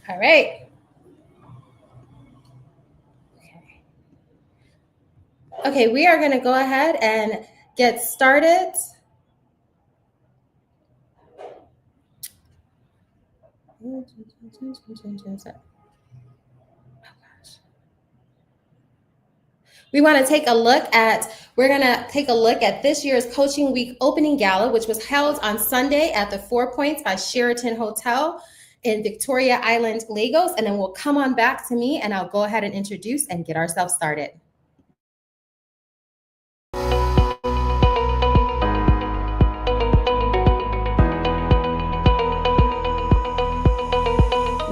All right. Okay, we are going to go ahead and get started. We're going to take a look at this year's Coaching Week opening gala, which was held on Sunday at the Four Points by Sheraton Hotel in Victoria Island, Lagos. And then we'll come on back to me and I'll go ahead and introduce and get ourselves started.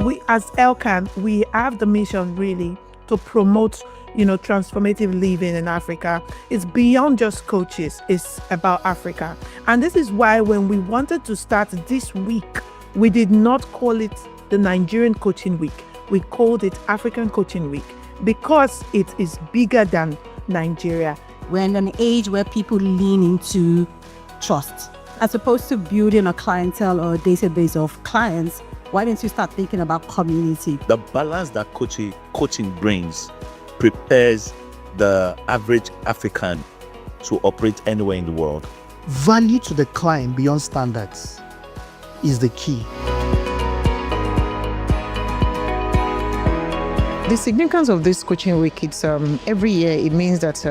We as ELCAN, we have the mission really to promote, transformative living in Africa. It's beyond just coaches, it's about Africa. And this is why when we wanted to start this week, we did not call it the Nigerian Coaching Week. We called it African Coaching Week because it is bigger than Nigeria. We're in an age where people lean into trust. As opposed to building a clientele or a database of clients, why don't you start thinking about community? The balance that coaching brings prepares the average African to operate anywhere in the world. Value to the client beyond standards is the key. The significance of this coaching week, it's every year it means that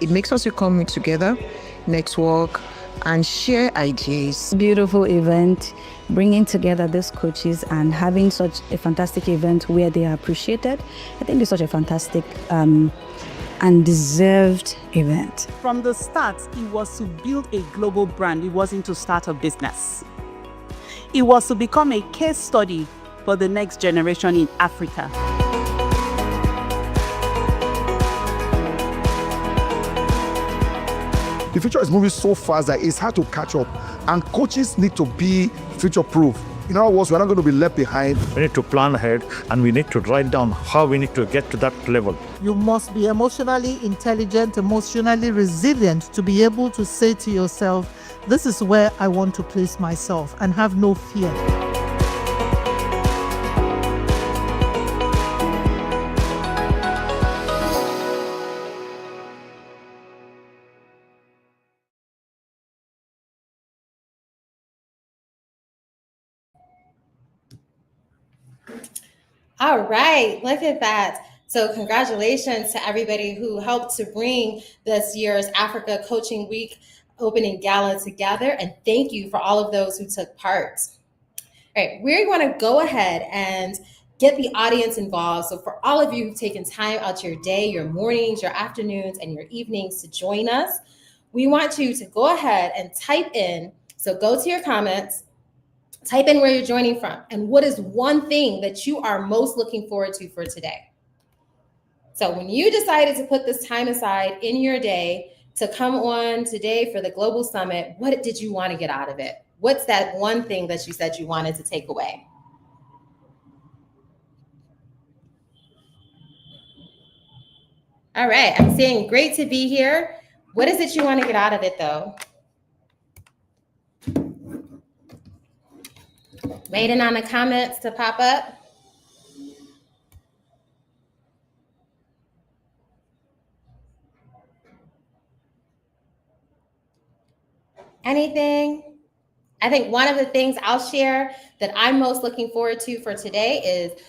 it makes us to come together, network, and share ideas. Beautiful event, bringing together these coaches and having such a fantastic event where they are appreciated. I think it's such a fantastic and deserved event. From the start, it was to build a global brand. It wasn't to start a business. It was to become a case study for the next generation in Africa. The future is moving so fast that it's hard to catch up, and coaches need to be future-proof. In other words, we're not going to be left behind. We need to plan ahead, and we need to write down how we need to get to that level. You must be emotionally intelligent, emotionally resilient to be able to say to yourself, this is where I want to place myself, and have no fear. All right, look at that. So congratulations to everybody who helped to bring this year's Africa Coaching Week opening gala together. And thank you for all of those who took part. All right, we're going to go ahead and get the audience involved. So for all of you who've taken time out your day, your mornings, your afternoons, and your evenings to join us, we want you to go ahead and type in. So go to your comments, type in where you're joining from and what is one thing that you are most looking forward to for today. So when you decided to put this time aside in your day to come on today for the Global Summit, what did you want to get out of it? What's that one thing that you said you wanted to take away? All right, I'm saying great to be here. What is it you want to get out of it though? Waiting on the comments to pop up. Anything? I think one of the things I'll share that I'm most looking forward to for today is,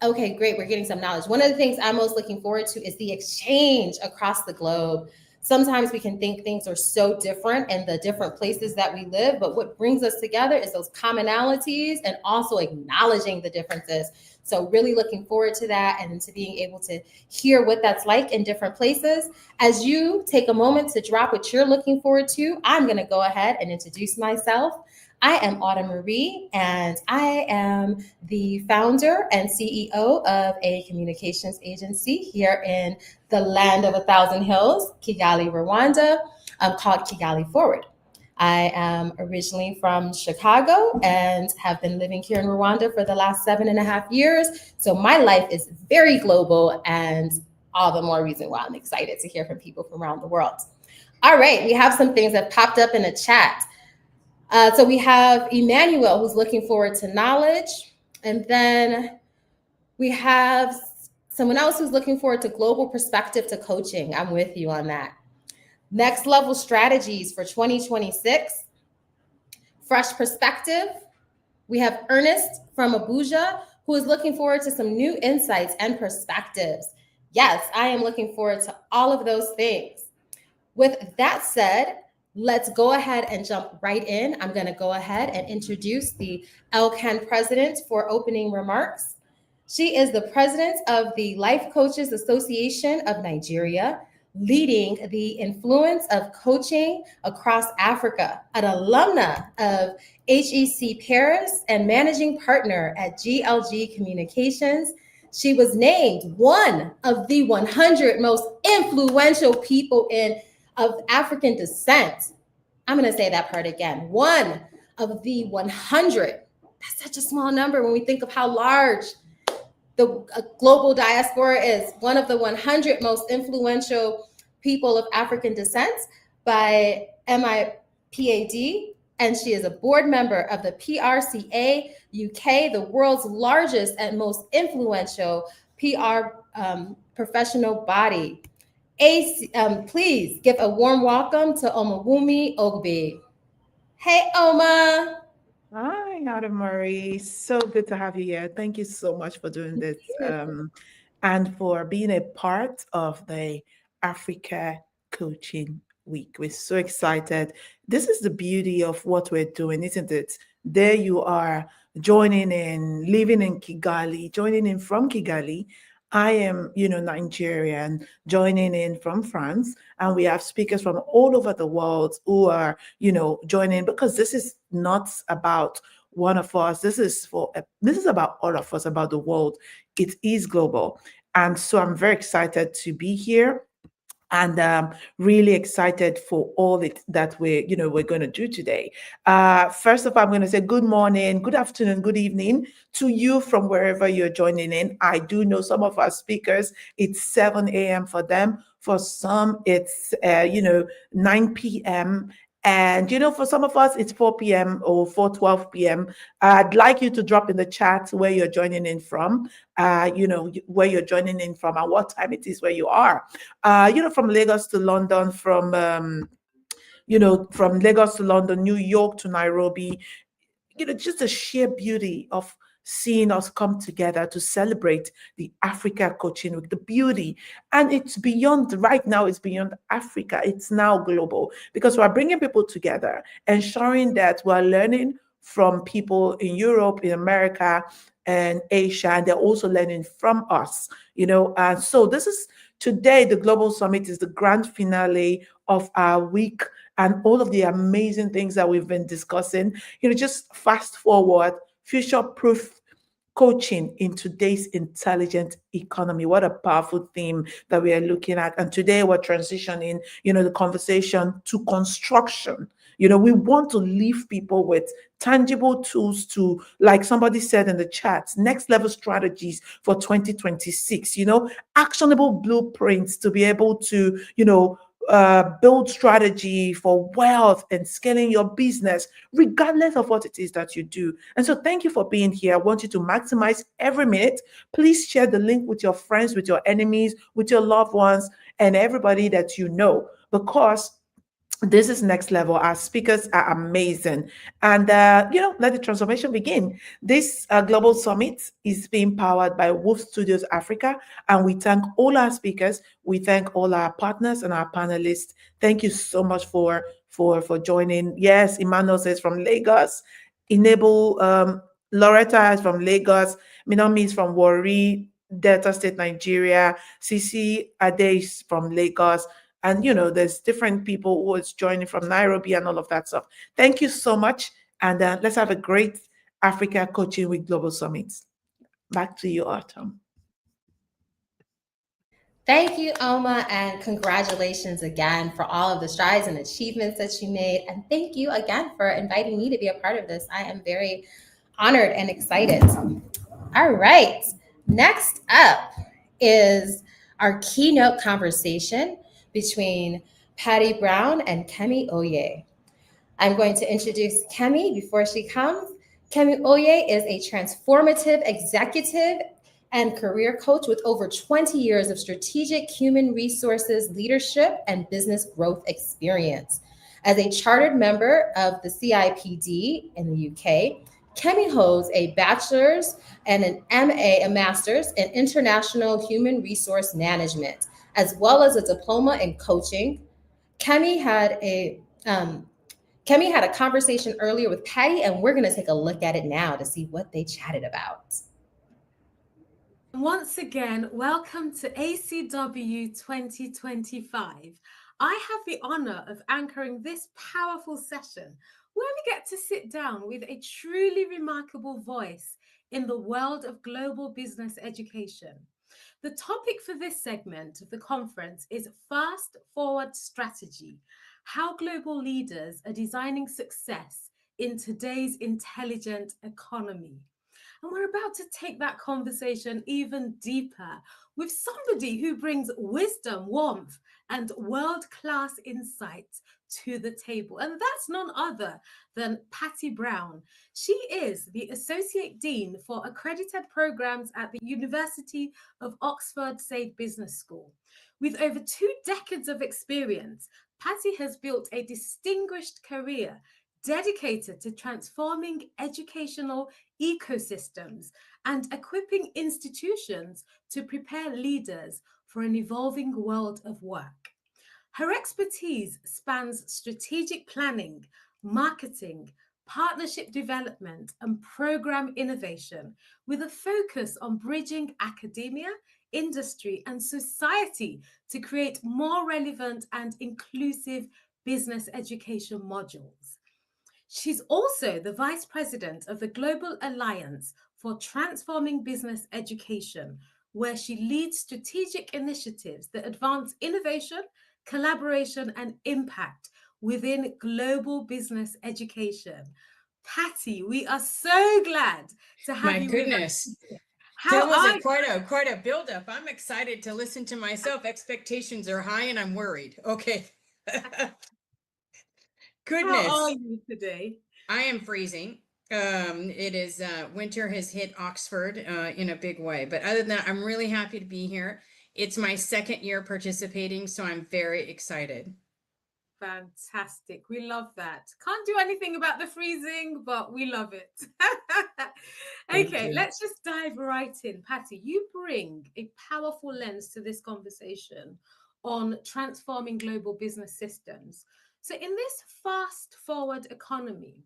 okay, great, we're getting some knowledge. One of the things I'm most looking forward to is the exchange across the globe. Sometimes we can think things are so different in the different places that we live, but what brings us together is those commonalities and also acknowledging the differences. So really looking forward to that and to being able to hear what that's like in different places. As you take a moment to drop what you're looking forward to, I'm going to go ahead and introduce myself. I am Autumn Marie, and I am the founder and CEO of a communications agency here in the land of 1,000 hills, Kigali, Rwanda, called Kigali Forward. I am originally from Chicago and have been living here in Rwanda for the last 7.5 years. So my life is very global, and all the more reason why I'm excited to hear from people from around the world. All right, we have some things that popped up in the chat. So we have Emmanuel, who's looking forward to knowledge. And then we have someone else who's looking forward to global perspective to coaching. I'm with you on that. Next level strategies for 2026. Fresh perspective. We have Ernest from Abuja, who is looking forward to some new insights and perspectives. Yes, I am looking forward to all of those things. With that said, let's go ahead and jump right in. I'm going to go ahead and introduce the LCAN president for opening remarks. She is the president of the Life Coaches Association of Nigeria, leading the influence of coaching across Africa, an alumna of HEC Paris and managing partner at GLG Communications. She was named one of the 100 most influential people of African descent. I'm going to say that part again. One of the 100. That's such a small number when we think of how large the global diaspora is. One of the 100 most influential people of African descent by MIPAD, and she is a board member of the PRCA UK, the world's largest and most influential PR professional body. Please give a warm welcome to Omawumi Ogbe. Hey, Oma. Hi, Adamari. So good to have you here. Thank you so much for doing this and for being a part of the Africa Coaching Week. We're so excited. This is the beauty of what we're doing, isn't it? There you are joining in, living in Kigali, joining in from Kigali. I am, Nigerian, joining in from France, and we have speakers from all over the world who are, joining, because this is not about one of us. This is about all of us, about the world. It is global, and so I'm very excited to be here. And really excited for all that we're going to do today. First of all, I'm going to say good morning, good afternoon, good evening to you from wherever you're joining in. I do know some of our speakers, it's 7 a.m. for them. For some, it's 9 p.m. And, for some of us, it's 4 p.m. or 4:12 p.m. I'd like you to drop in the chat where you're joining in from, where you're joining in from and what time it is where you are. From Lagos to London, from Lagos to London, New York to Nairobi, just the sheer beauty of seeing us come together to celebrate the Africa Coaching Week, the beauty. And it's beyond, right now, it's beyond Africa. It's now global because we're bringing people together, ensuring that we're learning from people in Europe, in America, and Asia, and they're also learning from us, And so this is today, the Global Summit is the grand finale of our week and all of the amazing things that we've been discussing. Just fast forward, future-proof coaching in today's intelligent economy. What a powerful theme that we are looking at. And today we're transitioning, the conversation to construction. We want to leave people with tangible tools to, like somebody said in the chat, next level strategies for 2026, actionable blueprints to be able to, build strategy for wealth and scaling your business, regardless of what it is that you do. And so thank you for being here. I want you to maximize every minute. Please share the link with your friends, with your enemies, with your loved ones, and everybody that you know, because this is next level. Our speakers are amazing. And, let the transformation begin. This Global Summit is being powered by Woof Studios Africa. And we thank all our speakers. We thank all our partners and our panelists. Thank you so much for joining. Yes, Emmanuel says from Lagos. Enable, Loretta is from Lagos. Minami is from Warri, Delta State, Nigeria. Sisi Ade is from Lagos. And, there's different people who is joining from Nairobi and all of that stuff. Thank you so much. And let's have a great Africa Coaching Week Global Summit. Back to you, Autumn. Thank you, Oma, and congratulations again for all of the strides and achievements that you made. And thank you again for inviting me to be a part of this. I am very honored and excited. All right. Next up is our keynote conversation between Patti Brown and Kemi Oye. I'm going to introduce Kemi before she comes. Kemi Oye is a transformative executive and career coach with over 20 years of strategic human resources leadership and business growth experience. As a chartered member of the CIPD in the UK, Kemi holds a bachelor's and an MA, a master's in international human resource management, as well as a diploma in coaching. Kemi had a Kemi had a conversation earlier with Patti, and we're going to take a look at it now to see what they chatted about. Once again, welcome to ACW 2025. I have the honor of anchoring this powerful session where we get to sit down with a truly remarkable voice in the world of global business education. The topic for this segment of the conference is Fast Forward Strategy, how global leaders are designing success in today's intelligent economy. And we're about to take that conversation even deeper with somebody who brings wisdom, warmth, and world-class insights to the table. And that's none other than Patti Brown. She is the Associate Dean for Accredited Programs at the University of Oxford Saïd Business School. With over 2 decades of experience, Patti has built a distinguished career dedicated to transforming educational ecosystems and equipping institutions to prepare leaders for an evolving world of work. Her expertise spans strategic planning, marketing, partnership development, and program innovation, with a focus on bridging academia, industry, and society to create more relevant and inclusive business education modules. She's also the Vice President of the Global Alliance for Transforming Business Education, where she leads strategic initiatives that advance innovation, collaboration, and impact within global business education. Patti, we are so glad to have you with us. My goodness. How That was quite a buildup. I'm excited to listen to myself. Expectations are high and I'm worried. Okay. Goodness. How are you today? I am freezing. It is winter has hit Oxford in a big way. But other than that, I'm really happy to be here. It's my 2nd year participating, so I'm very excited. Fantastic. We love that. Can't do anything about the freezing, but we love it. Okay, let's just dive right in. Patti, you bring a powerful lens to this conversation on transforming global business systems. So in this fast forward economy,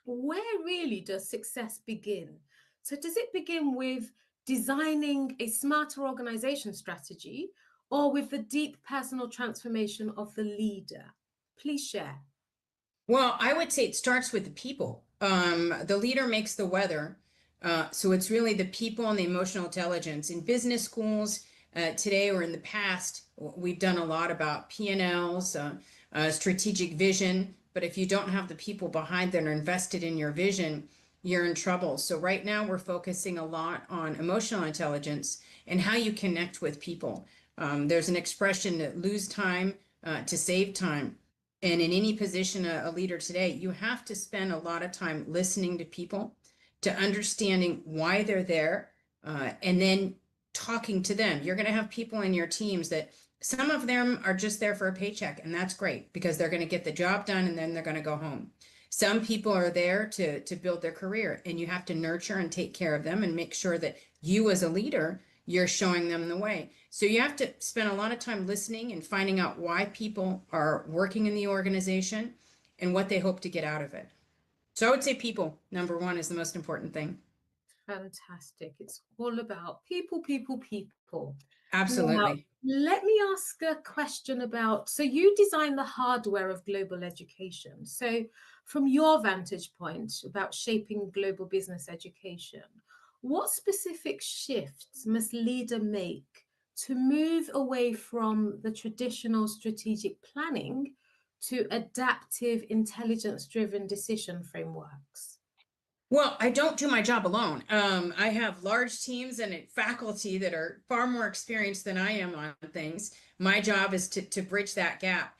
where really does success begin? So does it begin with designing a smarter organization strategy or with the deep personal transformation of the leader? Please share. Well, I would say it starts with the people. The leader makes the weather. So it's really the people and the emotional intelligence. In business schools today or in the past, we've done a lot about P&Ls, strategic vision. But if you don't have the people behind that are invested in your vision, you're in trouble. So right now we're focusing a lot on emotional intelligence and how you connect with people. There's an expression that lose time to save time. And in any position, a leader today, you have to spend a lot of time listening to people, to understanding why they're there, and then talking to them. You're going to have people in your teams that some of them are just there for a paycheck, and that's great because they're going to get the job done and then they're going to go home. Some people are there to build their career, and you have to nurture and take care of them and make sure that you as a leader, you're showing them the way. So you have to spend a lot of time listening and finding out why people are working in the organization and what they hope to get out of it. So I would say people, number one, is the most important thing. Fantastic. It's all about people, people, people. Absolutely. Now, let me ask a question about, so you design the hardware of global education. So from your vantage point about shaping global business education, what specific shifts must leader make to move away from the traditional strategic planning to adaptive, intelligence-driven decision frameworks? Well, I don't do my job alone. I have large teams and faculty that are far more experienced than I am on things. My job is to bridge that gap.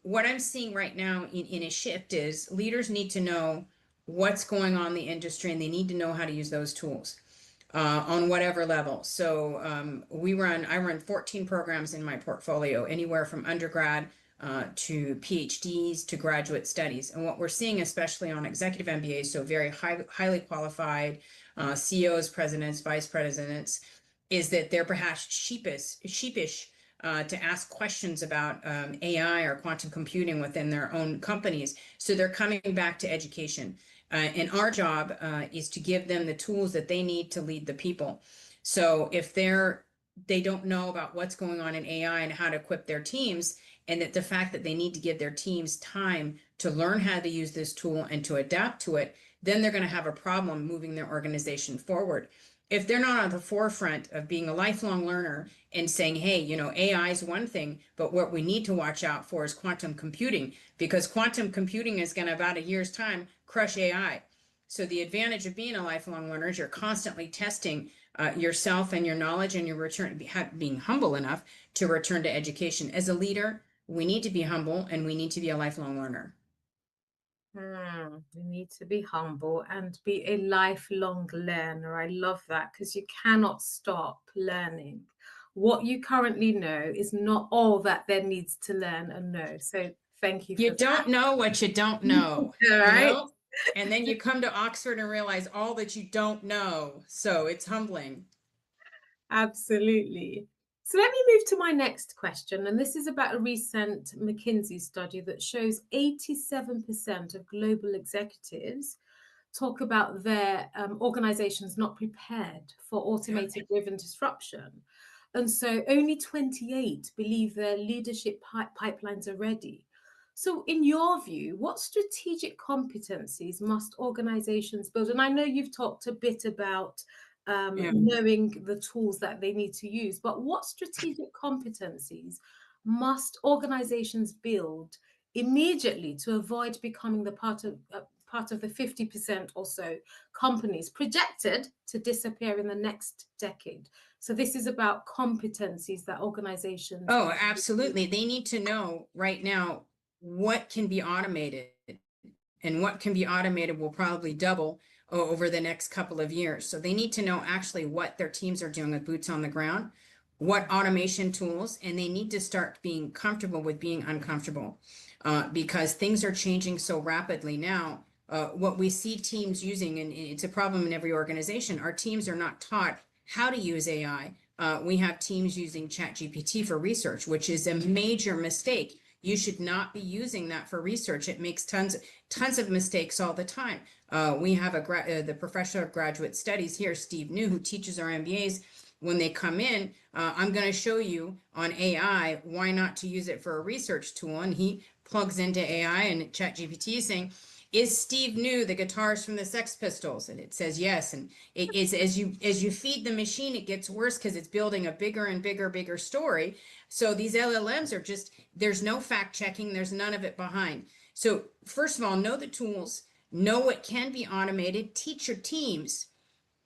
What I'm seeing right now in a shift is leaders need to know what's going on in the industry, and they need to know how to use those tools on whatever level. So I run 14 programs in my portfolio, anywhere from undergrad to PhDs to graduate studies. And what we're seeing, especially on executive MBAs, so very highly qualified CEOs, presidents, vice presidents, is that they're perhaps sheepish to ask questions about AI or quantum computing within their own companies. So they're coming back to education. And our job is to give them the tools that they need to lead the people. So if they don't know about what's going on in AI and how to equip their teams, and that the fact that they need to give their teams time to learn how to use this tool and to adapt to it, then they're going to have a problem moving their organization forward. If they're not on the forefront of being a lifelong learner and saying, hey, AI is one thing, but what we need to watch out for is quantum computing, because quantum computing is going to, about a year's time, crush AI. So the advantage of being a lifelong learner is you're constantly testing yourself and your knowledge, and your being humble enough to return to education. As a leader, we need to be humble, and we need to be a lifelong learner. You need to be humble and be a lifelong learner. I love that, because you cannot stop learning. What you currently know is not all that there needs to learn and know. So thank you. You don't know what you don't know. All right. And then you come to Oxford and realize all that you don't know. So it's humbling. Absolutely. So let me move to my next question. And this is about a recent McKinsey study that shows 87% of global executives talk about their organizations not prepared for automated driven disruption. And so only 28 believe their leadership pipelines are ready. So in your view, what strategic competencies must organizations build? And I know you've talked a bit about knowing the tools that they need to use, but what strategic competencies must organizations build immediately to avoid becoming the part of the 50% or so companies projected to disappear in the next decade? So this is about competencies that organizations. Oh, absolutely. They need to know right now what can be automated, and what can be automated will probably double over the next couple of years. So they need to know actually what their teams are doing with boots on the ground, what automation tools, and they need to start being comfortable with being uncomfortable because things are changing so rapidly now. What we see teams using, and it's a problem in every organization, our teams are not taught how to use AI. We have teams using ChatGPT for research, which is a major mistake. You should not be using that for research. It makes tons of mistakes all the time. We have the professor of graduate studies here, Steve New, who teaches our MBAs. When they come in, I'm going to show you on AI why not to use it for a research tool. And he plugs into AI, and ChatGPT is saying, is Steve New the guitarist from the Sex Pistols? And it says yes. And it is, as you feed the machine, it gets worse because it's building a bigger and bigger story. So these LLMs are just, there's no fact checking, there's none of it behind. So first of all, know the tools, know what can be automated, teach your teams.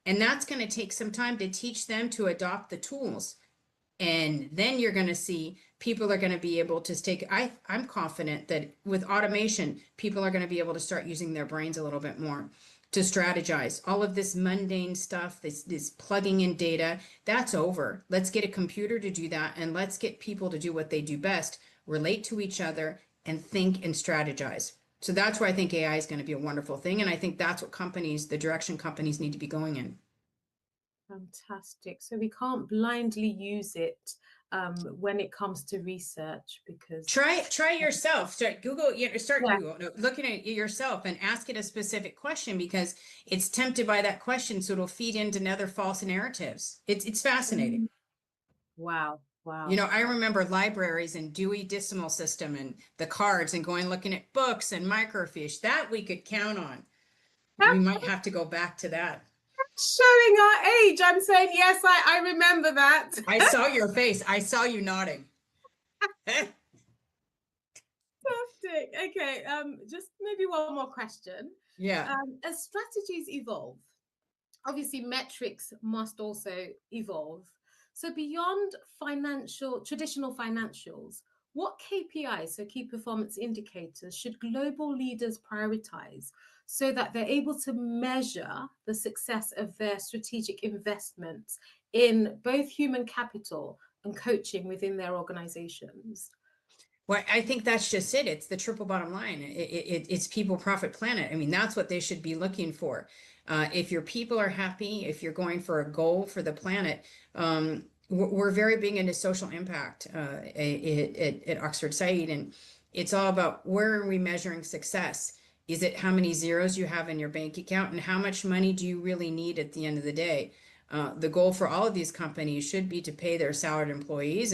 And that's going to take some time to teach them to adopt the tools. And then you're going to see people are going to be able to take, I'm confident that with automation, people are going to be able to start using their brains a little bit more to strategize. All of this mundane stuff, this plugging in data, that's over. Let's get a computer to do that, and let's get people to do what they do best, relate to each other, and think and strategize. So that's where I think AI is going to be a wonderful thing. And I think that's what the direction companies need to be going in. Fantastic. So we can't blindly use it when it comes to research, because try yourself. Start Google. Google, looking at yourself and ask it a specific question, because it's tempted by that question, so it'll feed into other false narratives. It's fascinating. Wow. I remember libraries and Dewey Decimal System and the cards, and looking at books and microfiche that we could count on. We might have to go back to that. Showing our age. I'm saying yes, I remember that. I saw your face. I saw you nodding. Fantastic. Okay, just maybe one more question. Yeah. As strategies evolve, obviously metrics must also evolve. So beyond traditional financials, what KPIs, so key performance indicators, should global leaders prioritize so that they're able to measure the success of their strategic investments in both human capital and coaching within their organizations? Well, I think that's just it. It's the triple bottom line. It's people, profit, planet. I mean, that's what they should be looking for. If your people are happy, if you're going for a goal for the planet, we're very big into social impact at Oxford Saïd, and it's all about where are we measuring success? Is it how many zeros you have in your bank account, and how much money do you really need at the end of the day? The goal for all of these companies should be to pay their salaried employees,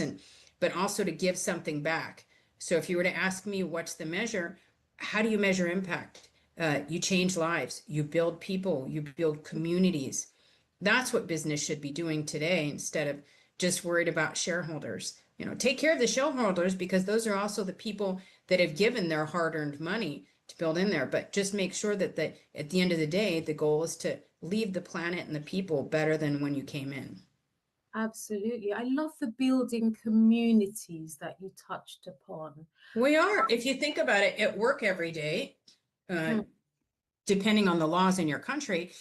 but also to give something back. So if you were to ask me what's the measure, how do you measure impact? You change lives, you build people, you build communities. That's what business should be doing today, instead of just worried about shareholders. You know, take care of the shareholders, because those are also the people that have given their hard-earned money to build in there. But just make sure that at the end of the day, the goal is to leave the planet and the people better than when you came in. Absolutely. I love the building communities that you touched upon. We are. If you think about it, at work every day, depending on the laws in your country,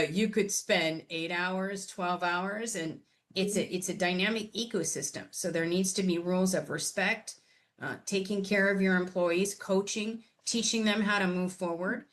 you could spend 8 hours, 12 hours, and it's a dynamic ecosystem. So there needs to be rules of respect, taking care of your employees, coaching, teaching them how to move forward.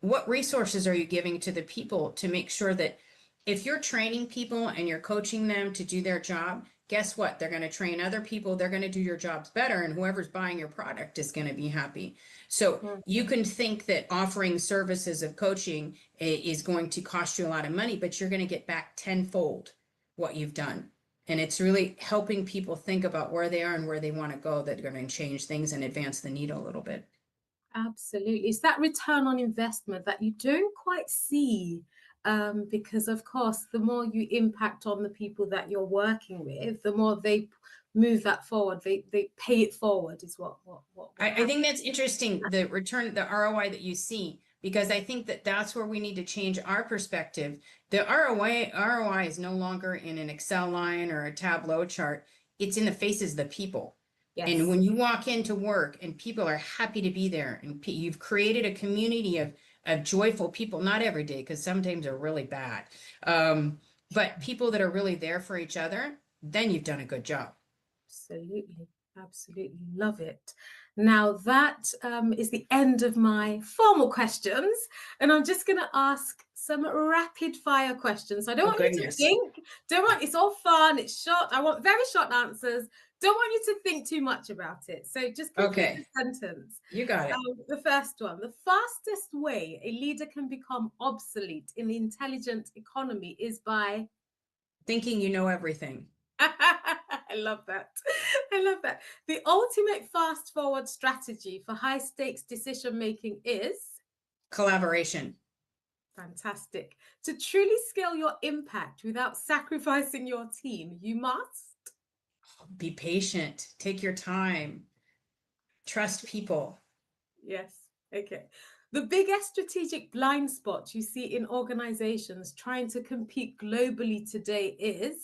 What resources are you giving to the people to make sure that if you're training people and you're coaching them to do their job, guess what? They're going to train other people. They're going to do your jobs better. And whoever's buying your product is going to be happy. So you can think that offering services of coaching is going to cost you a lot of money, but you're going to get back tenfold what you've done. And it's really helping people think about where they are and where they want to go that are going to change things and advance the needle a little bit. Absolutely. It's that return on investment that you don't quite see. Because of course, the more you impact on the people that you're working with, the more they move that forward. They pay it forward is what I think that's interesting, the ROI that you see, because I think that's where we need to change our perspective. The ROI is no longer in an Excel line or a Tableau chart. It's in the faces of the people. Yes. And when you walk into work and people are happy to be there, and you've created a community of joyful people, not every day, because sometimes they're really bad, but people that are really there for each other, then you've done a good job. Absolutely. Absolutely. Love it. Now that is the end of my formal questions, and I'm just going to ask some rapid fire questions. I don't want you to think, it's all fun, it's short. I want very short answers. Don't want you to think too much about it. So just complete the sentence. You got it. The first one, the fastest way a leader can become obsolete in the intelligent economy is by thinking you know everything. I love that. I love that. The ultimate fast forward strategy for high stakes decision making is collaboration. Fantastic. To truly scale your impact without sacrificing your team, you must be patient, take your time, trust people. Yes. Okay. The biggest strategic blind spot you see in organizations trying to compete globally today is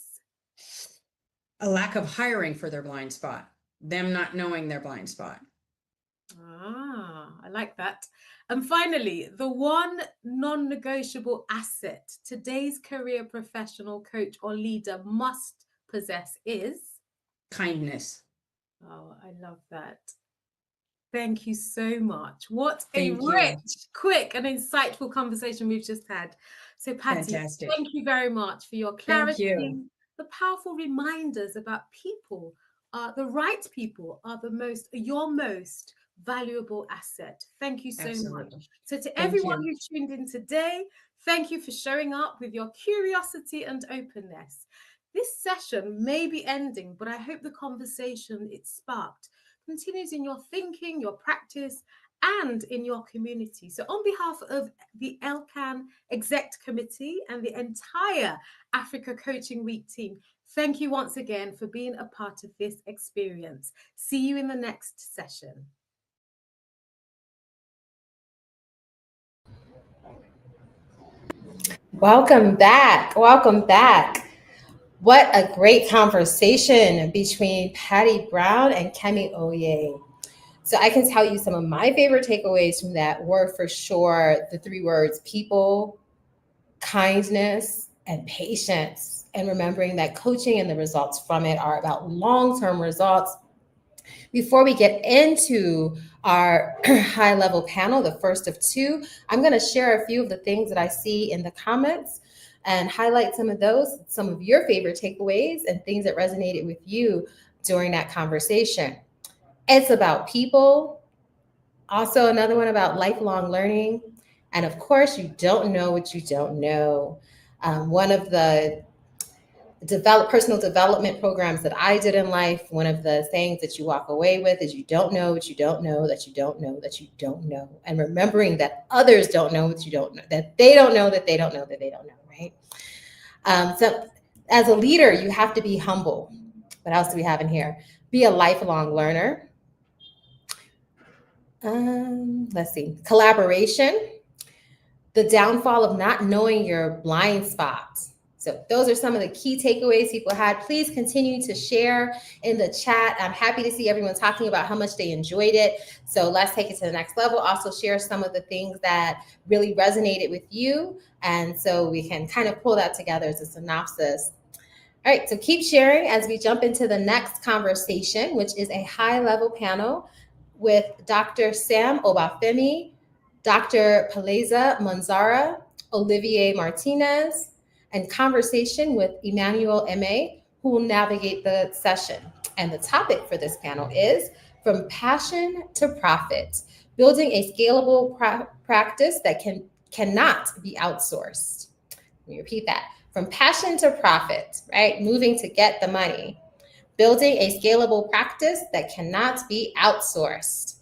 a lack of hiring for their blind spot, them not knowing their blind spot. I like that. And finally, the one non-negotiable asset today's career professional, coach, or leader must possess is kindness. Oh, I love that. Thank you so much. What a rich, quick, and insightful conversation we've just had. So, Patti, thank you very much for your clarity, the powerful reminders about people. The right people are your most valuable asset. Thank you so much. So to everyone who tuned in today, thank you for showing up with your curiosity and openness. This session may be ending, but I hope the conversation it sparked continues in your thinking, your practice, and in your community. So on behalf of the ELCAN Exec Committee and the entire Africa Coaching Week team, thank you once again for being a part of this experience. See you in the next session. Welcome back. Welcome back. What a great conversation between Patti Brown and Kemi Oye. So I can tell you some of my favorite takeaways from that were for sure the 3 words: people, kindness, and patience. And remembering that coaching and the results from it are about long-term results. Before we get into our high-level panel, the first of 2, I'm going to share a few of the things that I see in the comments and highlight some of those, some of your favorite takeaways and things that resonated with you during that conversation. It's about people. Also, another one about lifelong learning. And of course, you don't know what you don't know. One of the personal development programs that I did in life, one of the things that you walk away with is you don't know what you don't know, that you don't know, that you don't know. And remembering that others don't know what you don't know, that they don't know, that they don't know, that they don't know, right? So as a leader, you have to be humble. What else do we have in here? Be a lifelong learner. Let's see, collaboration, the downfall of not knowing your blind spots. So those are some of the key takeaways people had. Please continue to share in the chat. I'm happy to see everyone talking about how much they enjoyed it. So let's take it to the next level. Also share some of the things that really resonated with you. And so we can kind of pull that together as a synopsis. All right, so keep sharing as we jump into the next conversation, which is a high-level panel with Dr. Sam Obafemi, Dr. Paleza Manzara, Olivier Martinez, and conversation with Emmanuel M.A., who will navigate the session. And the topic for this panel is From Passion to Profit, Building a Scalable Practice that cannot be outsourced. Let me repeat that. From passion to profit, right? Moving to get the money. Building a scalable practice that cannot be outsourced.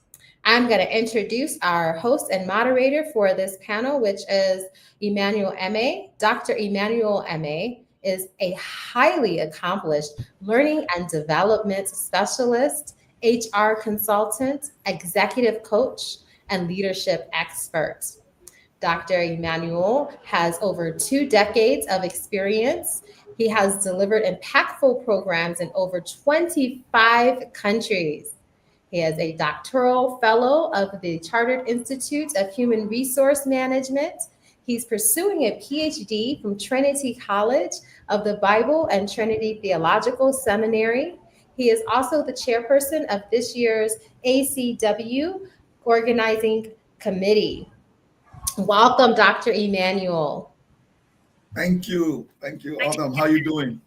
I'm going to introduce our host and moderator for this panel, which is Emmanuel M.A. Dr. Emmanuel M.A. is a highly accomplished learning and development specialist, HR consultant, executive coach, and leadership expert. Dr. Emmanuel has over 2 decades of experience. He has delivered impactful programs in over 25 countries. He is a doctoral fellow of the Chartered Institute of Human Resource Management. He's pursuing a PhD from Trinity College of the Bible and Trinity Theological Seminary. He is also the chairperson of this year's ACW Organizing Committee. Welcome, Dr. Emmanuel. Thank you. Thank you, Autumn. How are you doing?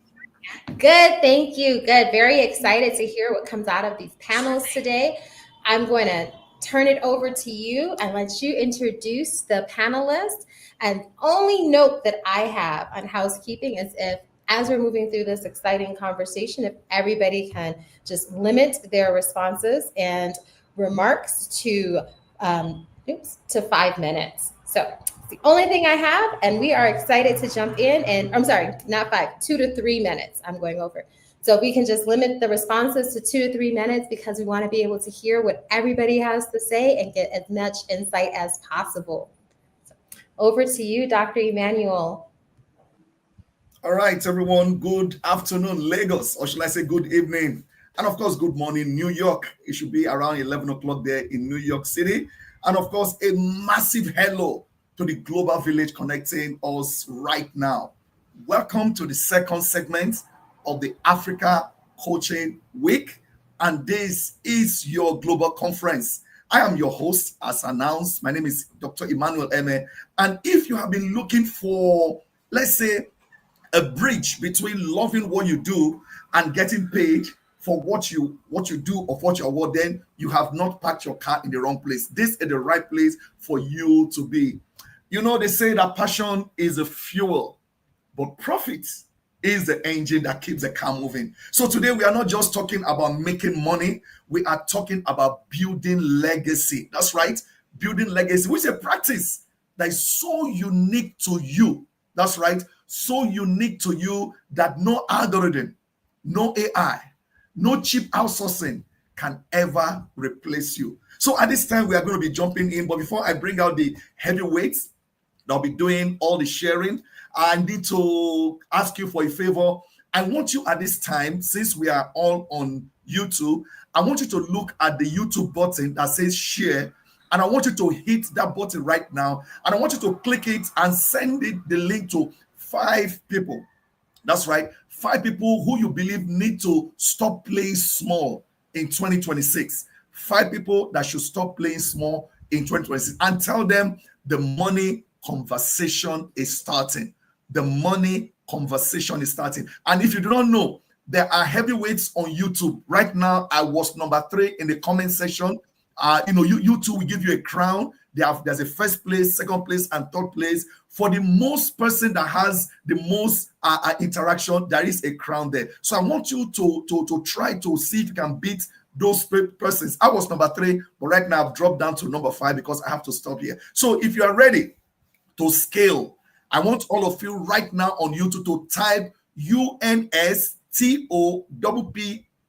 Good, thank you. Good. Very excited to hear what comes out of these panels today. I'm going to turn it over to you and let you introduce the panelists. And only note that I have on housekeeping is as we're moving through this exciting conversation, if everybody can just limit their responses and remarks to 5 minutes. So it's the only thing I have, and we are excited to jump in. And I'm sorry, not 5, 2 to 3 minutes. I'm going over. So we can just limit the responses to 2 to 3 minutes because we want to be able to hear what everybody has to say and get as much insight as possible. So over to you, Dr. Emmanuel. All right, everyone. Good afternoon, Lagos, or should I say good evening? And of course, good morning, New York. It should be around 11 o'clock there in New York City. And of course, a massive hello to the global village connecting us right now. Welcome to the second segment of the Africa Coaching Week. And this is your global conference. I am your host, as announced. My name is Dr. Emmanuel M.A. And if you have been looking for, let's say, a bridge between loving what you do and getting paid for what you do of what you award, then you have not parked your car in the wrong place. This is the right place for you to be. You know, they say that passion is a fuel, but profit is the engine that keeps the car moving. So today we are not just talking about making money. We are talking about building legacy. That's right. Building legacy, which is a practice that is so unique to you. That's right. So unique to you that no algorithm, no AI, no cheap outsourcing can ever replace you. So at this time, we are going to be jumping in. But before I bring out the heavyweights, that'll be doing all the sharing, I need to ask you for a favor. I want you at this time, since we are all on YouTube, I want you to look at the YouTube button that says share, and I want you to hit that button right now, and I want you to click it and send the link to 5 people. That's right, 5 people who you believe need to stop playing small in 2026. 5 people that should stop playing small in 2026, and tell them the money conversation is starting. The money conversation is starting. And if you do not know, there are heavyweights on YouTube. Right now, I was number 3 in the comment section. YouTube will give you a crown. There's a first place, second place, and third place. For the most person that has the most interaction, there is a crown there. So I want you to try to see if you can beat those persons. I was number 3, but right now I've dropped down to number 5 because I have to stop here. So if you are ready to scale, I want all of you right now on YouTube to type UNSTOPP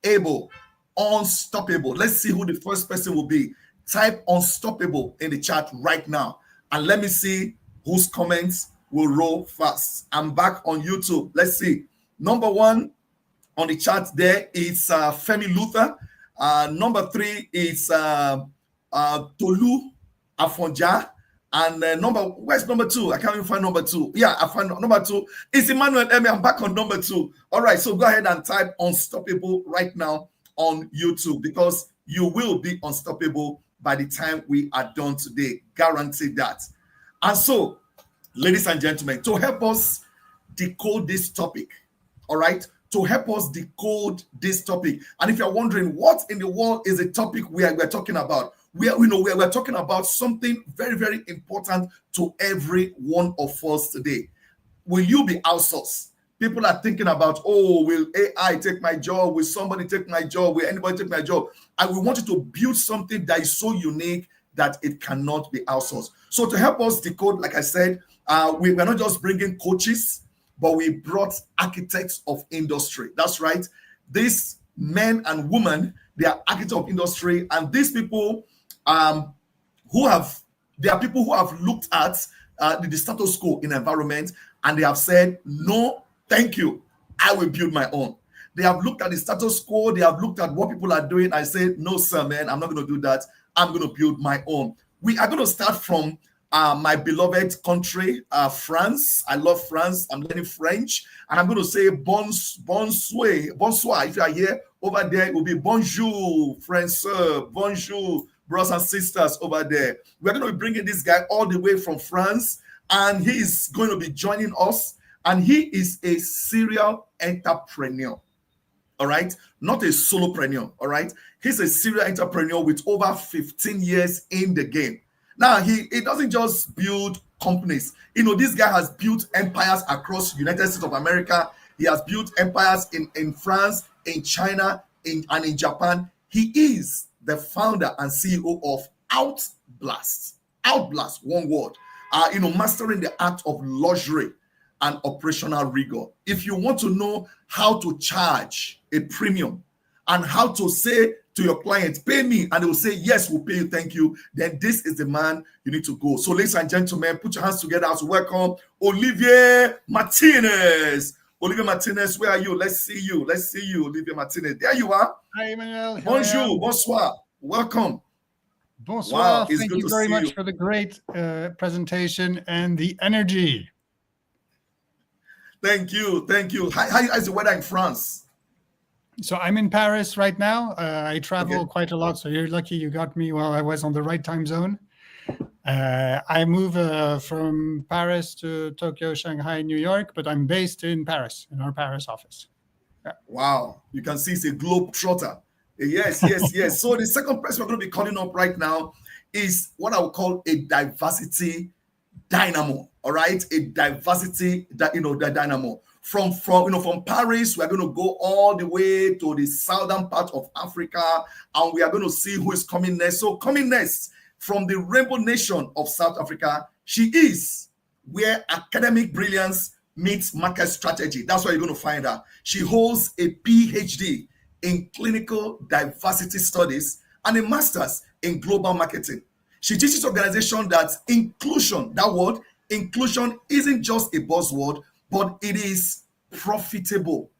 able, unstoppable. Let's see who the first person will be. Type unstoppable in the chat right now, and let me see whose comments will roll fast. I'm back on YouTube. Let's see. Number 1 on the chat there is Femi Luther. Number 3 is Tolu Afonja. And where's number 2? I can't even find number 2. Yeah, I find number 2. It's Emmanuel Emi. I'm back on number 2. All right, so go ahead and type unstoppable right now on YouTube, because you will be unstoppable by the time we are done today. Guarantee that. And so, ladies and gentlemen, to help us decode this topic, all right, to help us decode this topic. And if you're wondering what in the world is the topic we're talking about, we're talking about something very, very important to every one of us today. Will you be outsourced? People are thinking about, oh, will AI take my job? Will somebody take my job? Will anybody take my job? And we want you to build something that is so unique that it cannot be outsourced. So to help us decode, like I said, we're not just bringing coaches, but we brought architects of industry. That's right. These men and women, they are architects of industry, and these people they are people who have looked at the status quo in environment, and they have said, no, thank you, I will build my own. They have looked at the status quo, they have looked at what people are doing, and said, no, sir, man, I'm not going to do that. I'm going to build my own. We are going to start from my beloved country, France. I love France. I'm learning French, and I'm going to say bonsoir. If you are here, over there, it will be bonjour, Français, bonjour, brothers and sisters over there. We're going to be bringing this guy all the way from France, and he is going to be joining us, and he is a serial entrepreneur, all right? Not a solopreneur, all right? He's a serial entrepreneur with over 15 years in the game. Now, he doesn't just build companies. This guy has built empires across the United States of America. He has built empires in France, in China, and in Japan. He is the founder and CEO of Outblast. Outblast, one word. Mastering the art of luxury and operational rigor. If you want to know how to charge a premium and how to say to your clients, pay me, and they will say, yes, we'll pay you, thank you, then this is the man you need to go. So, ladies and gentlemen, put your hands together as we welcome Olivier Martinez. Olivier Martinez, where are you? Let's see you. Olivier Martinez. There you are. Hi, Emmanuel. Bonjour, bonsoir. Welcome. Bonsoir. Wow, thank you very much for the great presentation and the energy. Thank you. How's the weather in France? So I'm in Paris right now. I travel quite a lot, so you're lucky you got me while I was on the right time zone. I move from Paris to Tokyo, Shanghai, New York, but I'm based in Paris, in our Paris office. Yeah. Wow, you can see it's a globe trotter. Yes. So the second person we're going to be calling up right now is what I would call a diversity dynamo. All right, a diversity dynamo. From Paris, we're going to go all the way to the southern part of Africa, and we are going to see who is coming next. So coming next from the Rainbow Nation of South Africa, she is where academic brilliance meets market strategy. That's where you're going to find her. She holds a PhD in clinical diversity studies and a master's in global marketing. She teaches organizations that inclusion, that word, inclusion isn't just a buzzword, but it is profitable.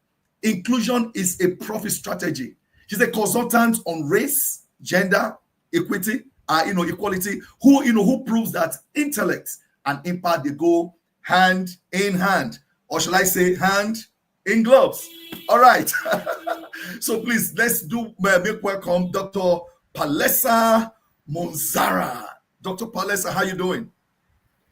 inclusion is a profit strategy. She's a consultant on race, gender, equity, equality, who proves that intellect and impact, they go hand in hand, or shall I say hand in gloves. All right. So please, let's make welcome Dr. Palesa Monzara. Dr. Palesa, how you doing?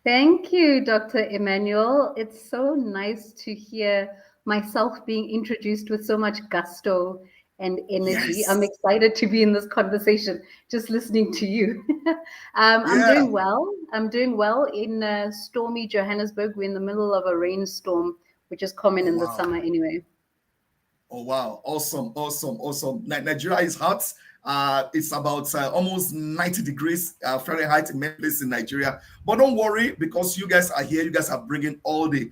Thank you, Dr. Emmanuel. It's so nice to hear myself being introduced with so much gusto and energy. Yes. I'm excited to be in this conversation, just listening to you. I'm doing well. I'm doing well in stormy Johannesburg. We're in the middle of a rainstorm, which is common in the summer anyway. Oh, wow. Awesome. Nigeria is hot. It's about almost 90 degrees Fahrenheit in many places in Nigeria. But don't worry, because you guys are here. You guys are bringing all the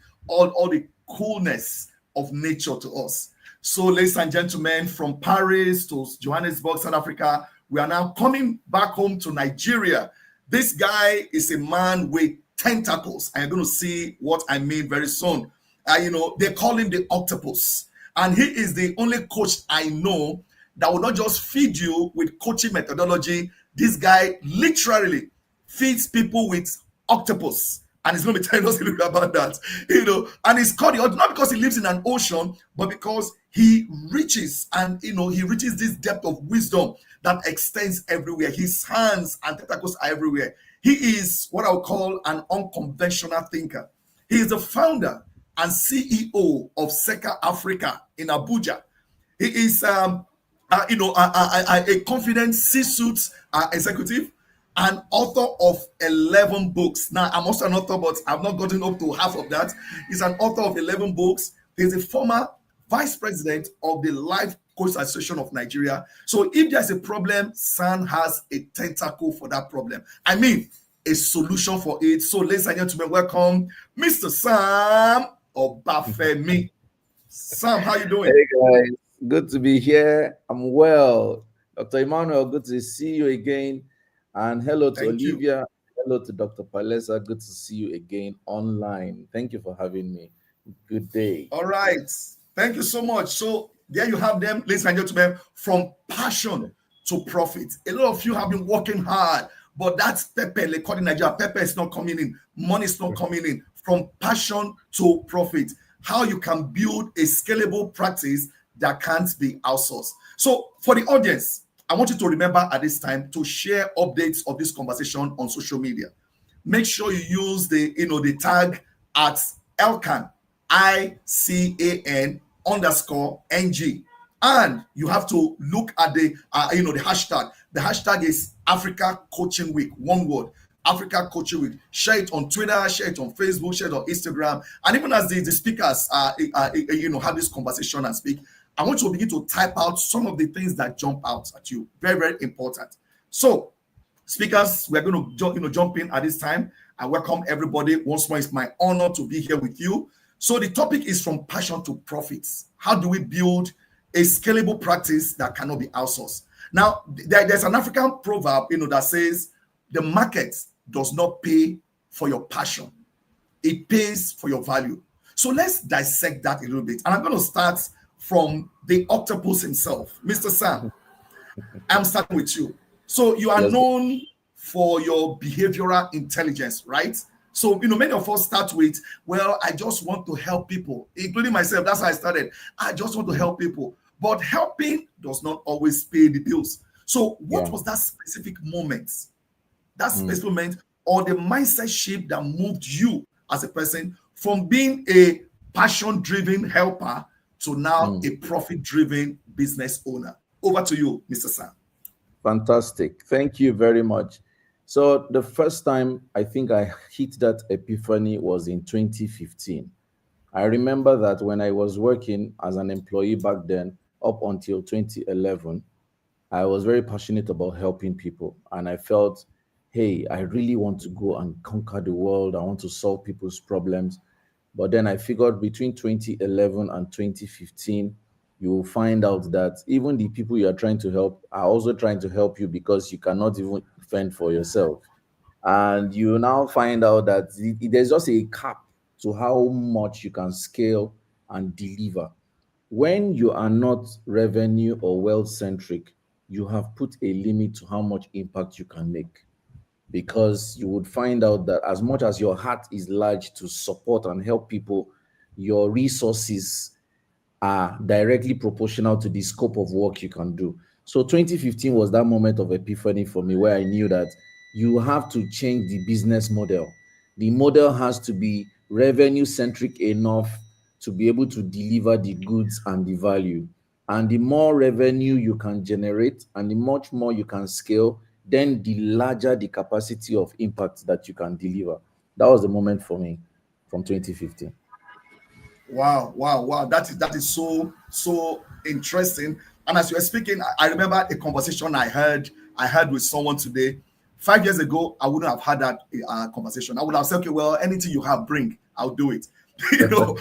coolness of nature to us. So, ladies and gentlemen, from Paris to Johannesburg, South Africa, we are now coming back home to Nigeria. This guy is a man with tentacles. And you're going to see what I mean very soon. They call him the octopus. And he is the only coach I know that will not just feed you with coaching methodology. This guy literally feeds people with octopus. And he's going to be telling us a little bit about that. And he's called it not because he lives in an ocean, but because he reaches this depth of wisdom that extends everywhere. His hands and tentacles are everywhere. He is what I would call an unconventional thinker. He is the founder and CEO of Seka Africa in Abuja. He is a confident C-suite executive and author of 11 books. Now, I'm also an author, but I've not gotten up to half of that. He's an author of 11 books. He's a former vice president of the Life Coach Association of Nigeria. So if there's a problem, Sam has a tentacle for that problem. I mean, a solution for it. So ladies and gentlemen, welcome Mr. Sam Obafemi. Sam, how you doing? Hey guys, good to be here. I'm well. Dr. Emmanuel, good to see you again. And hello to Olivia. Hello to Dr. Palesa. Good to see you again online. Thank you for having me. Good day. All right. Thank you so much. So there you have them, ladies and gentlemen, from passion to profit. A lot of you have been working hard, but that's pepper. They call it Nigeria. Pepper is not coming in. Money is not coming in. From passion to profit. How you can build a scalable practice that can't be outsourced. So for the audience, I want you to remember at this time to share updates of this conversation on social media. Make sure you use the tag at ICAN, ICAN_NG. And you have to look at the hashtag. The hashtag is Africa Coaching Week, one word. Africa Coaching Week. Share it on Twitter, share it on Facebook, share it on Instagram. And even as the speakers have this conversation and speak, I want you to begin to type out some of the things that jump out at you. Very, very important. So, speakers, we're going to jump in at this time. I welcome everybody. Once more, it's my honor to be here with you. So the topic is from passion to profits. How do we build a scalable practice that cannot be outsourced? Now, there's an African proverb, that says the market does not pay for your passion. It pays for your value. So let's dissect that a little bit. And I'm going to start from the octopus himself. Mr. Sam, I'm starting with you. So you are known for your behavioral intelligence, right? So, many of us start with, well, I just want to help people, including myself. That's how I started. I just want to help people. But helping does not always pay the bills. So what was that specific moment? That specific moment or the mindset shift that moved you as a person from being a passion-driven helper to now a profit-driven business owner? Over to you, Mr. Sam. Fantastic. Thank you very much. So the first time I think I hit that epiphany was in 2015. I remember that when I was working as an employee back then, up until 2011, I was very passionate about helping people. And I felt, hey, I really want to go and conquer the world. I want to solve people's problems. But then I figured between 2011 and 2015, you will find out that even the people you are trying to help are also trying to help you because you cannot even fend for yourself. And you now find out that there's just a cap to how much you can scale and deliver. when you are not revenue or wealth centric, you have put a limit to how much impact you can make. Because you would find out that as much as your heart is large to support and help people, your resources are directly proportional to the scope of work you can do. So 2015 was that moment of epiphany for me, where I knew that you have to change the business model. The model has to be revenue centric enough to be able to deliver the goods and the value. And the more revenue you can generate and the much more you can scale, then the larger the capacity of impact that you can deliver. That was the moment for me from 2015. Wow. That is so interesting. And as you were speaking, I remember a conversation I had with someone today. 5 years ago, I wouldn't have had that conversation. I would have said, okay, well, anything you have, bring, I'll do it.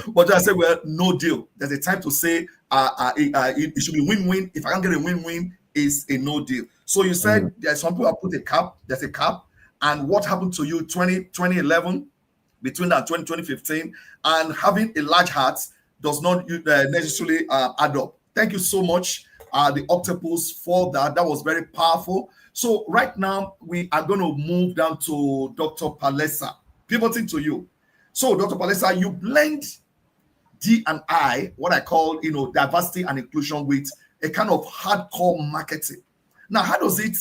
But I said, well, no deal. There's a time to say it should be win-win. If I can't get a win-win, it's a no deal. So you said there's some people have put a cap, there's a cap. And what happened to you 2011, between that 2015, and having a large heart does not necessarily add up. Thank you so much, the Octopus, for that. That was very powerful. So right now, we are going to move down to Dr. Palesa, pivoting to you. So Dr. Palesa, you blend D&I, what I call, diversity and inclusion, with a kind of hardcore marketing. Now, how does it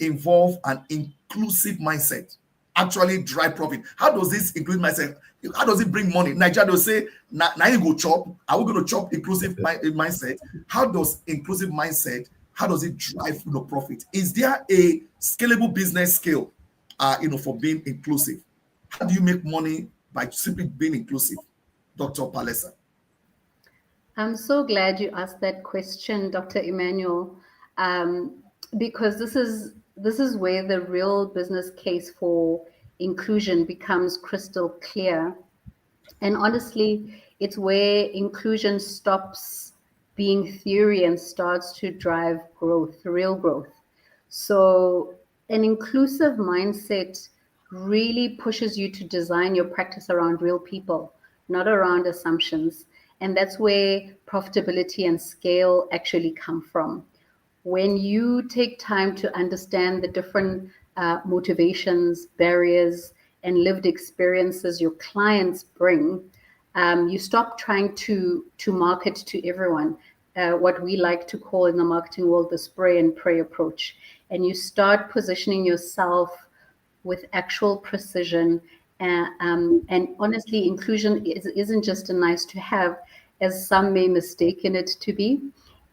involve an inclusive mindset actually drive profit? How does this include mindset? How does it bring money? Nigeria will say, now you go chop. Are we going to chop inclusive mindset? How does inclusive mindset, how does it drive profit? Is there a scalable business scale for being inclusive? How do you make money by simply being inclusive? Dr. Palesa. I'm so glad you asked that question, Dr. Emmanuel, because this is where the real business case for inclusion becomes crystal clear. And honestly, it's where inclusion stops being theory and starts to drive growth, real growth. So an inclusive mindset really pushes you to design your practice around real people, not around assumptions. And that's where profitability and scale actually come from. When you take time to understand the different motivations, barriers, and lived experiences your clients bring, you stop trying to market to everyone, what we like to call in the marketing world the spray and pray approach. And you start positioning yourself with actual precision. And honestly, inclusion isn't just a nice to have, as some may mistaken it to be.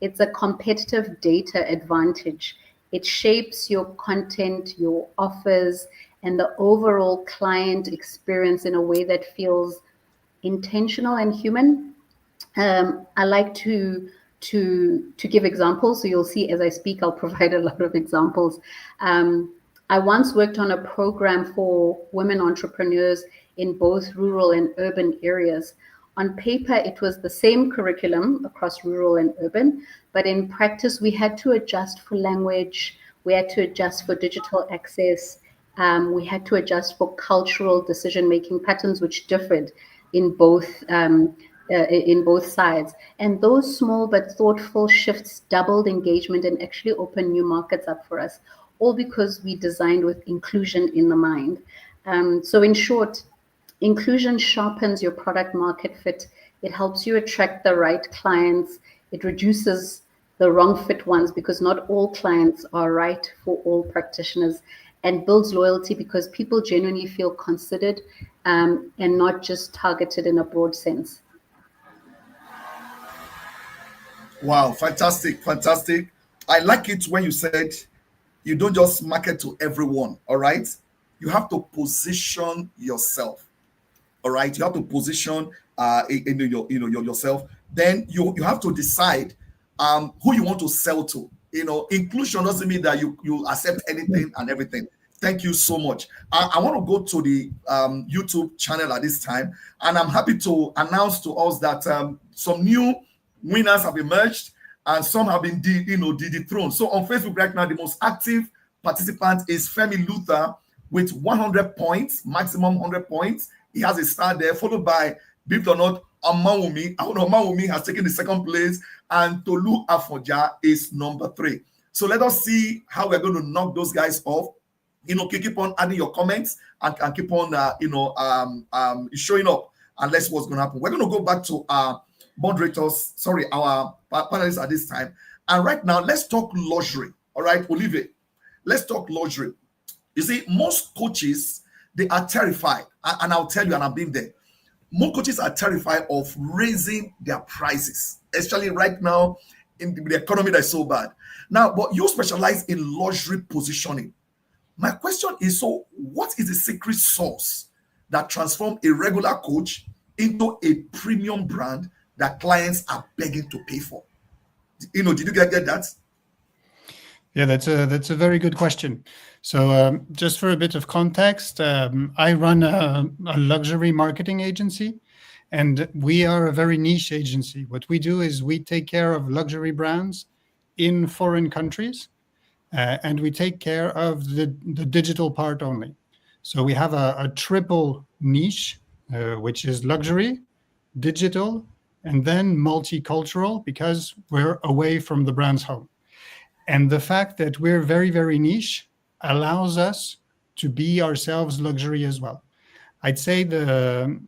It's a competitive data advantage. It shapes your content, your offers, and the overall client experience in a way that feels intentional and human. I like to give examples. So you'll see as I speak, I'll provide a lot of examples. I once worked on a program for women entrepreneurs in both rural and urban areas. On paper, it was the same curriculum across rural and urban, but in practice, we had to adjust for language, we had to adjust for digital access, we had to adjust for cultural decision-making patterns, which differed in both sides. And those small but thoughtful shifts doubled engagement and actually opened new markets up for us, all because we designed with inclusion in the mind. So in short, inclusion sharpens your product market fit. It helps you attract the right clients. It reduces the wrong fit ones, because not all clients are right for all practitioners, and builds loyalty because people genuinely feel considered and not just targeted in a broad sense. Wow, fantastic. I like it when you said you don't just market to everyone, all right? You have to position yourself, all right? You have to position yourself. Then you have to decide who you want to sell to. Inclusion doesn't mean that you accept anything and everything. Thank you so much. I want to go to the YouTube channel at this time, and I'm happy to announce to us that some new winners have emerged, and some have been dethroned. So on Facebook right now, the most active participant is Femi Luther with 100 points, maximum 100 points. He has a star there, followed by, believe it or not, Omawumi. Omawumi has taken the second place, and Tolu Afonja is number 3. So let us see how we're going to knock those guys off. Keep on adding your comments and keep on, showing up, and let's see what's going to happen. We're going to go back to our moderators, our panelists at this time. And right now, let's talk luxury. All right, Olivier, let's talk luxury. You see, most coaches, they are terrified. And I'll tell you, and I've been there. Most coaches are terrified of raising their prices, especially right now in the economy that's so bad. Now, but you specialize in luxury positioning. My question is, so what is the secret sauce that transforms a regular coach into a premium brand that clients are begging to pay for? Did you get that? Yeah, that's a very good question. So just for a bit of context, I run a luxury marketing agency, and we are a very niche agency. What we do is we take care of luxury brands in foreign countries, and we take care of the digital part only. So we have a triple niche, which is luxury, digital, and then multicultural, because we're away from the brand's home. And the fact that we're very, very niche allows us to be ourselves luxury as well. I'd say the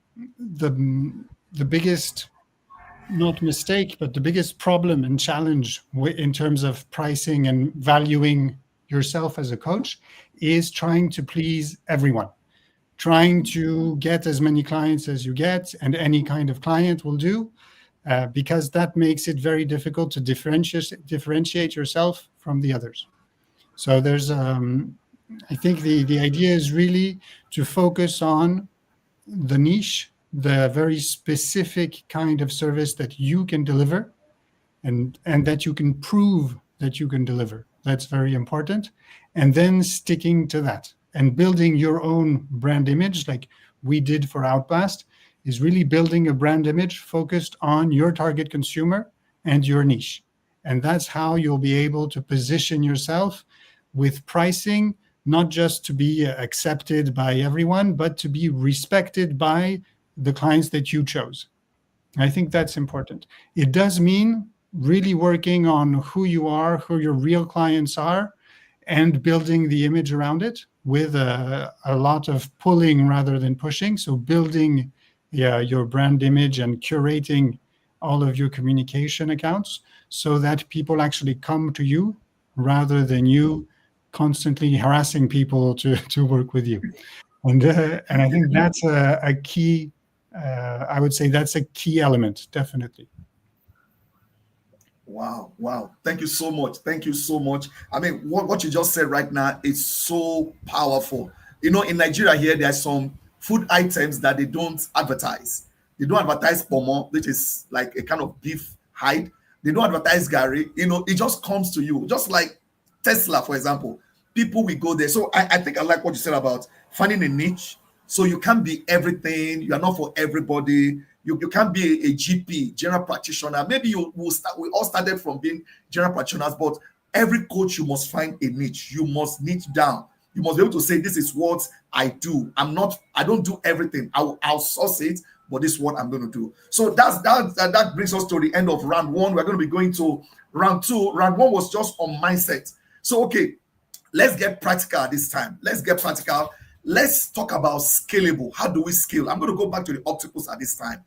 biggest, not mistake, but the biggest problem and challenge in terms of pricing and valuing yourself as a coach is trying to please everyone, trying to get as many clients as you get, and any kind of client will do, because that makes it very difficult to differentiate yourself from the others. So there's, I think the idea is really to focus on the niche, the very specific kind of service that you can deliver, and that you can prove that you can deliver. That's very important. And then sticking to that and building your own brand image, like we did for Outblast, is really building a brand image focused on your target consumer and your niche. And that's how you'll be able to position yourself with pricing, not just to be accepted by everyone, but to be respected by the clients that you chose. I think that's important. It does mean really working on who you are, who your real clients are, and building the image around it with a lot of pulling rather than pushing. So building your brand image and curating all of your communication accounts so that people actually come to you rather than you constantly harassing people to work with you. And I think that's a key, I would say that's a key element, definitely. Wow. Thank you so much. I mean, what you just said right now is so powerful. In Nigeria here, there are some food items that they don't advertise. They don't advertise pomo, which is like a kind of beef hide. They don't advertise gari. It just comes to you. Just like Tesla, for example. People will go there. So I think I like what you said about finding a niche. So you can't be everything. You are not for everybody. You can't be a GP, general practitioner. Maybe we all started from being general practitioners, but every coach, you must find a niche. You must niche down. You must be able to say, this is what I do. I don't do everything. I will outsource it, but this is what I'm going to do. So that brings us to the end of round 1. We're going to be going to round 2. Round 1 was just on mindset. So, okay, let's get practical this time. Let's Let's talk about scalable. How do we scale? I'm going to go back to the octopus at this time.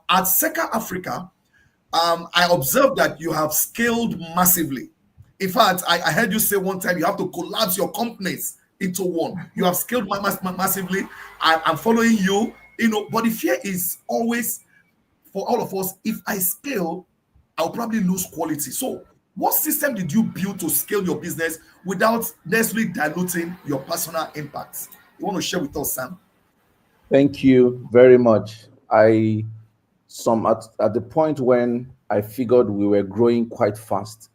At Seca Africa, I observed that you have scaled massively. In fact, I heard you say one time you have to collapse your companies into one. You have scaled massively. I'm following you, but the fear is always for all of us, if I scale, I'll probably lose quality. So what system did you build to scale your business without necessarily diluting your personal impacts? You want to share with us, Sam? Thank you very much. At the point when I figured we were growing quite fast,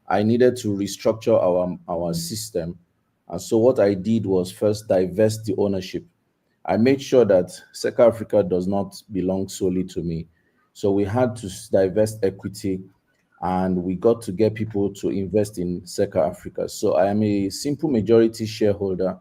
I needed to restructure our system. And so what I did was first divest the ownership. I made sure that Seca Africa does not belong solely to me. So we had to divest equity, and we got to get people to invest in Seca Africa. So I am a simple majority shareholder,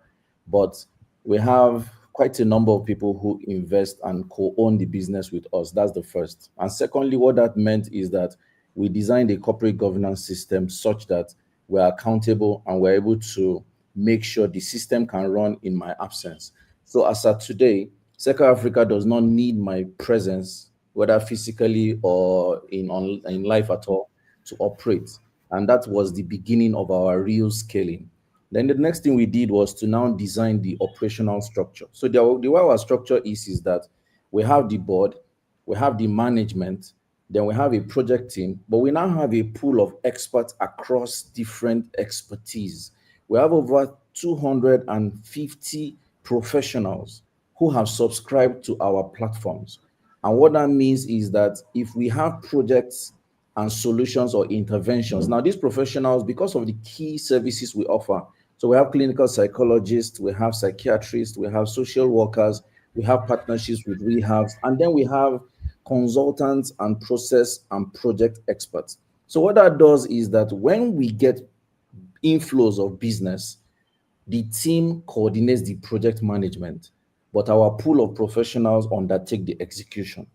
but we have quite a number of people who invest and co-own the business with us. That's the first. And secondly, what that meant is that we designed a corporate governance system such that we're accountable and we're able to make sure the system can run in my absence. So as of today, Seca Africa does not need my presence, whether physically or in life at all, to operate. And that was the beginning of our real scaling. Then the next thing we did was to now design the operational structure. So the way our structure is that we have the board, we have the management, then we have a project team, but we now have a pool of experts across different expertise. We have over 250 professionals who have subscribed to our platforms. And what that means is that if we have projects and solutions or interventions, now these professionals, because of the key services we offer, so we have clinical psychologists, we have psychiatrists, we have social workers, we have partnerships with rehabs, and then we have consultants and process and project experts. So what that does is that when we get inflows of business, the team coordinates the project management, but our pool of professionals undertake the execution.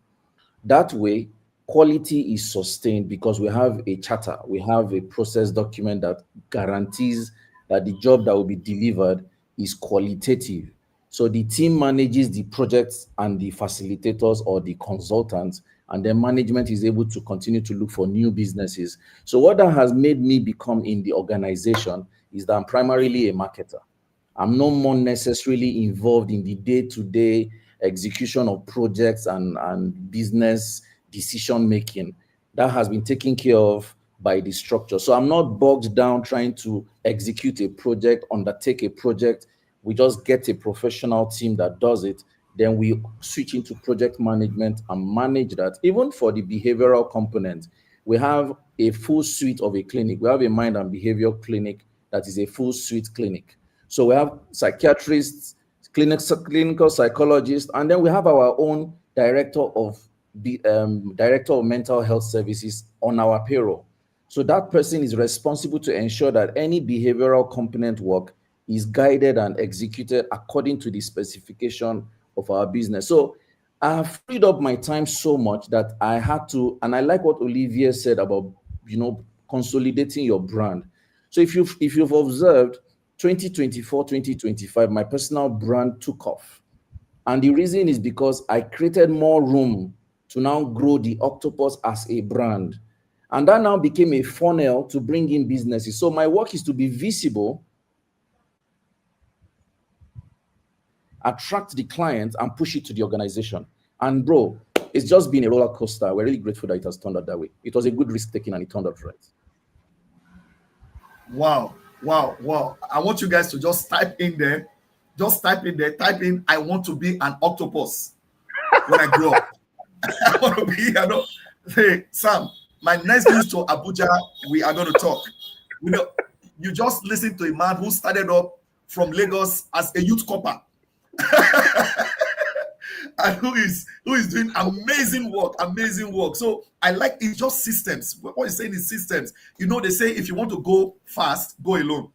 That way, quality is sustained because we have a charter, we have a process document that guarantees that the job that will be delivered is qualitative. So the team manages the projects and the facilitators or the consultants, and then management is able to continue to look for new businesses. So what that has made me become in the organization is that I'm primarily a marketer. I'm no more necessarily involved in the day-to-day execution of projects and business decision-making. That has been taken care of by the structure. So I'm not bogged down trying to execute a project, undertake a project. We just get a professional team that does it. Then we switch into project management and manage that. Even for the behavioral component, we have a full suite of a clinic. We have a mind and behavior clinic that is a full suite clinic. So we have psychiatrists, clinical psychologists, and then we have our own director of mental health services on our payroll. So that person is responsible to ensure that any behavioral component work is guided and executed according to the specification of our business. So I have freed up my time so much that I had to, and I like what Olivier said about, consolidating your brand. So if you've observed, 2024, 2025, my personal brand took off. And the reason is because I created more room to now grow the Octopus as a brand. And that now became a funnel to bring in businesses. So my work is to be visible, attract the client, and push it to the organization. And bro, it's just been a roller coaster. We're really grateful that it has turned out that way. It was a good risk taking and it turned out right. Wow. I want you guys to just type in, I want to be an octopus when I grow up. I want to be, hey, Sam, my next visit to Abuja, we are going to talk. You just listen to a man who started up from Lagos as a youth copper. And who is doing amazing work. So I like it's just systems. What you're saying is systems. They say if you want to go fast, go alone.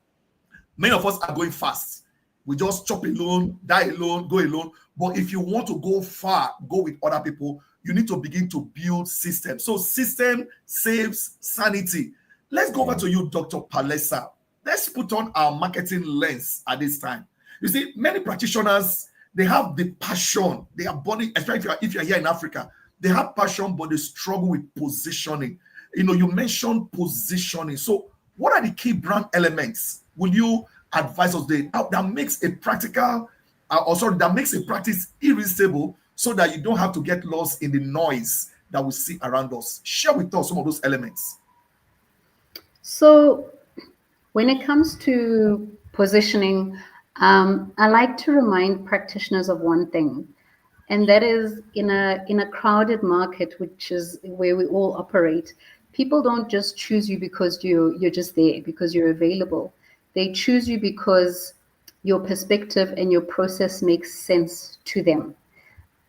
Many of us are going fast. We just chop alone, die alone, go alone. But if you want to go far, go with other people, you need to begin to build systems. So system saves sanity. Let's go over to you, Dr. Palesa. Let's put on our marketing lens at this time. You see, many practitioners, they have the passion. They are burning, especially if you're here in Africa. They have passion, but they struggle with positioning. You mentioned positioning. So what are the key brand elements? Will you advise us that makes a practical, that makes a practice irresistible so that you don't have to get lost in the noise that we see around us? Share with us some of those elements. So when it comes to positioning, I like to remind practitioners of one thing, and that is in a crowded market, which is where we all operate, people don't just choose you because you're just there, because you're available. They choose you because your perspective and your process makes sense to them.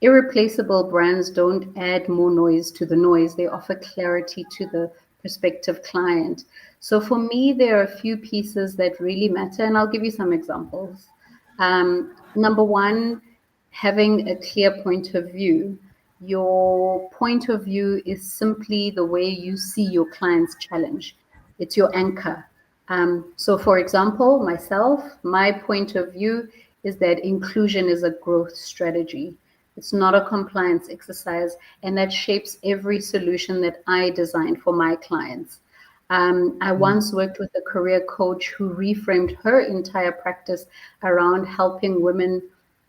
Irreplaceable brands don't add more noise to the noise. They offer clarity to the prospective client. So for me, there are a few pieces that really matter, and I'll give you some examples. Number one, having a clear point of view. Your point of view is simply the way you see your client's challenge. It's your anchor. So for example, myself, my point of view is that inclusion is a growth strategy. It's not a compliance exercise, and that shapes every solution that I design for my clients. I once worked with a career coach who reframed her entire practice around helping women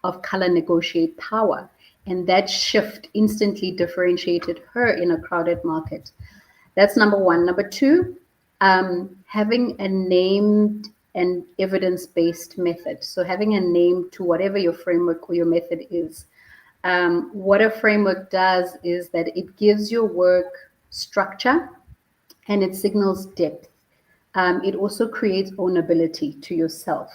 of color negotiate power. And that shift instantly differentiated her in a crowded market. That's number one. Number two, having a named and evidence-based method. So having a name to whatever your framework or your method is. What a framework does is that it gives your work structure and it signals depth. It also creates ownability to yourself.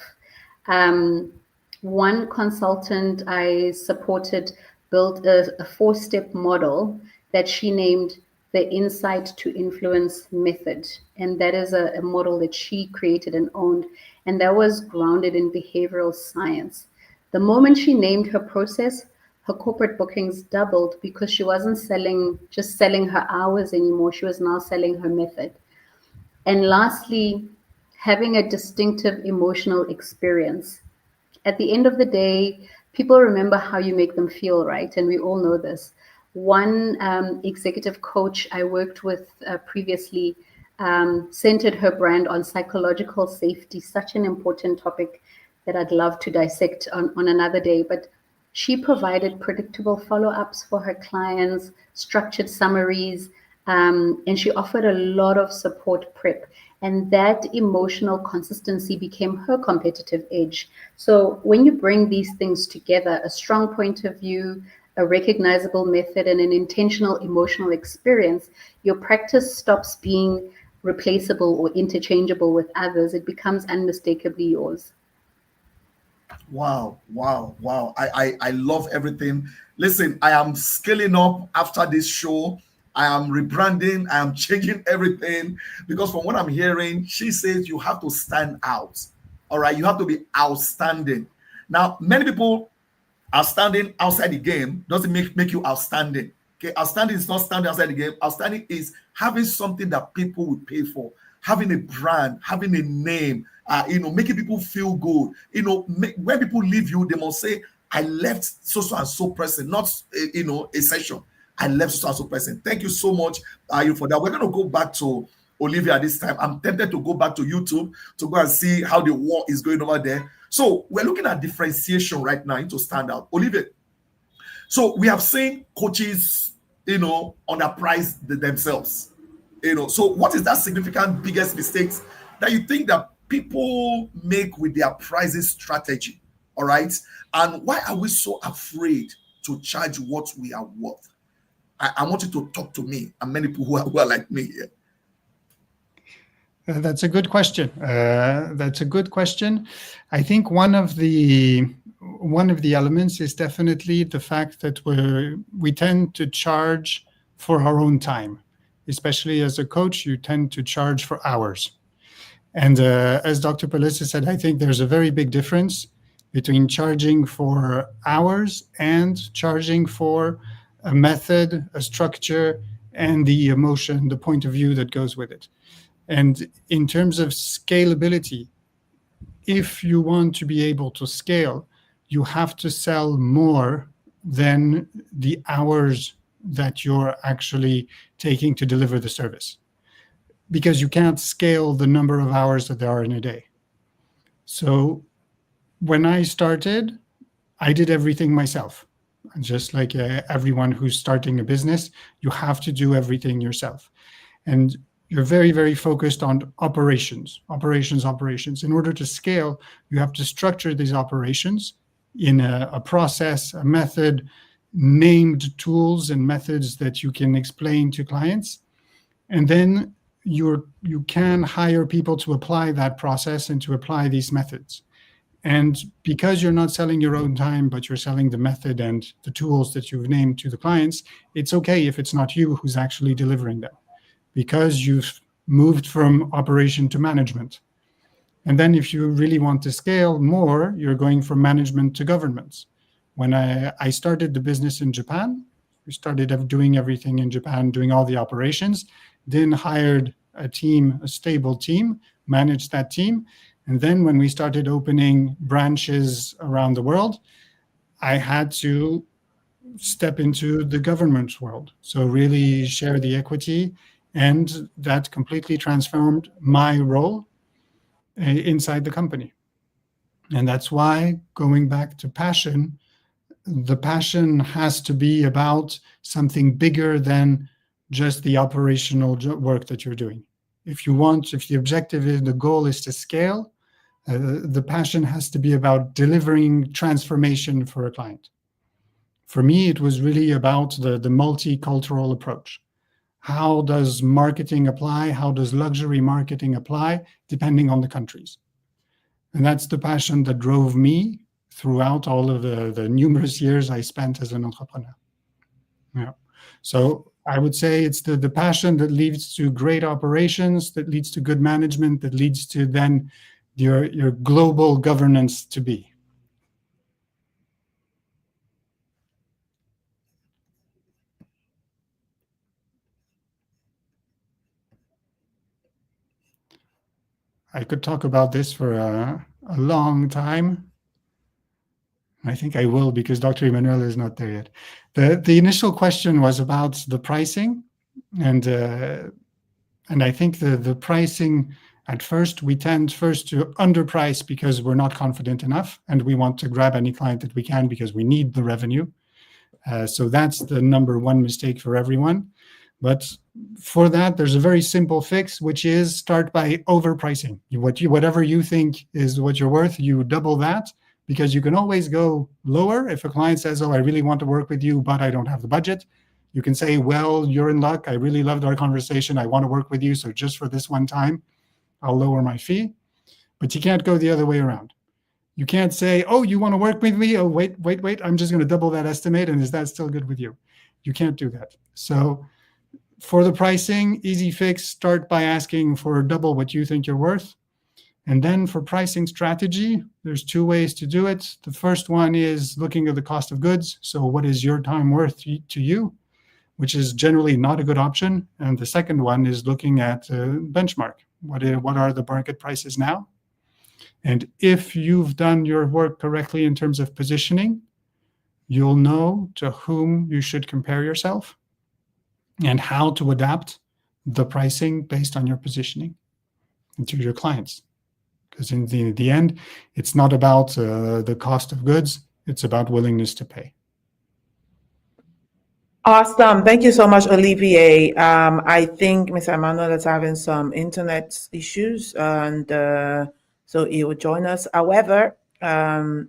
One consultant I supported built a 4-step model that she named the Insight to Influence method. And that is a model that she created and owned. And that was grounded in behavioral science. The moment she named her process, her corporate bookings doubled because she wasn't just selling her hours anymore. She was now selling her method. And lastly, having a distinctive emotional experience. At the end of the day, people remember how you make them feel, right? And we all know this. One executive coach I worked with previously centered her brand on psychological safety, such an important topic that I'd love to dissect on another day. But she provided predictable follow-ups for her clients, structured summaries, and she offered a lot of support prep. And that emotional consistency became her competitive edge. So when you bring these things together, a strong point of view, a recognizable method, and an intentional emotional experience, your practice stops being replaceable or interchangeable with others. It becomes unmistakably yours. Wow. I love everything. Listen, I am scaling up after this show. I am rebranding. I am changing everything because from what I'm hearing, she says you have to stand out. All right. You have to be outstanding. Now, many people are standing outside the game. Doesn't make you outstanding. Okay. Outstanding is not standing outside the game. Outstanding is having something that people will pay for, having a brand, having a name, making people feel good. When people leave you, they must say, I left so and so person, not a session. I left so and so person. Thank you so much, for that. We're going to go back to Olivia this time. I'm tempted to go back to YouTube to go and see how the war is going over there. So we're looking at differentiation right now to stand out. Olivia, so we have seen coaches, underprice themselves. So what is that significant biggest mistakes that you think that people make with their pricing strategy? All right. And why are we so afraid to charge what we are worth? I want you to talk to me and many people who are like me here. That's a good question. I think one of the elements is definitely the fact that we tend to charge for our own time. Especially as a coach, you tend to charge for hours. And as Dr. Palisa said, I think there's a very big difference between charging for hours and charging for a method, a structure, and the emotion, the point of view that goes with it. And in terms of scalability, if you want to be able to scale, you have to sell more than the hours that you're actually taking to deliver the service, because you can't scale the number of hours that there are in a day. So when I started, I did everything myself. Just like everyone who's starting a business, you have to do everything yourself. And you're very, very focused on operations. In order to scale, you have to structure these operations in a process, a method, named tools and methods that you can explain to clients. And then you can hire people to apply that process and to apply these methods. And because you're not selling your own time, but you're selling the method and the tools that you've named to the clients, it's okay if it's not you who's actually delivering them, because you've moved from operation to management. And then if you really want to scale more, you're going from management to governance. When I started the business in Japan, we started doing everything in Japan, doing all the operations, then hired a team, a stable team, managed that team. And then when we started opening branches around the world, I had to step into the government world. So really share the equity, and that completely transformed my role inside the company. And that's why, going back to passion, the passion has to be about something bigger than just the operational work that you're doing. If the objective is, the goal is to scale, the passion has to be about delivering transformation for a client. For me, it was really about the multicultural approach. How does marketing apply? How does luxury marketing apply, depending on the countries? And that's the passion that drove me throughout all of the numerous years I spent as an entrepreneur. Yeah. So I would say it's the passion that leads to great operations, that leads to good management, that leads to then your global governance to be. I could talk about this for a long time. I think I will, because Dr. Emmanuel is not there yet. The initial question was about the pricing, and I think the pricing, at first, we tend first to underprice because we're not confident enough, and we want to grab any client that we can because we need the revenue. So that's the number one mistake for everyone. But for that, there's a very simple fix, which is start by overpricing. Whatever you think is what you're worth, you double that, because you can always go lower. If a client says, oh, I really want to work with you, but I don't have the budget, you can say, well, you're in luck. I really loved our conversation. I want to work with you. So just for this one time, I'll lower my fee. But you can't go the other way around. You can't say, oh, you want to work with me? Oh, wait. I'm just going to double that estimate. And is that still good with you? You can't do that. So for the pricing, easy fix, start by asking for double what you think you're worth. And then for pricing strategy, there's two ways to do it. The first one is looking at the cost of goods. So what is your time worth to you, which is generally not a good option. And the second one is looking at benchmark. What are the market prices now? And if you've done your work correctly in terms of positioning, you'll know to whom you should compare yourself and how to adapt the pricing based on your positioning to your clients. Because in the end, it's not about the cost of goods, it's about willingness to pay. Awesome. Thank you so much, Olivier. I think Mr. Emmanuel is having some internet issues, and so he will join us. However, I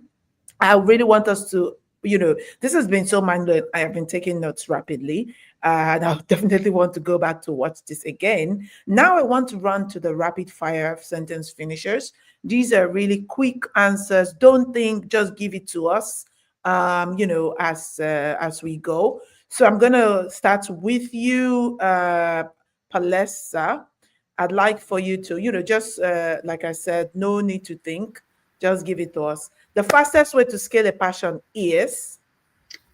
really want us to, this has been so mindless. I have been taking notes rapidly, and I definitely want to go back to watch this again. Now I want to run to the rapid fire sentence finishers. These are really quick answers. Don't think, just give it to us, as we go. So I'm going to start with you, Palesa. I'd like for you to, just like I said, no need to think, just give it to us. The fastest way to scale a passion is?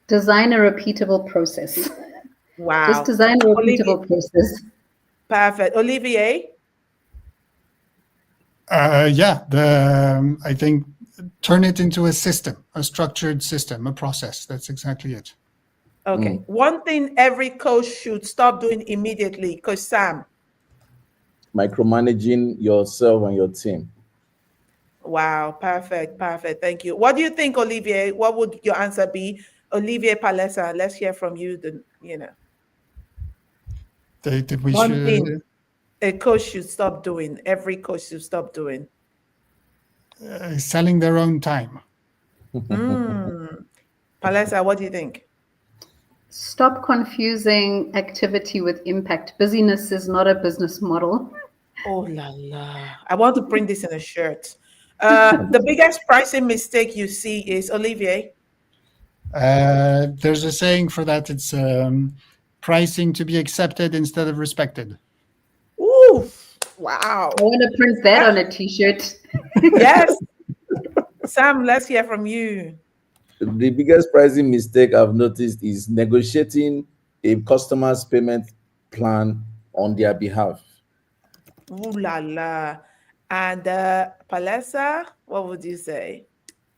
Design a repeatable process. Wow. Just design a repeatable process. Perfect. Olivier? I think turn it into a system, a structured system, a process. That's exactly it. Okay. One thing every coach should stop doing immediately, Coach Sam. Micromanaging yourself and your team. Wow. Perfect. Thank you. What do you think, Olivier? What would your answer be? Olivier Palesa, let's hear from you. One thing a coach should stop doing, every coach should stop doing. Selling their own time. Palesa, what do you think? Stop confusing activity with impact. Busyness is not a business model. Oh la la. I want to print this in a shirt. The biggest pricing mistake you see is, Olivier? There's a saying for that. It's pricing to be accepted instead of respected. Ooh, wow. I want to print that on a t-shirt. Yes. Sam, let's hear from you. The biggest pricing mistake I've noticed is negotiating a customer's payment plan on their behalf. Ooh la la. And Palesa, what would you say?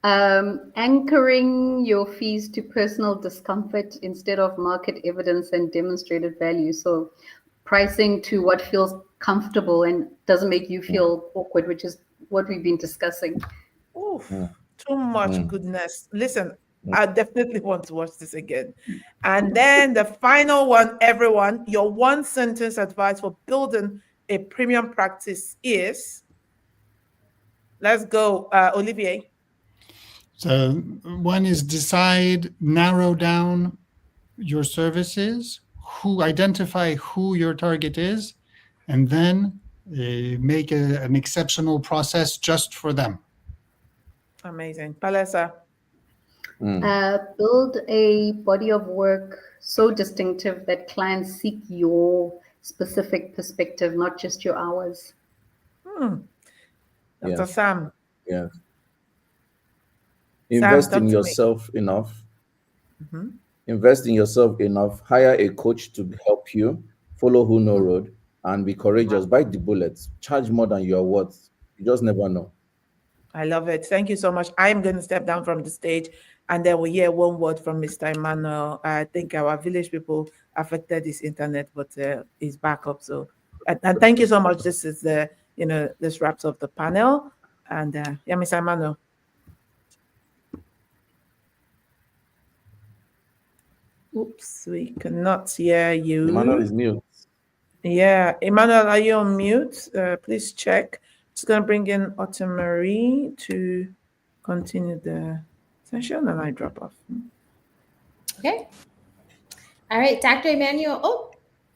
Anchoring your fees to personal discomfort instead of market evidence and demonstrated value. So pricing to what feels comfortable and doesn't make you feel awkward, which is what we've been discussing. Oof, too much goodness. Listen, I definitely want to watch this again. And then the final one, everyone, your one sentence advice for building a premium practice is, let's go, Olivier. So one is narrow down your services, identify who your target is, and then make an exceptional process just for them. Amazing. Palesa. Build a body of work so distinctive that clients seek your specific perspective, not just your hours. Dr. Sam. Yeah. Invest in yourself enough. Invest in yourself enough. Hire a coach to help you. Follow who know road and be courageous. Bite the bullets. Charge more than you are worth. You just never know. I love it. Thank you so much. I'm going to step down from the stage and then we'll hear one word from Mr. Emmanuel. I think our village people affected his internet, but he's back up. So, and thank you so much. This is this wraps up the panel. And yeah, Mr. Emmanuel. Oops, we cannot hear you. Emmanuel is mute. Yeah, Emmanuel, are you on mute? Please check. Just going to bring in Autumn Marie to continue the session and I drop off. Okay. All right, Dr. Emmanuel. Oh,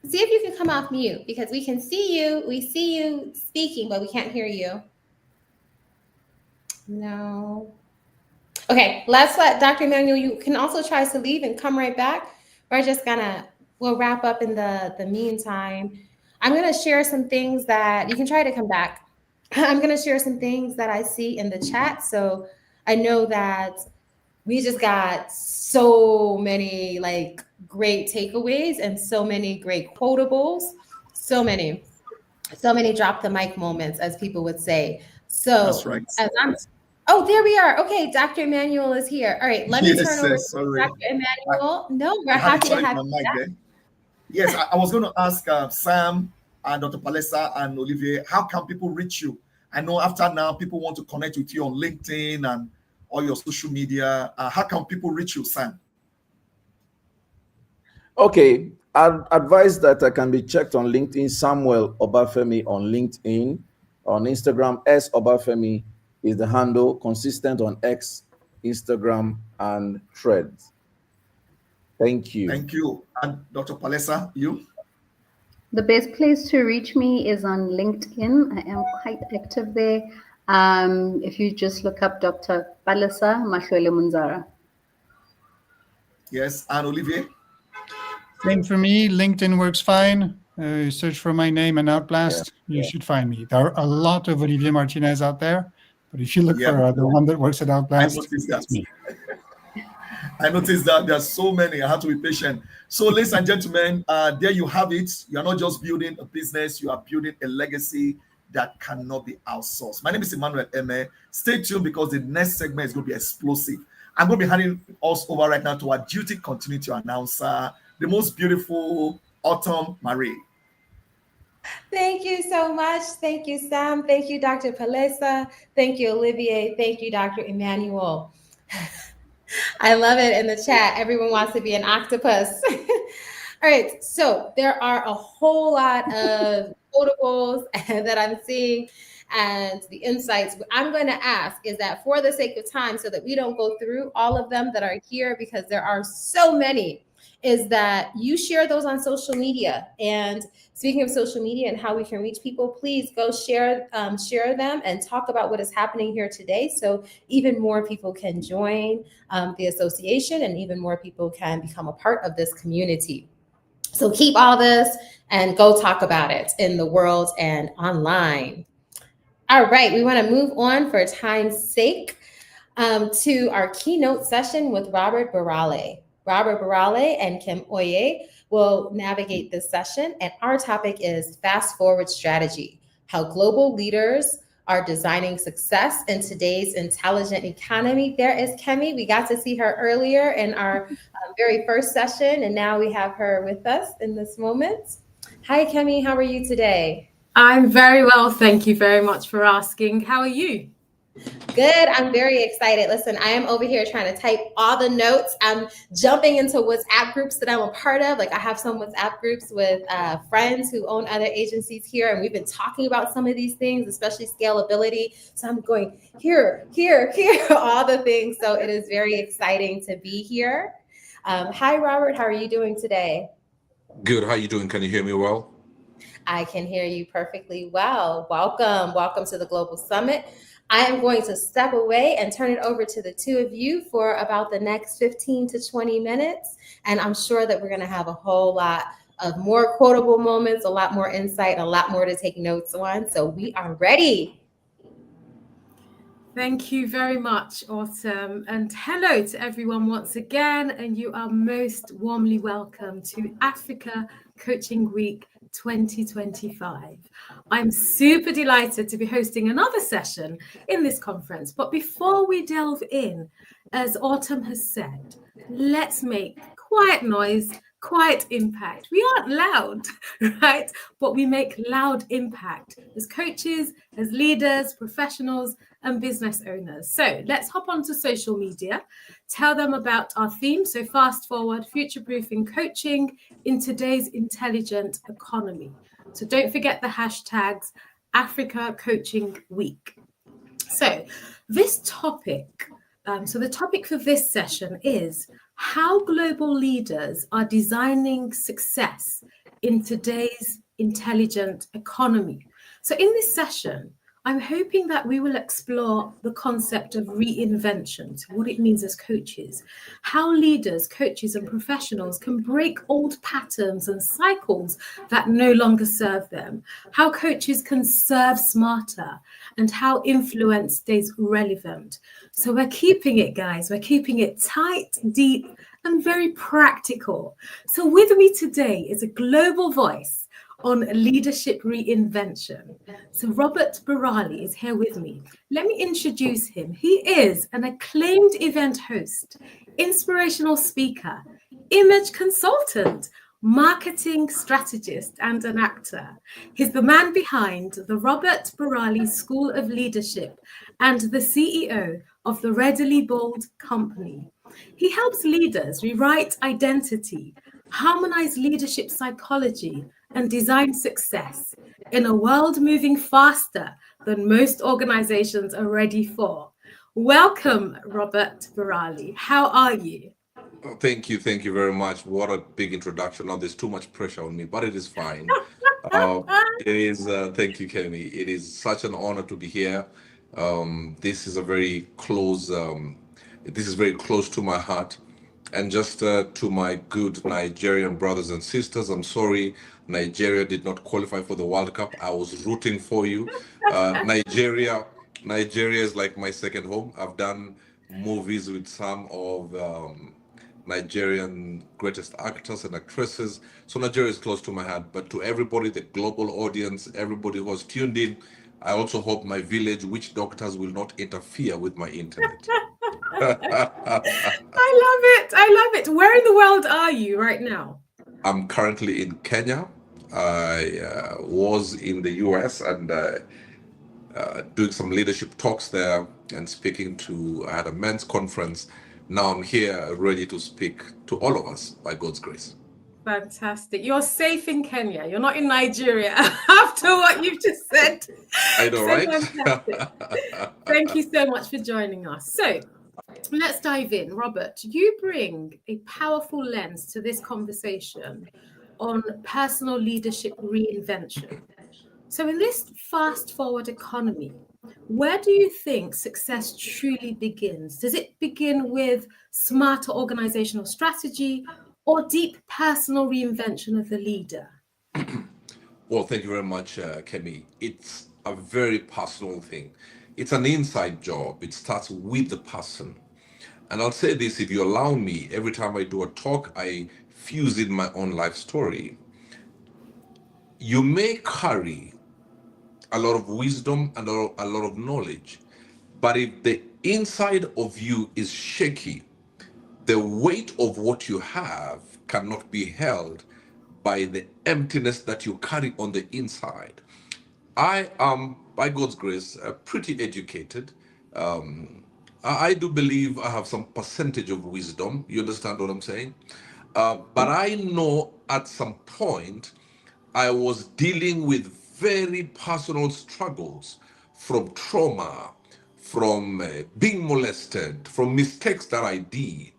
see if you can come off mute because we can see you. We see you speaking, but we can't hear you. No. Okay, let's let Dr. Emmanuel, you can also try to leave and come right back. We'll wrap up in the meantime. I'm gonna share some things that you can try to come back. I'm gonna share some things that I see in the chat. So I know that we just got so many great takeaways and so many great quotables, so many drop the mic moments, as people would say. So that's right. Oh, there we are. Okay, Dr. Emmanuel is here. All right, let me turn over to Dr. Emmanuel. No, we're happy to have you. Yes, I was going to ask Sam and Dr. Palesa and Olivier, how can people reach you? I know after now, people want to connect with you on LinkedIn and all your social media. How can people reach you, Sam? Okay, I'd advise that I can be checked on LinkedIn, Samuel Obafemi on LinkedIn. On Instagram, S Obafemi is the handle, consistent on X, Instagram, and Threads. Thank you. Thank you. And Dr. Palesa, you? The best place to reach me is on LinkedIn. I am quite active there. If you just look up Dr. Palesa Mahlwele Munzara. Yes, and Olivier? Same for me. LinkedIn works fine. Search for my name and Outblast. You should find me. There are a lot of Olivier Martinez out there, but if you look for the one that works at Outblast, that's me. I noticed that there are so many. I have to be patient. So, ladies and gentlemen, there you have it. You are not just building a business, you are building a legacy that cannot be outsourced. My name is Emmanuel Eme. Stay tuned because the next segment is going to be explosive. I'm going to be handing us over right now to our duty continuity announcer, the most beautiful Autumn Marie. Thank you so much. Thank you, Sam. Thank you, Dr. Palesa. Thank you, Olivier. Thank you, Dr. Emmanuel. I love it in the chat. Everyone wants to be an octopus. All right, so there are a whole lot of quotables that I'm seeing and the insights. What I'm going to ask is that for the sake of time, so that we don't go through all of them that are here because there are so many, is that you share those on social media. And speaking of social media and how we can reach people, please go share them and talk about what is happening here today. So even more people can join the association and even more people can become a part of this community. So keep all this and go talk about it in the world and online. All right, we want to move on for time's sake. to our keynote session with Robert Burale. Robert Burale and Kim Oye will navigate this session, and our topic is Fast Forward Strategy, how global leaders are designing success in today's intelligent economy. There is Kemi. We got to see her earlier in our very first session, and now we have her with us in this moment. Hi, Kemi. How are you today? I'm very well. Thank you very much for asking. How are you? Good. I'm very excited. Listen, I am over here trying to type all the notes. I'm jumping into WhatsApp groups that I'm a part of. Like I have some WhatsApp groups with friends who own other agencies here, and we've been talking about some of these things, especially scalability. So I'm going here, all the things. So it is very exciting to be here. Hi, Robert. How are you doing today? Good. How are you doing? Can you hear me well? I can hear you perfectly well. Welcome. Welcome to the Global Summit. I am going to step away and turn it over to the two of you for about the next 15 to 20 minutes. And I'm sure that we're going to have a whole lot of more quotable moments, a lot more insight, and a lot more to take notes on. So we are ready. Thank you very much, Autumn. And hello to everyone once again. And you are most warmly welcome to Africa Coaching Week 2025. I'm super delighted to be hosting another session in this conference. But before we delve in, as Autumn has said, let's make quiet noise, quiet impact. We aren't loud, right? But we make loud impact as coaches, as leaders, professionals, and business owners. So let's hop onto social media, tell them about our theme. So fast forward, future-proofing coaching in today's intelligent economy. So don't forget the hashtags Africa Coaching Week. So this topic, so the topic for this session is how global leaders are designing success in today's intelligent economy. So in this session, I'm hoping that we will explore the concept of reinvention, what it means as coaches, how leaders, coaches, and professionals can break old patterns and cycles that no longer serve them, how coaches can serve smarter, and how influence stays relevant. So we're keeping it, guys. We're keeping it tight, deep, and very practical. So with me today is a global voice on leadership reinvention. So Robert Burale is here with me. Let me introduce him. He is an acclaimed event host, inspirational speaker, image consultant, marketing strategist, and an actor. He's the man behind the Robert Burale School of Leadership and the CEO of the Readily Bold Company. He helps leaders rewrite identity, harmonize leadership psychology, and design success in a world moving faster than most organizations are ready for. Welcome, Robert Burale. How are you? Oh, thank you very much. What a big introduction. Now there's too much pressure on me, but it is fine. It is. Thank you, Kemi. It is such an honor to be here. This is a very close. This is very close to my heart. And just to my good Nigerian brothers and sisters, I'm sorry Nigeria did not qualify for the World Cup. I was rooting for you. Nigeria is like my second home. I've done movies with some of Nigerian greatest actors and actresses. So Nigeria is close to my heart. But to everybody, the global audience, everybody who was tuned in, I also hope my village witch doctors will not interfere with my internet. I love it. Where in the world are you right now? I'm currently in Kenya. I was in the US and doing some leadership talks there and speaking to, I had a men's conference. Now I'm here ready to speak to all of us by God's grace. Fantastic. You're safe in Kenya. You're not in Nigeria after what you've just said. I know, right? Fantastic. Thank you so much for joining us. So let's dive in. Robert, you bring a powerful lens to this conversation on personal leadership reinvention. So in this fast-forward economy, where do you think success truly begins? Does it begin with smarter organizational strategy or deep personal reinvention of the leader? Well, thank you very much, Kemi. It's a very personal thing. it's an inside job. It starts with the person. And I'll say this, if you allow me, every time I do a talk, I fuse in my own life story. You may carry a lot of wisdom and a lot of knowledge, but if the inside of you is shaky, the weight of what you have cannot be held by the emptiness that you carry on the inside. I am, by God's grace, pretty educated. I do believe I have some percentage of wisdom. You understand what I'm saying? But I know at some point I was dealing with very personal struggles from trauma, from being molested, from mistakes that I did.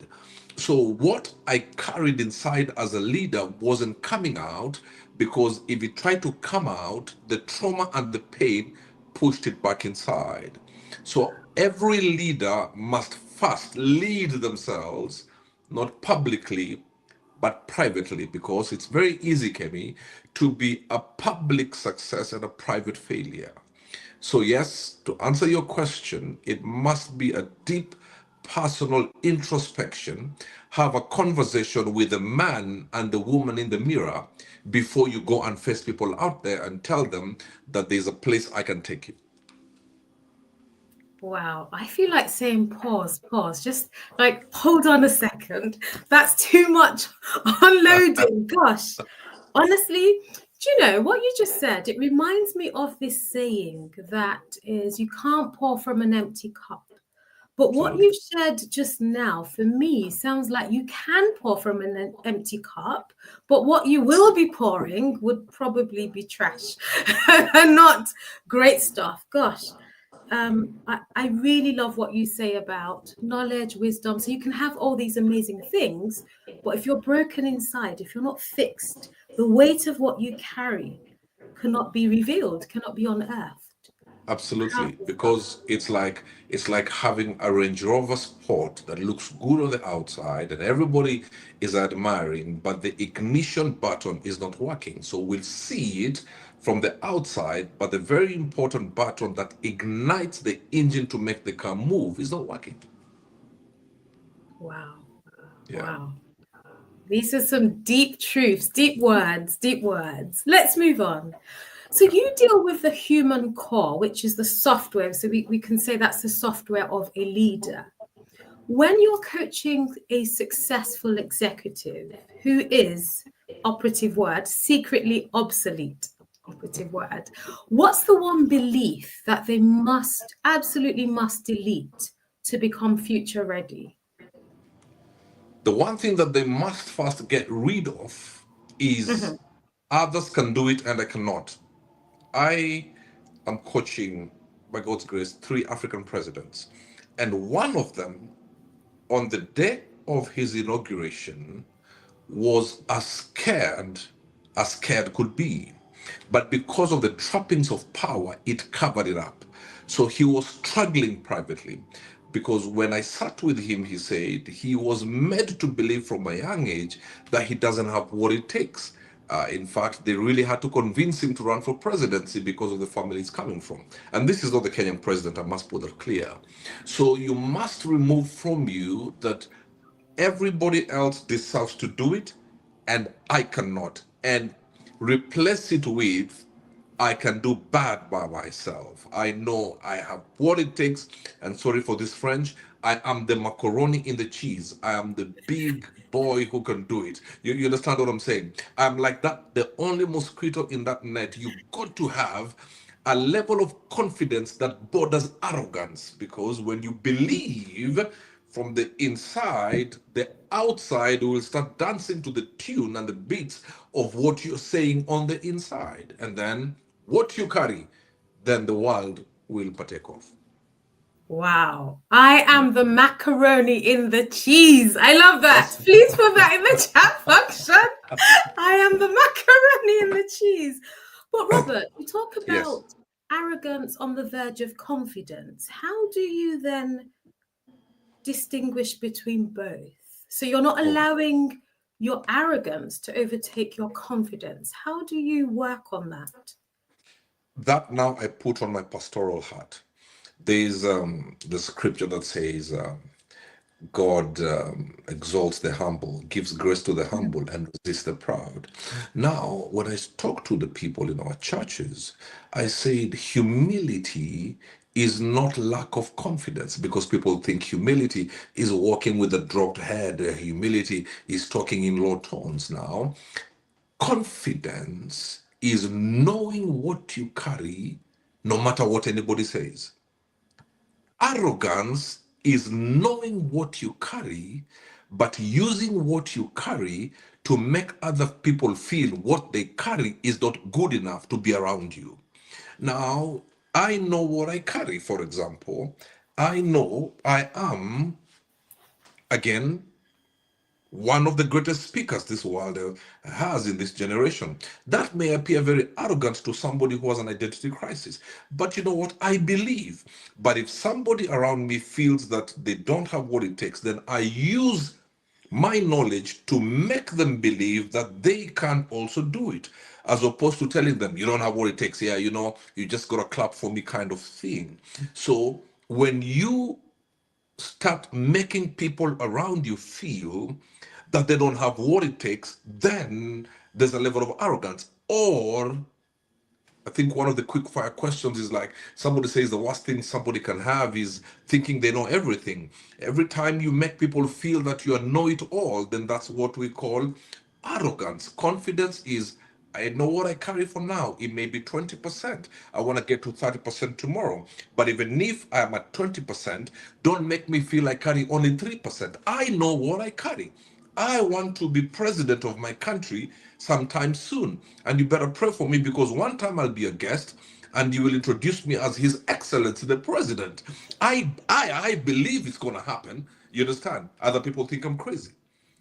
So what I carried inside as a leader wasn't coming out, because if it tried to come out, the trauma and the pain pushed it back inside. So every leader must first lead themselves, not publicly, but privately, because it's very easy, Kemi, to be a public success and a private failure. So yes, to answer your question, it must be a deep personal introspection. Have a conversation with the man and the woman in the mirror before you go and face people out there and tell them that there's a place I can take you. Wow, I feel like saying pause, just like hold on a second. That's too much unloading. Gosh, honestly, do you know what you just said? It reminds me of this saying that is, you can't pour from an empty cup. But what you've shared just now, for me, sounds like you can pour from an empty cup, but what you will be pouring would probably be trash and not great stuff. Gosh. I really love what you say about knowledge, wisdom. So you can have all these amazing things, but if you're broken inside, if you're not fixed, the weight of what you carry cannot be revealed, cannot be unearthed. Absolutely, because it's like having a Range Rover Sport that looks good on the outside and everybody is admiring, but the ignition button is not working. So we'll see it from the outside, but the very important button that ignites the engine to make the car move is not working. Wow. Yeah. Wow. These are some deep truths, deep words. Let's move on. So you deal with the human core, which is the software. So we can say that's the software of a leader. When you're coaching a successful executive who is, operative word, secretly obsolete, operative word, what's the one belief that they absolutely must delete to become future ready? The one thing that they must first get rid of is others can do it and I cannot. I am coaching, by God's grace, 3 African presidents. And one of them, on the day of his inauguration, was as scared could be. But because of the trappings of power, it covered it up. So he was struggling privately. Because when I sat with him, he said he was made to believe from a young age that he doesn't have what it takes. In fact, they really had to convince him to run for presidency because of the family he's coming from. And this is not the Kenyan president, I must put that clear. So you must remove from you that everybody else deserves to do it and I cannot. And replace it with, I can do bad by myself. I know I have what it takes. And sorry for this French, I am the macaroni in the cheese. I am the big boy who can do it. You understand what I'm saying? I'm like that, the only mosquito in that net. You've got to have a level of confidence that borders arrogance, because when you believe from the inside, the outside will start dancing to the tune and the beats of what you're saying on the inside. And then what you carry, then the world will partake of. Wow. I am the macaroni in the cheese. I love that. Please put that in the chat function. I am the macaroni in the cheese. But Robert, you talk about arrogance on the verge of confidence. How do you then distinguish between both? So you're not allowing your arrogance to overtake your confidence. How do you work on that? That now I put on my pastoral hat. There's the scripture that says, God exalts the humble, gives grace to the humble, and resists the proud. Now, when I talk to the people in our churches, I said humility is not lack of confidence, because people think humility is walking with a dropped head. Humility is talking in low tones. Now, confidence is knowing what you carry no matter what anybody says. Arrogance is knowing what you carry, but using what you carry to make other people feel what they carry is not good enough to be around you. Now, I know what I carry, for example. I know I am, again, one of the greatest speakers this world has in this generation. That may appear very arrogant to somebody who has an identity crisis. But you know what? I believe. But if somebody around me feels that they don't have what it takes, then I use my knowledge to make them believe that they can also do it, as opposed to telling them, you don't have what it takes. Yeah, you know, you just got to clap for me kind of thing. So when you start making people around you feel that they don't have what it takes, then there's a level of arrogance. Or I think one of the quick fire questions is like, somebody says the worst thing somebody can have is thinking they know everything. Every time you make people feel that you know it all, then that's what we call arrogance. Confidence is, I know what I carry for now. It may be 20%. I want to get to 30% tomorrow. But even if I'm at 20%, don't make me feel I carry only 3%. I know what I carry. I want to be president of my country sometime soon. And you better pray for me, because one time I'll be a guest and you will introduce me as His Excellency the President. I believe it's going to happen. You understand? Other people think I'm crazy.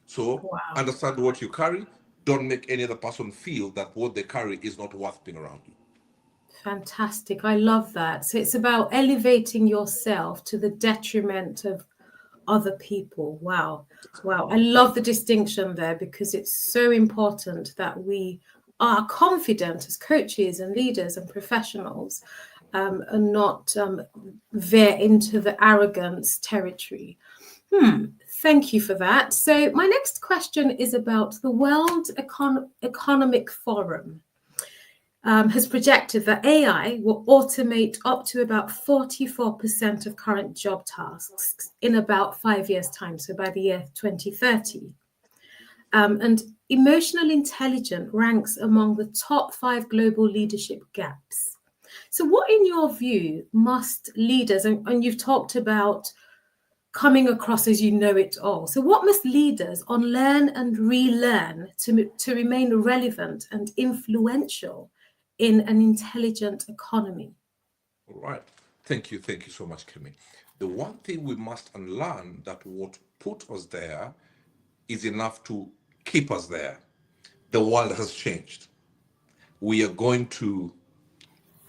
So understand what you carry. Don't make any other person feel that what they carry is not worth being around you. Fantastic. I love that. So it's about elevating yourself to the detriment of other people. Wow. I love the distinction there, because it's so important that we are confident as coaches and leaders and professionals, and not veer into the arrogance territory. Thank you for that. So my next question is about the World Economic Forum. Has projected that AI will automate up to about 44% of current job tasks in about 5 years' time, so by the year 2030. And emotional intelligence ranks among the top 5 global leadership gaps. So what, in your view, must leaders, and you've talked about coming across as you know it all, so what must leaders unlearn and relearn to remain relevant and influential in an intelligent economy? All right. Thank you so much, Kemi. The one thing we must unlearn, that what put us there is enough to keep us there. The world has changed. We are going to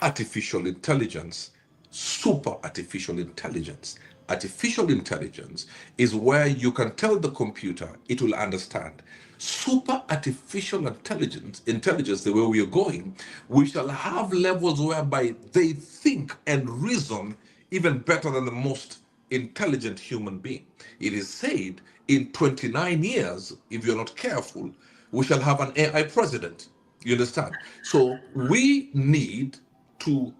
artificial intelligence, super artificial intelligence. Artificial intelligence is where you can tell the computer, it will understand. Super artificial intelligence, the way we are going, we shall have levels whereby they think and reason even better than the most intelligent human being. It is said in 29 years, if you're not careful, we shall have an AI president. You understand? So we need to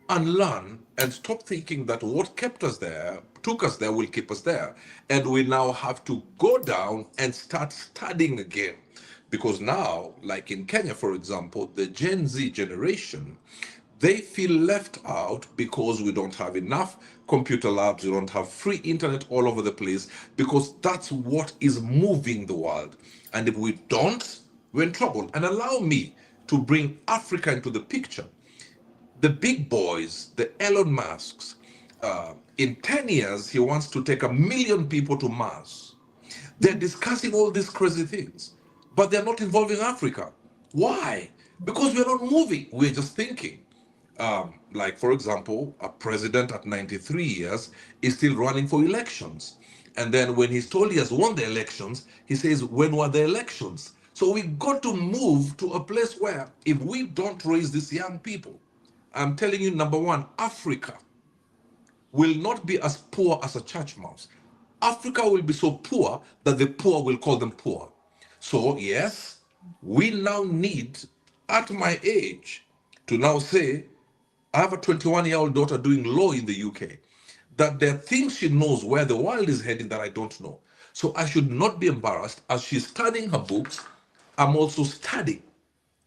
unlearn and stop thinking that what kept us there, took us there, will keep us there. And we now have to go down and start studying again. Because now, like in Kenya, for example, the Gen Z generation, they feel left out because we don't have enough computer labs, we don't have free internet all over the place, because that's what is moving the world. And if we don't, we're in trouble. And allow me to bring Africa into the picture. The big boys, the Elon Musks, in 10 years, he wants to take 1 million people to Mars. They're discussing all these crazy things, but they're not involving Africa. Why? Because we're not moving, we're just thinking. Like, for example, a president at 93 years is still running for elections. And then when he's told he has won the elections, he says, when were the elections? So we got to move to a place where if we don't raise these young people, I'm telling you, number one, Africa will not be as poor as a church mouse. Africa will be so poor that the poor will call them poor. So yes, we now need, at my age, to now say, I have a 21-year-old daughter doing law in the UK, that there are things she knows where the world is heading that I don't know. So I should not be embarrassed. As she's studying her books, I'm also studying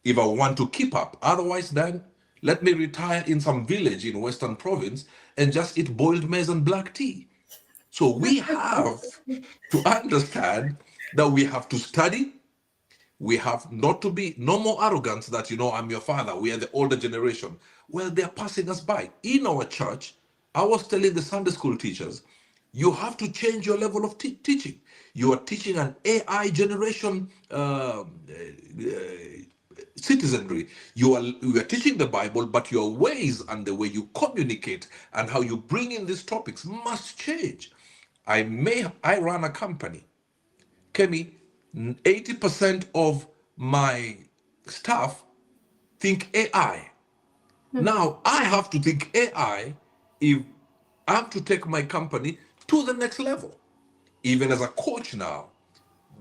if I want to keep up. Otherwise, then let me retire in some village in Western Province and just eat boiled maize and black tea. So we have to understand that we have to study. We have not to be, no more arrogance that, you know, I'm your father, we are the older generation. Well, they're passing us by. In our church, I was telling the Sunday school teachers, you have to change your level of teaching. You are teaching an AI generation citizenry. You are teaching the Bible, but your ways and the way you communicate and how you bring in these topics must change. I run a company. Kemi, 80% of my staff think AI. Now I have to think AI if I'm to take my company to the next level. Even as a coach now,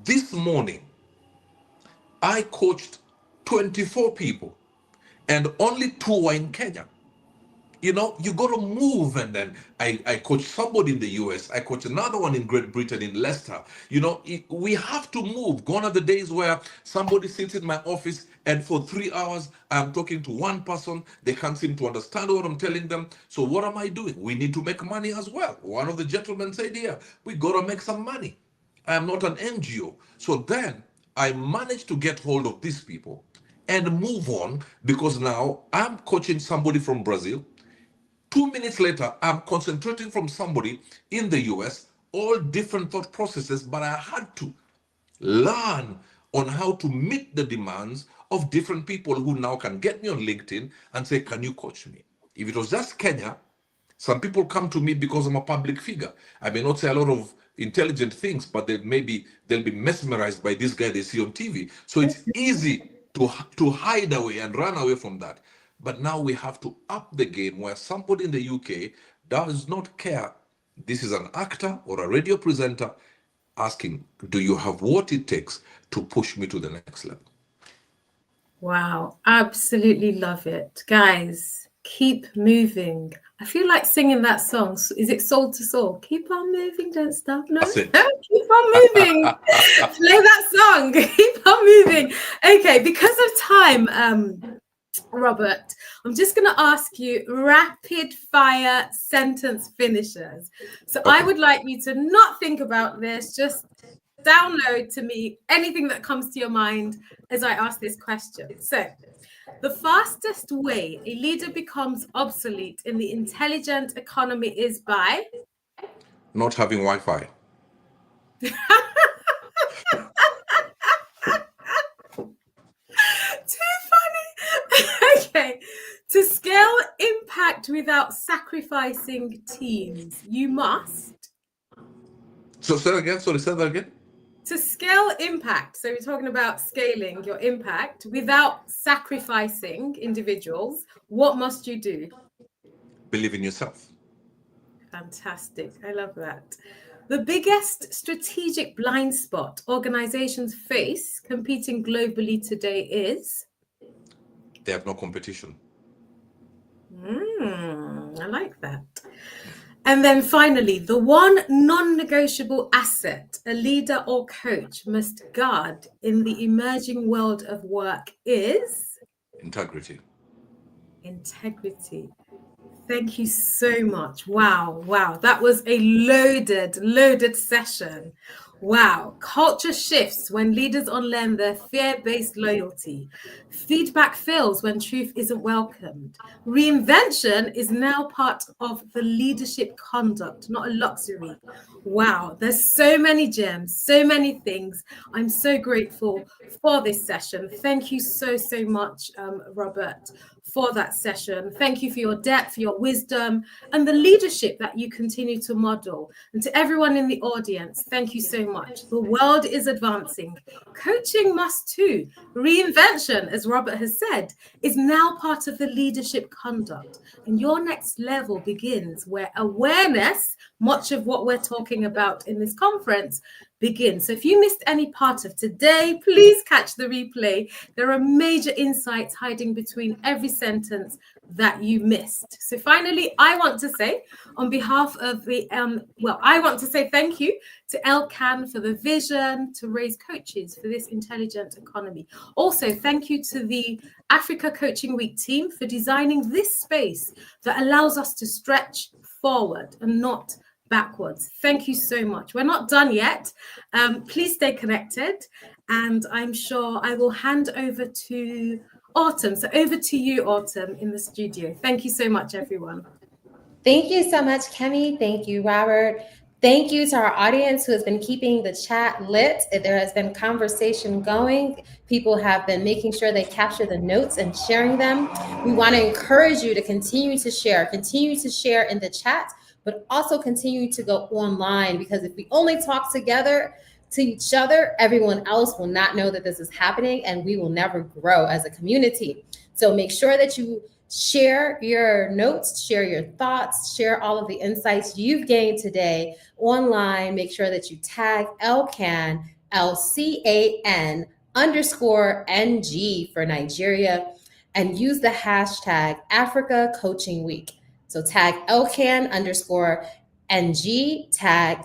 this morning, I coached 24 people and only 2 were in Kenya. You know, you got to move. And then I coach somebody in the US. I coach another one in Great Britain, in Leicester. You know, we have to move. Gone are the days where somebody sits in my office and for 3 hours, I'm talking to one person. They can't seem to understand what I'm telling them. So what am I doing? We need to make money as well. One of the gentlemen said here, we got to make some money. I am not an NGO. So then I managed to get hold of these people and move on, because now I'm coaching somebody from Brazil. 2 minutes later, I'm concentrating from somebody in the US, all different thought processes, but I had to learn on how to meet the demands of different people who now can get me on LinkedIn and say, can you coach me? If it was just Kenya, some people come to me because I'm a public figure. I may not say a lot of intelligent things, but they'll be mesmerized by this guy they see on TV. So it's easy to hide away and run away from that. But now we have to up the game where somebody in the UK does not care. This is an actor or a radio presenter asking, do you have what it takes to push me to the next level? Wow, absolutely love it. Guys, keep moving. I feel like singing that song. Is it Soul to Soul? Keep on moving, don't stop. No, keep on moving. Play that song. Keep on moving. Okay, because of time, Robert, I'm just going to ask you rapid fire sentence finishers. So okay. I would like you to not think about this, just download to me anything that comes to your mind as I ask this question. So, the fastest way a leader becomes obsolete in the intelligent economy is by? Not having Wi-Fi. Too funny. Okay. To scale impact without sacrificing teams, you must. So say that again. Sorry, say that again. To scale impact, so we're talking about scaling your impact without sacrificing individuals, what must you do? Believe in yourself. Fantastic. I love that. The biggest strategic blind spot organizations face competing globally today is? They have no competition. I like that. And then finally, the one non-negotiable asset a leader or coach must guard in the emerging world of work is? Integrity. Integrity. Thank you so much. Wow. That was a loaded session. Wow. Culture shifts when leaders unlearn their fear-based loyalty. Feedback fails when truth isn't welcomed. Reinvention is now part of the leadership conduct, not a luxury. Wow. There's so many gems, so many things. I'm so grateful for this session. Thank you so much, Robert, for that session. Thank you for your depth, your wisdom, and the leadership that you continue to model. And to everyone in the audience, thank you so much much. The world is advancing. Coaching must too. Reinvention, as Robert has said, is now part of the leadership conduct. And your next level begins where awareness, much of what we're talking about in this conference, begins. So if you missed any part of today, please catch the replay. There are major insights hiding between every sentence that you missed. So finally, I want to say on behalf of the, I want to say thank you to LCAN for the vision to raise coaches for this intelligent economy. Also, thank you to the Africa Coaching Week team for designing this space that allows us to stretch forward and not backwards. Thank you so much. We're not done yet. Please stay connected, and I'm sure I will hand over to Autumn. So over to you, Autumn, in the studio. Thank you so much, everyone. Thank you so much, Kemi. Thank you, Robert. Thank you to our audience who has been keeping the chat lit. There has been conversation going. People have been making sure they capture the notes and sharing them. We want to encourage you to continue to share in the chat, but also continue to go online, because if we only talk together to each other, everyone else will not know that this is happening, and we will never grow as a community. So make sure that you share your notes, share your thoughts, share all of the insights you've gained today online. Make sure that you tag LCAN, LCAN_NG for Nigeria, and use the hashtag Africa Coaching Week. So tag LCAN_NG, tag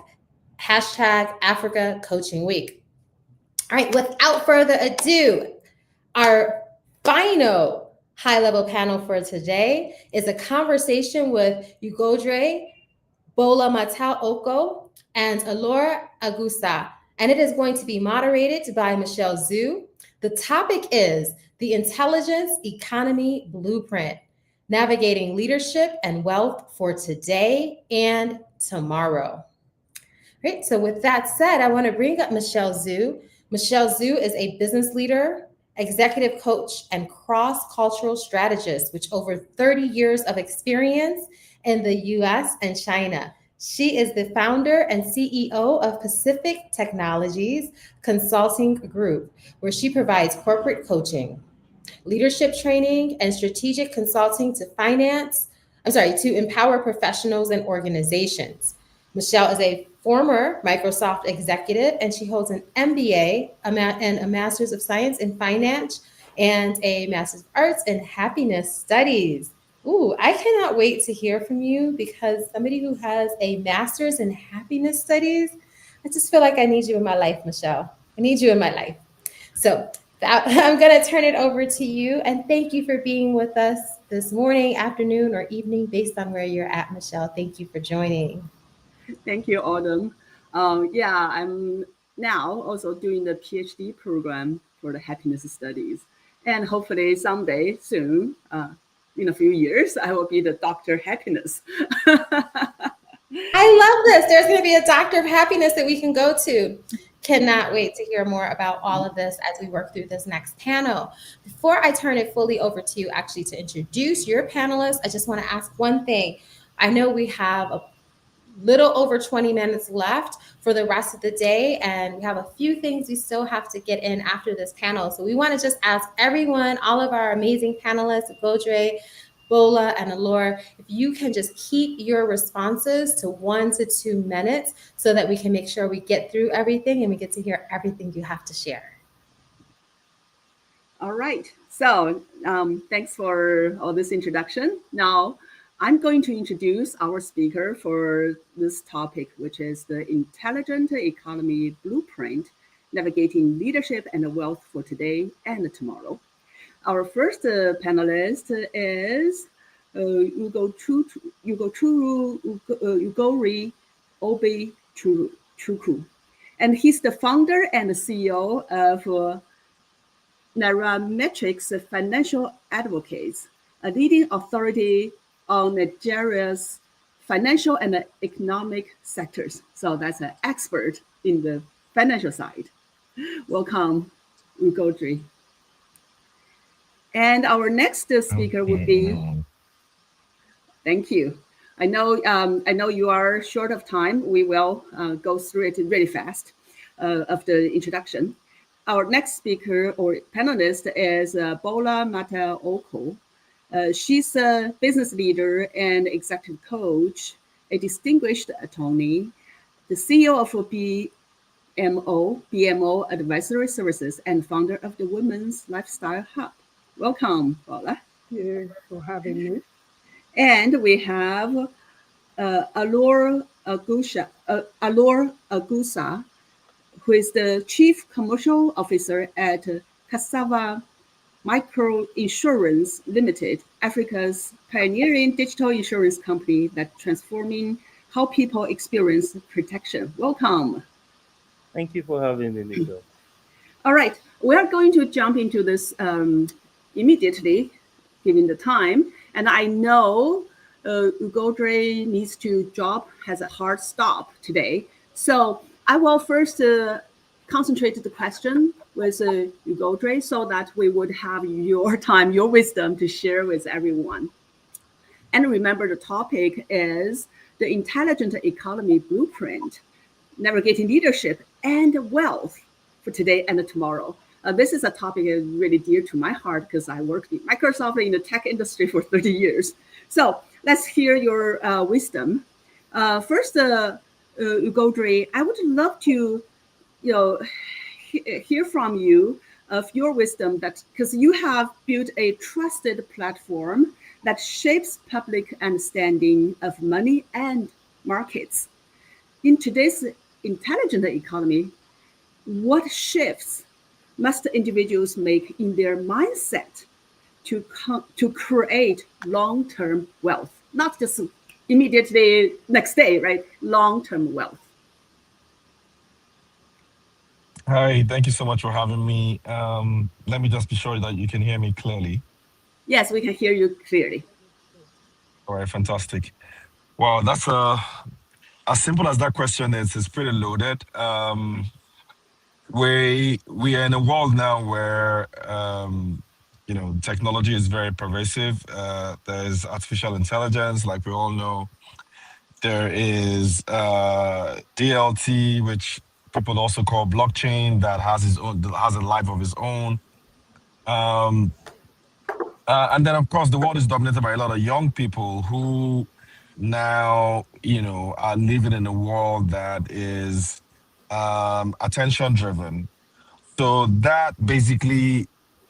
hashtag Africa Coaching Week. All right, without further ado, our final high-level panel for today is a conversation with Ugodre Bola Matal Oko and Alora Agusa, and it is going to be moderated by Michelle Zhu. The topic is the Intelligence Economy Blueprint, Navigating Leadership and Wealth for Today and Tomorrow. Great. So with that said, I want to bring up Michelle Zhu. Michelle Zhu is a business leader, executive coach, and cross-cultural strategist with over 30 years of experience in the US and China. She is the founder and CEO of Pacific Technologies Consulting Group, where she provides corporate coaching, leadership training, and strategic consulting to empower professionals and organizations. Michelle is a former Microsoft executive, and she holds an MBA and a Master's of Science in Finance and a Master's of Arts in Happiness Studies. Ooh, I cannot wait to hear from you, because somebody who has a Master's in Happiness Studies, I just feel like I need you in my life, Michelle. I need you in my life. So I'm going to turn it over to you, and thank you for being with us this morning, afternoon, or evening, based on where you're at, Michelle. Thank you for joining. Thank you, Autumn. I'm now also doing the PhD program for the happiness studies. And hopefully someday soon, in a few years, I will be the Dr. Happiness. I love this. There's going to be a Doctor of Happiness that we can go to. Cannot wait to hear more about all of this as we work through this next panel. Before I turn it fully over to you, actually, to introduce your panelists, I just want to ask one thing. I know we have a little over 20 minutes left for the rest of the day, and we have a few things we still have to get in after this panel. So we want to just ask everyone, all of our amazing panelists, Ugodre, Bola, and Alora, if you can just keep your responses to 1 to 2 minutes so that we can make sure we get through everything and we get to hear everything you have to share. All right. So thanks for all this introduction. Now, I'm going to introduce our speaker for this topic, which is the Intelligent Economy Blueprint, Navigating Leadership and Wealth for Today and Tomorrow. Our first panelist is Ugori Obi Chukwu, and he's the founder and CEO of Nairametrics Financial Advocates, a leading authority on Nigeria's financial and economic sectors. So that's an expert in the financial side. Welcome, Ugodre. And our next speaker would be, thank you. I know you are short of time. We will go through it really fast. of the introduction. Our next speaker or panelist is Bola Mata-Oko. She's a business leader and executive coach, a distinguished attorney, the CEO of BMO Advisory Services, and founder of the Women's Lifestyle Hub. Welcome, Bola. Thank you for having me. And we have Alor Agusa, who is the Chief Commercial Officer at Cassava Microinsurance Limited, Africa's pioneering digital insurance company that's transforming how people experience protection. Welcome. Thank you for having me, Nico. All right, we are going to jump into this immediately, given the time. And I know Ugodre needs to drop, has a hard stop today. So I will first concentrate the question with Ugodre so that we would have your time, your wisdom to share with everyone. And remember, the topic is the intelligent economy blueprint, navigating leadership and wealth for today and tomorrow. This is a topic that is really dear to my heart because I worked in Microsoft in the tech industry for 30 years. So let's hear your wisdom. First, Ugodre, I would love to, hear from you of your wisdom, that because you have built a trusted platform that shapes public understanding of money and markets. In today's intelligent economy, what shifts must individuals make in their mindset to create long-term wealth, not just immediately next day, right? Long-term wealth. Hi, thank you so much for having me. Let me just be sure that you can hear me clearly. Yes, we can hear you clearly. All right, fantastic. Well, that's as simple as that question is. It's pretty loaded. We are in a world now where technology is very pervasive. There's artificial intelligence, like we all know. There is DLT, which people also call blockchain, that has a life of its own. And then, of course, the world is dominated by a lot of young people who now, are living in a world that is attention-driven. So that basically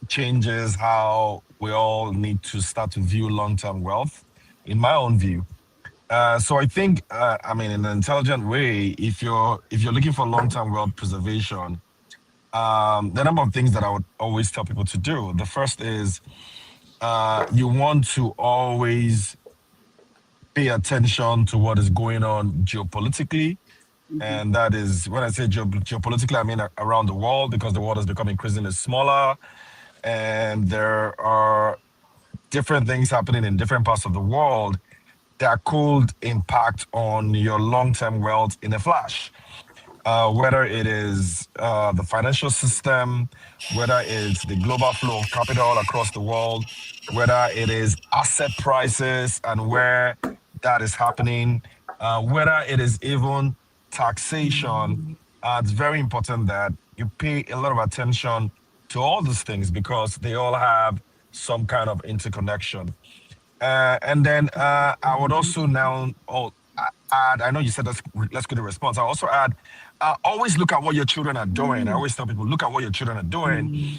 changes how we all need to start to view long-term wealth, in my own view. So I think, in an intelligent way, if you're looking for long-term wealth preservation, there are a number of things that I would always tell people to do. The first is you want to always pay attention to what is going on geopolitically. And that is, when I say geopolitically, I mean around the world, because the world has become increasingly smaller. And there are different things happening in different parts of the world that could impact on your long-term wealth in a flash. Whether it is the financial system, whether it's the global flow of capital across the world, whether it is asset prices and where that is happening, whether it is even taxation, it's very important that you pay a lot of attention to all these things because they all have some kind of interconnection. And then I would also now add, I know you said let's get a response. I also add, always look at what your children are doing. I always tell people, look at what your children are doing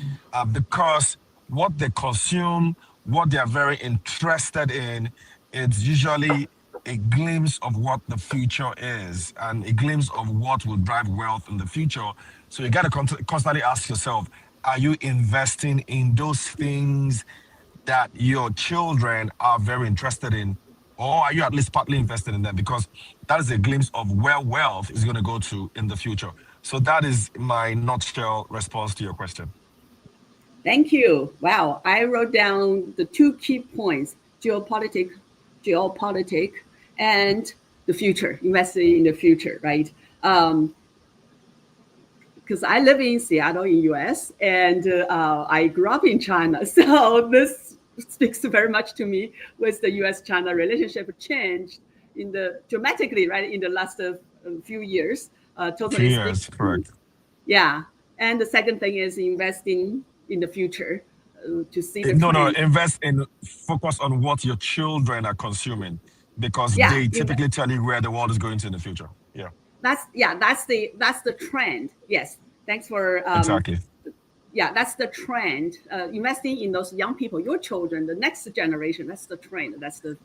because what they consume, what they are very interested in, it's usually a glimpse of what the future is and a glimpse of what will drive wealth in the future. So you got to constantly ask yourself, are you investing in those things that your children are very interested in, or are you at least partly invested in them? Because that is a glimpse of where wealth is going to go to in the future. So that is my nutshell response to your question. Thank you. Wow, I wrote down the two key points: geopolitics, and the future, investing in the future, right? Because I live in Seattle in US and I grew up in China. So this speaks very much to me with the US-China relationship changed dramatically, right, in the last few years. Totally. Correct. Yeah. And the second thing is investing in the future to see the No, trend. focus on what your children are consuming, because Yeah, they typically tell you where the world is going to in the future. Yeah. That's the trend. Yes. Thanks for Exactly. Yeah, that's the trend. Investing in those young people, your children, the next generation. That's the trend. That's the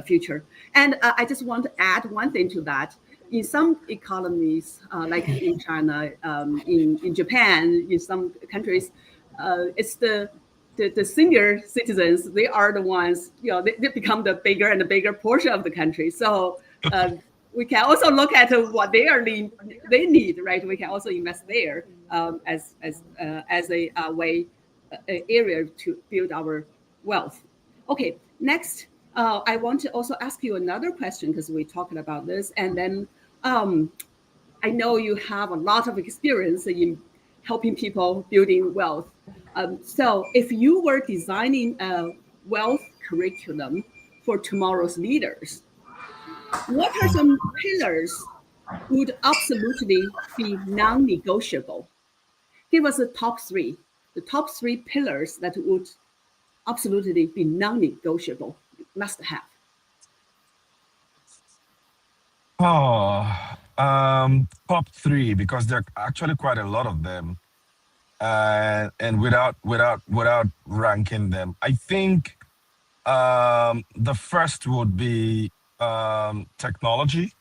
future. And I just want to add one thing to that. In some economies, like in China, in Japan, in some countries, it's the senior citizens. They are the ones, they become the bigger and the bigger portion of the country. So we can also look at what they need, right? We can also invest there as a way, area to build our wealth. Okay, next, I want to also ask you another question, because we're talking about this, and then I know you have a lot of experience in helping people building wealth. So if you were designing a wealth curriculum for tomorrow's leaders, what are some pillars would absolutely be non-negotiable? Give us the top three pillars that would absolutely be non-negotiable, must have. Top three, because there are actually quite a lot of them, and without ranking them, I think the first would be technology.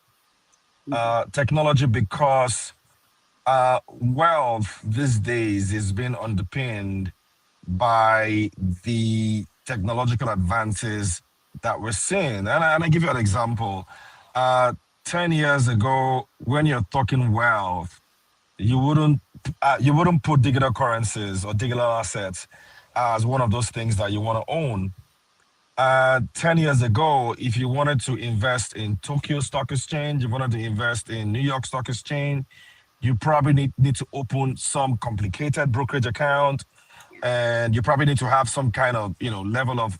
Technology, because wealth these days is being underpinned by the technological advances that we're seeing. And I give you an example. 10 years ago, when you're talking wealth, you wouldn't put digital currencies or digital assets as one of those things that you want to own. 10 years ago, if you wanted to invest in Tokyo Stock Exchange, you wanted to invest in New York Stock Exchange, you probably need to open some complicated brokerage account, and you probably need to have some kind of level of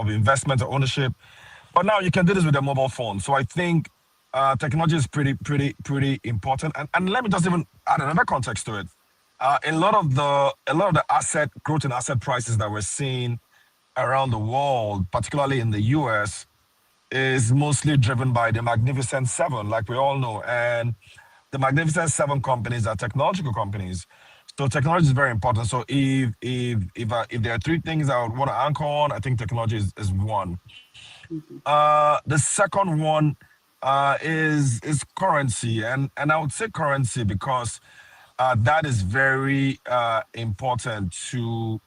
investment or ownership. But now you can do this with a mobile phone. So I think technology is pretty important. And let me just even add another context to it. A lot of the asset growth in asset prices that we're seeing around the world, particularly in the US, is mostly driven by the Magnificent Seven, like we all know. And the Magnificent Seven companies are technological companies. So technology is very important. So if there are three things I would want to anchor on, I think technology is one. The second one is currency, and I would say currency because that is very important to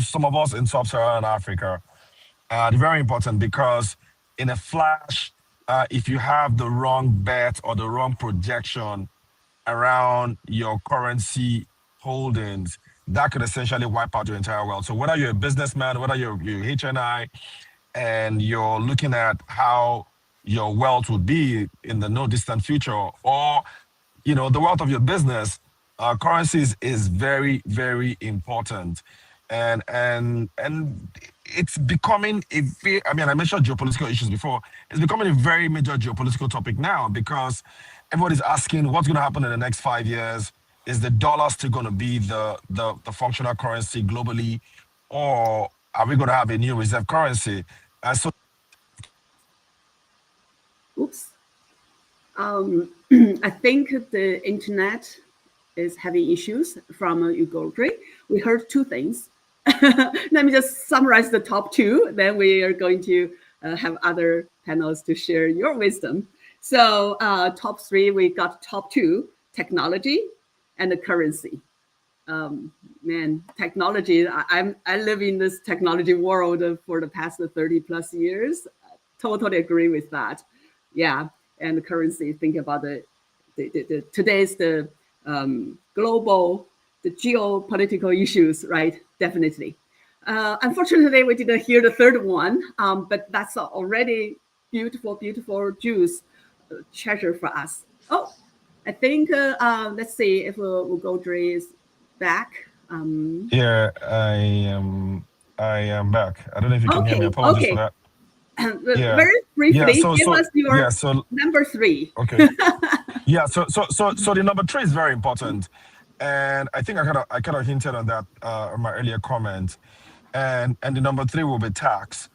some of us in sub-Saharan Africa. Very important because in a flash, if you have the wrong bet or the wrong projection around your currency holdings, that could essentially wipe out your entire wealth. So whether you're a businessman, whether you're HNI, and you're looking at how your wealth would be in the no distant future, or the wealth of your business, currencies is very, very important. And it's becoming I mentioned geopolitical issues before. It's becoming a very major geopolitical topic now because everybody's asking what's going to happen in the next 5 years. Is the dollar still going to be the functional currency globally, or are we going to have a new reserve currency? Oops. I think the internet is having issues from Ugolri. We heard two things. Let me just summarize the top two. Then we are going to have other panels to share your wisdom. So top three, we got top two, technology and the currency. Man, technology, I live in this technology world for the past 30 plus years. Totally agree with that. Yeah, and the currency, think about today's global, the geopolitical issues, right? Definitely. Unfortunately, we didn't hear the third one, but that's already beautiful, beautiful juice treasure for us. Oh, I think, let's see if Ugolri is back. Yeah, I am back. I don't know if you can hear me. Apologies for that. Very briefly, give us your number three. Okay. Yeah, so the number 3 is very important, and I think I kind of hinted on that in my earlier comment, and the number 3 will be tax.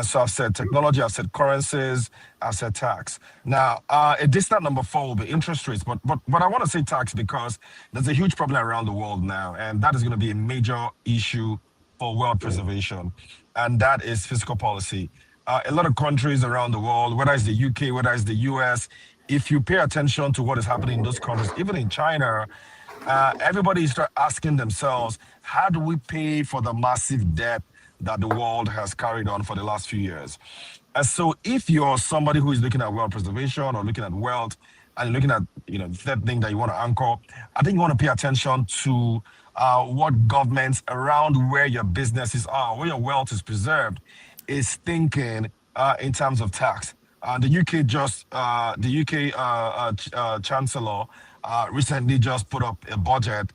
So I've said technology, I've said currencies, I've said tax. Now, a distant number 4 will be interest rates, but I want to say tax because there's a huge problem around the world now, and that is going to be a major issue for world preservation, and that is fiscal policy. A lot of countries around the world, whether it's the UK, whether it's the US, if you pay attention to what is happening in those countries, even in China, everybody start asking themselves, how do we pay for the massive debt that the world has carried on for the last few years? And so if you're somebody who is looking at wealth preservation or looking at wealth and looking at, the third thing that you want to anchor, I think you want to pay attention to what governments around where your businesses are, where your wealth is preserved, is thinking in terms of tax. The UK Chancellor recently just put up a budget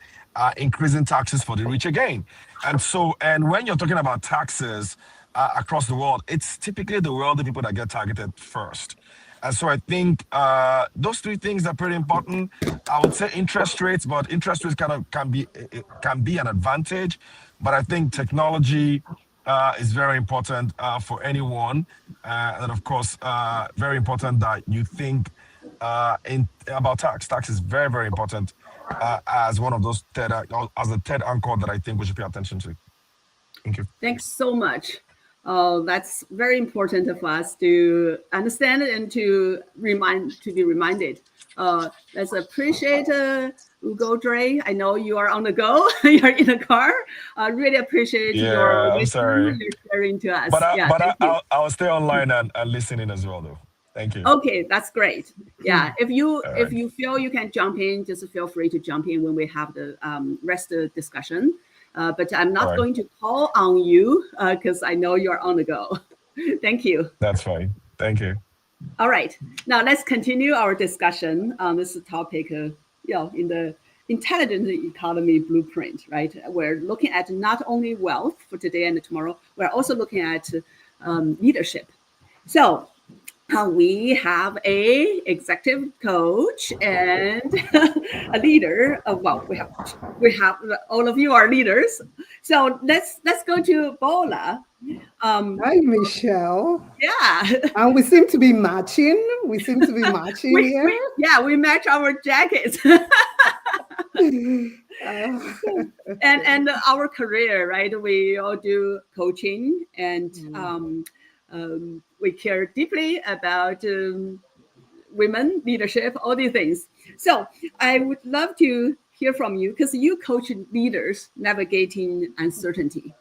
increasing taxes for the rich again. And when you're talking about taxes across the world, it's typically the wealthy people that get targeted first. And so I think those 3 things are pretty important. I would say interest rates, but interest rates can be an advantage. But I think technology is very important for anyone. And of course, very important that you think about tax. Tax is very, very important as one of those as a third anchor that I think we should pay attention to. Thank you. Thanks so much. That's very important of us to understand and to be reminded. Let's appreciate Ugo Dre. I know you are on the go. You're in the car. I really appreciate your wisdom you're sharing to us. But I'll stay online and listening as well, though. Thank you. Okay, that's great. Yeah, if you feel you can jump in, just feel free to jump in when we have the rest of the discussion. But I'm not going to call on you because I know you're on the go. Thank you. That's fine. Thank you. All right. Now let's continue our discussion on this topic. In the intelligent economy blueprint, right? We're looking at not only wealth for today and tomorrow. We're also looking at leadership. So we have a executive coach and a leader. We have all of you are leaders. So let's go to Bola. Hi, Michelle. Yeah. And we seem to be matching. Here. We match our jackets. And our career, right? We all do coaching and we care deeply about women leadership, all these things. So I would love to hear from you because you coach leaders navigating uncertainty.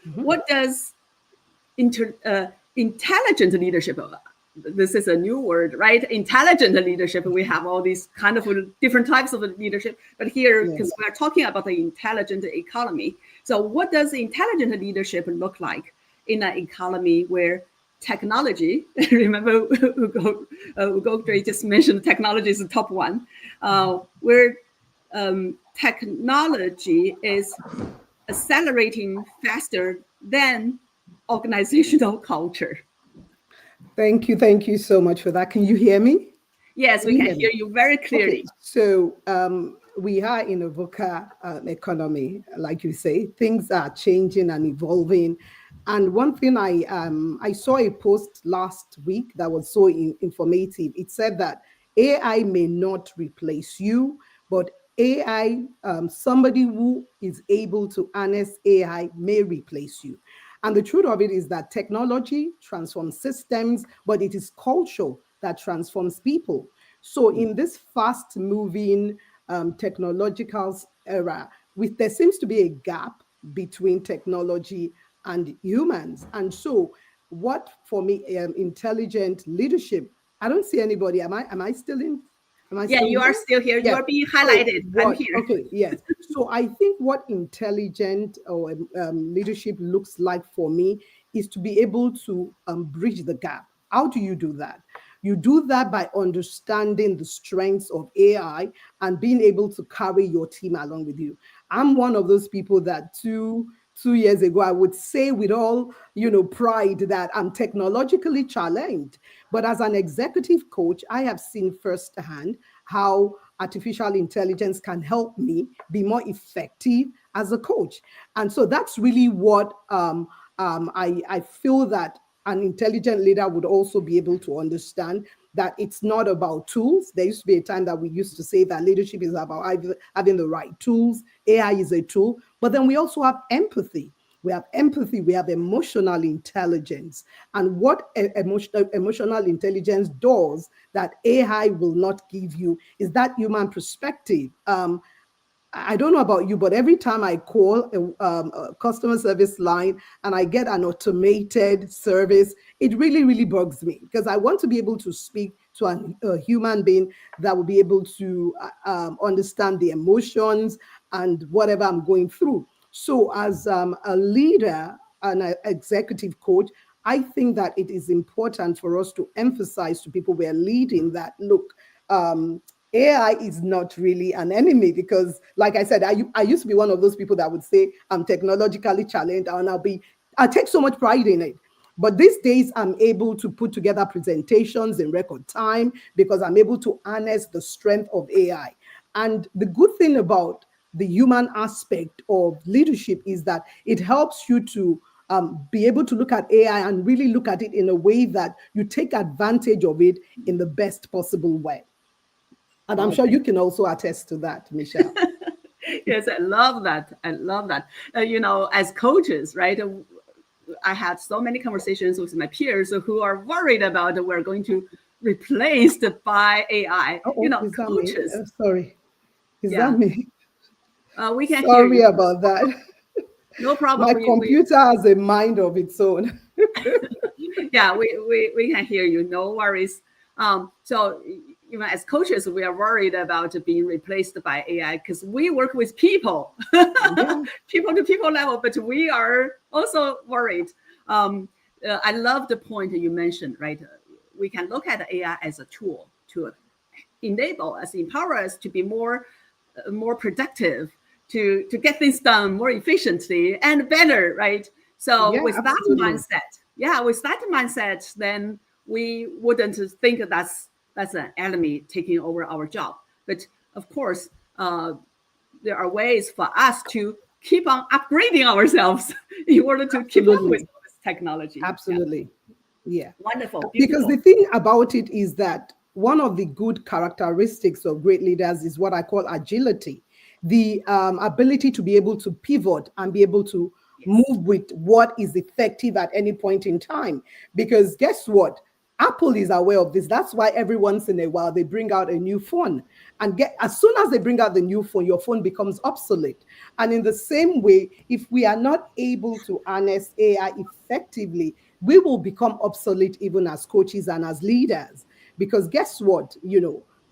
Mm-hmm. What does intelligent leadership? This is a new word, right? Intelligent leadership. We have all these kind of different types of leadership, but here, because we're talking about the intelligent economy. So what does intelligent leadership look like in an economy where technology, remember Ugo just mentioned technology is the top one, where technology is accelerating faster than organizational culture. Thank you so much for that. Can you hear me? Yes, we can hear you very clearly. Okay. So we are in a VUCA economy, like you say. Things are changing and evolving. And one thing I saw a post last week that was so informative. It said that AI may not replace you, but AI, somebody who is able to harness AI may replace you. And the truth of it is that technology transforms systems, but it is culture that transforms people. So in this fast-moving technological era, there seems to be a gap between technology and humans. And so what for me, intelligent leadership, I don't see anybody. Am I still in? You are still here. Yeah. You're being highlighted. I'm here. Okay, yes. So I think what intelligent or leadership looks like for me is to be able to bridge the gap. How do you do that? You do that by understanding the strengths of AI and being able to carry your team along with you. I'm one of those people that two years ago, I would say with all, pride that I'm technologically challenged. But as an executive coach, I have seen firsthand how artificial intelligence can help me be more effective as a coach. And so that's really what I feel that an intelligent leader would also be able to understand, that it's not about tools. There used to be a time that we used to say that leadership is about having the right tools. AI is a tool, but then we also have empathy. We have empathy, we have emotional intelligence. And what emotional intelligence does that AI will not give you is that human perspective. I don't know about you, but every time I call a customer service line and I get an automated service, it really, really bugs me, because I want to be able to speak to a human being that will be able to understand the emotions and whatever I'm going through. So as a leader and an executive coach, I think that it is important for us to emphasize to people we're leading that, look, AI is not really an enemy, because, like I said, I used to be one of those people that would say I'm technologically challenged and I take so much pride in it. But these days, I'm able to put together presentations in record time because I'm able to harness the strength of AI. And the good thing about the human aspect of leadership is that it helps you to be able to look at AI and really look at it in a way that you take advantage of it in the best possible way. And I'm sure you can also attest to that, Michelle. Yes, I love that. I love that. As coaches, right? I had so many conversations with my peers who are worried about we're going to replaced by AI. Coaches. Sorry, is that me? We can hear Sorry you. about that. No problem. My computer has a mind of its own. Yeah, we can hear you. No worries. So as coaches, we are worried about being replaced by AI because we work with people, people to people level, but we are also worried. I love the point you mentioned, right? We can look at AI as a tool to enable us, empower us to be more productive, to get things done more efficiently and better, right? So with that mindset, then we wouldn't think that's an enemy taking over our job. But of course, there are ways for us to keep on upgrading ourselves in order to keep up with this technology. Absolutely. Yeah. Wonderful. Because the thing about it is that one of the good characteristics of great leaders is what I call agility, the ability to be able to pivot and be able to move with what is effective at any point in time. Because guess what? Apple is aware of this. That's why every once in a while they bring out a new phone. And as soon as they bring out the new phone, your phone becomes obsolete. And in the same way, if we are not able to harness AI effectively, we will become obsolete even as coaches and as leaders. Because guess what?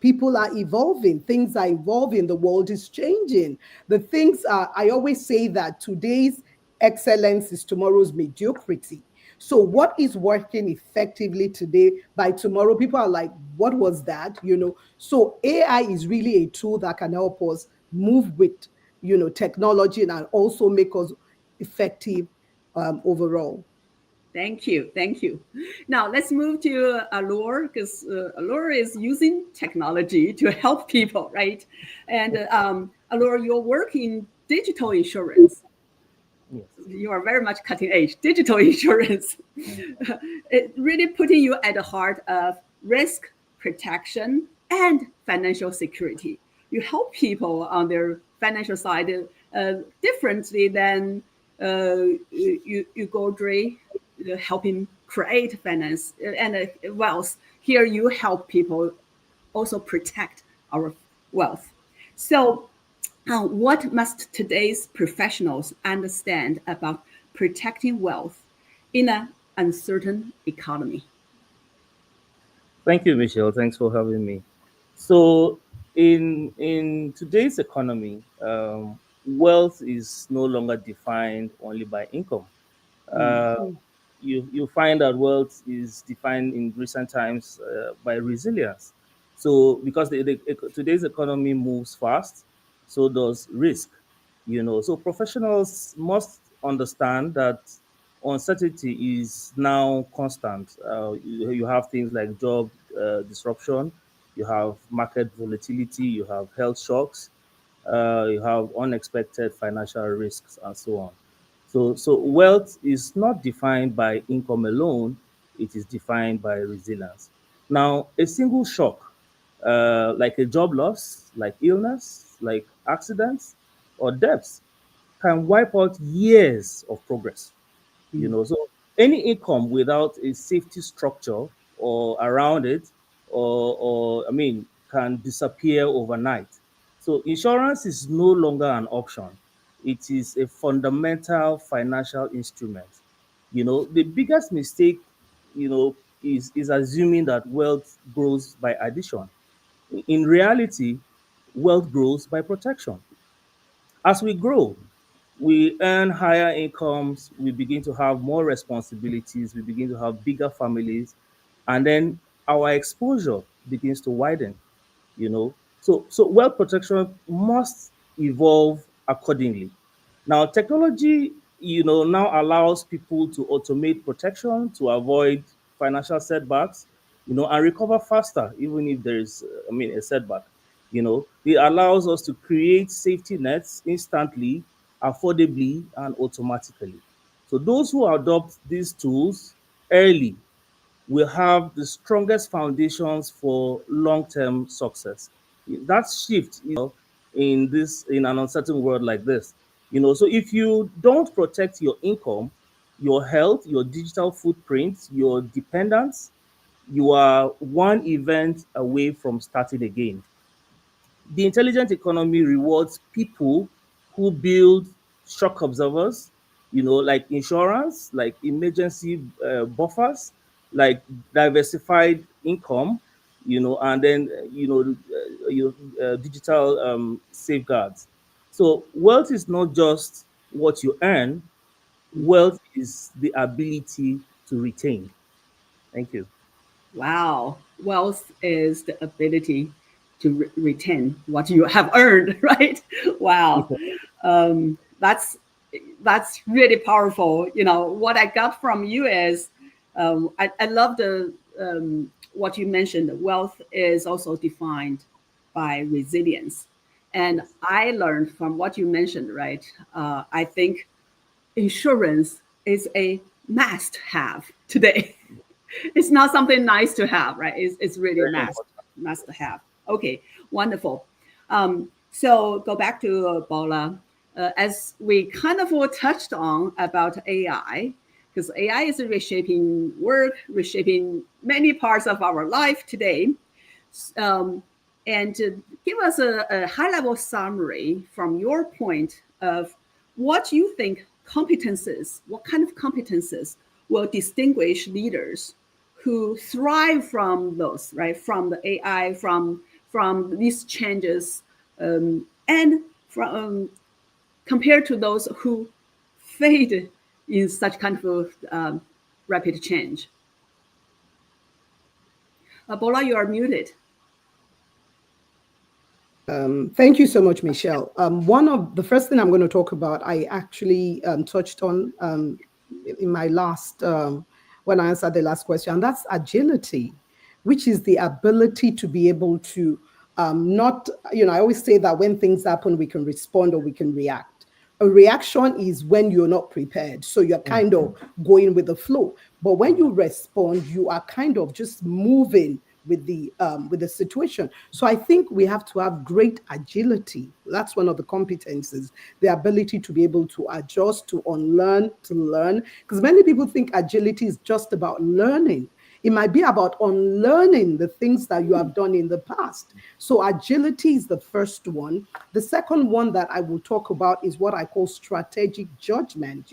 People are evolving. Things are evolving. The world is changing. I always say that today's excellence is tomorrow's mediocrity. So what is working effectively today, by tomorrow, people are like, what was that? So AI is really a tool that can help us move with, technology and also make us effective overall. Thank you. Now let's move to Allure, because Allure is using technology to help people, right? And Allure, your work in digital insurance. Yes. You are very much cutting edge. Digital insurance, it really putting you at the heart of risk protection and financial security. You help people on their financial side differently than you go helping create finance and wealth. Here you help people also protect our wealth. So what must today's professionals understand about protecting wealth in an uncertain economy? Thank you, Michelle. Thanks for having me. So in today's economy, wealth is no longer defined only by income. You find that wealth is defined in recent times by resilience. So because today's economy moves fast, so does risk. So professionals must understand that uncertainty is now constant. You have things like job disruption, you have market volatility, you have health shocks, you have unexpected financial risks, and so on. So wealth is not defined by income alone, it is defined by resilience. Now, a single shock, like a job loss, like illness, like accidents, or debts, can wipe out years of progress. So any income without a safety structure or around it, or I mean, can disappear overnight. So insurance is no longer an option. It is a fundamental financial instrument. The biggest mistake, is assuming that wealth grows by addition. In reality, wealth grows by protection. As we grow, we earn higher incomes, we begin to have more responsibilities, we begin to have bigger families, and then our exposure begins to widen. So wealth protection must evolve accordingly. Now, technology, now allows people to automate protection to avoid financial setbacks, and recover faster, even if there is, a setback. It allows us to create safety nets instantly, affordably, and automatically. So those who adopt these tools early will have the strongest foundations for long-term success. That shift, in an uncertain world like this. So if you don't protect your income, your health, your digital footprint, your dependence, you are one event away from starting again. The intelligent economy rewards people who build shock observers, like insurance, like emergency buffers, like diversified income, and then, digital safeguards. So wealth is not just what you earn, wealth is the ability to retain. Thank you. Wow. Wealth is the ability to retain what you have earned, right? Wow. That's really powerful. What I got from you is, I love the what you mentioned. Wealth is also defined by resilience. And I learned from what you mentioned, right? I think insurance is a must have today. It's not something nice to have, right? It's really must have. Okay, wonderful. So go back to Bola. As we kind of touched on about AI, because AI is reshaping work, reshaping many parts of our life today. And to give us a high-level summary from your point of what you think competences, what kind of competences will distinguish leaders who thrive from those, right? From the AI, from these changes, and from compared to those who fade in such kind of rapid change. Bola, you are muted. Thank you so much, Michelle. One of the first thing I'm going to talk about, I actually touched on in my last, when I answered the last question, and that's agility, which is the ability to be able to not, I always say that when things happen, we can respond or we can react. A reaction is when you're not prepared. So you're kind of going with the flow. But when you respond, you are kind of just moving with the situation. So I think we have to have great agility. That's one of the competences, the ability to be able to adjust, to unlearn, to learn. Because many people think agility is just about learning. It might be about unlearning the things that you have done in the past. So agility is the first one. The second one that I will talk about is what I call strategic judgment.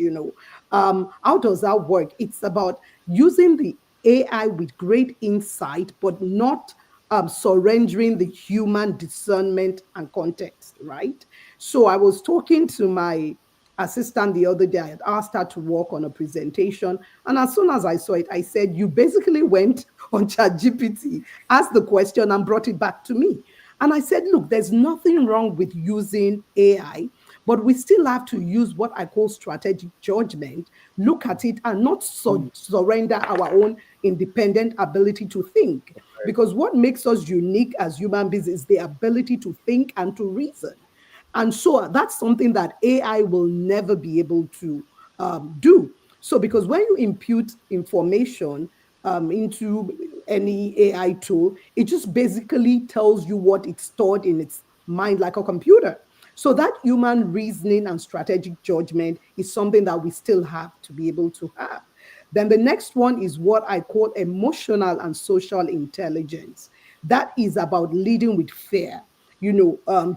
How does that work? It's about using the AI with great insight, but not surrendering the human discernment and context, right? So I was talking to my assistant the other day. I had asked her to work on a presentation. And as soon as I saw it, I said, you basically went on ChatGPT, asked the question and brought it back to me. And I said, look, there's nothing wrong with using AI, but we still have to use what I call strategic judgment, look at it and not surrender our own independent ability to think. Because what makes us unique as human beings is the ability to think and to reason. And so that's something that AI will never be able to do. So, because when you impute information into any AI tool, it just basically tells you what it's stored in its mind like a computer. So, that human reasoning and strategic judgment is something that we still have to be able to have. Then the next one is what I call emotional and social intelligence. That is about leading with fear,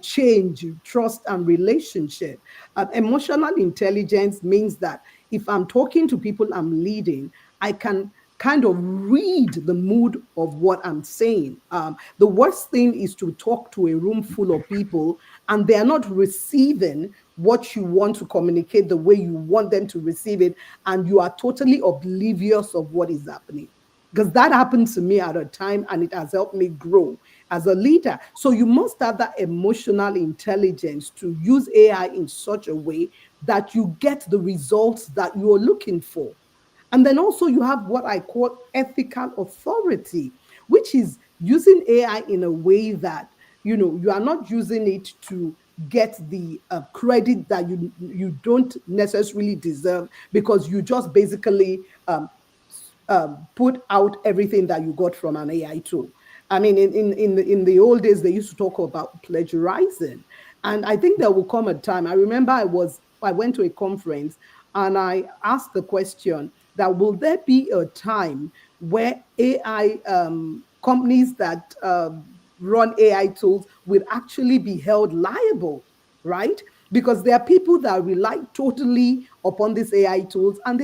change, trust, and relationship. Emotional intelligence means that if I'm talking to people I'm leading, I can kind of read the mood of what I'm saying. The worst thing is to talk to a room full of people and they're not receiving what you want to communicate the way you want them to receive it, and you are totally oblivious of what is happening. Because that happened to me at a time and it has helped me grow as a leader. So you must have that emotional intelligence to use AI in such a way that you get the results that you're looking for. And then also you have what I call ethical authority, which is using AI in a way that, you are not using it to get the credit that you don't necessarily deserve, because you just basically put out everything that you got from an AI tool. I mean, in the old days, they used to talk about plagiarizing. And I think there will come a time. I remember I went to a conference and I asked the question that will there be a time where AI companies that run AI tools will actually be held liable, right? Because there are people that rely totally upon these AI tools, and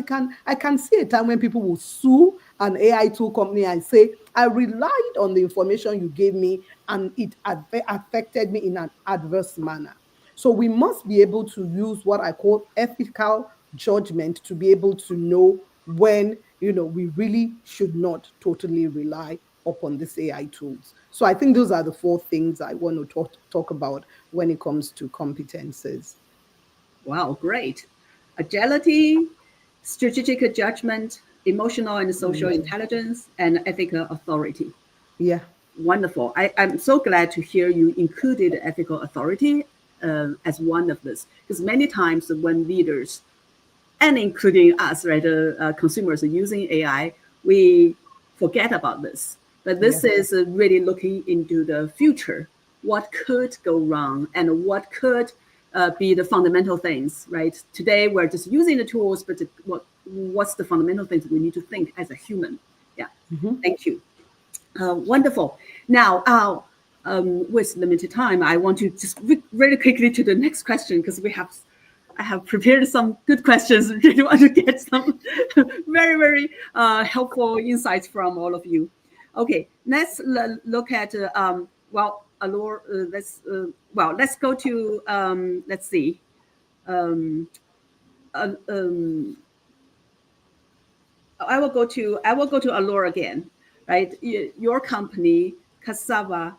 I can see a time when people will sue an AI tool company and say, I relied on the information you gave me and it affected me in an adverse manner. So we must be able to use what I call ethical judgment to be able to know when, we really should not totally rely upon these AI tools. So I think those are the 4 things I want to talk about when it comes to competences. Wow, great. Agility, strategic judgment, emotional and social intelligence, and ethical authority. Yeah. Wonderful. I'm so glad to hear you included ethical authority as one of this, because many times when leaders, and including us, right, consumers are using AI, we forget about this. But this is really looking into the future. What could go wrong and what could be the fundamental things, right? Today, we're just using the tools, but what's the fundamental things we need to think as a human? Yeah, Thank you. Wonderful. Now, with limited time, I want to just really quickly to the next question, because I have prepared some good questions. I really want to get some very, very helpful insights from all of you. Okay, let's look at Allure. Let's go to let's see. I will go to Allure again, right? Your company, Cassava.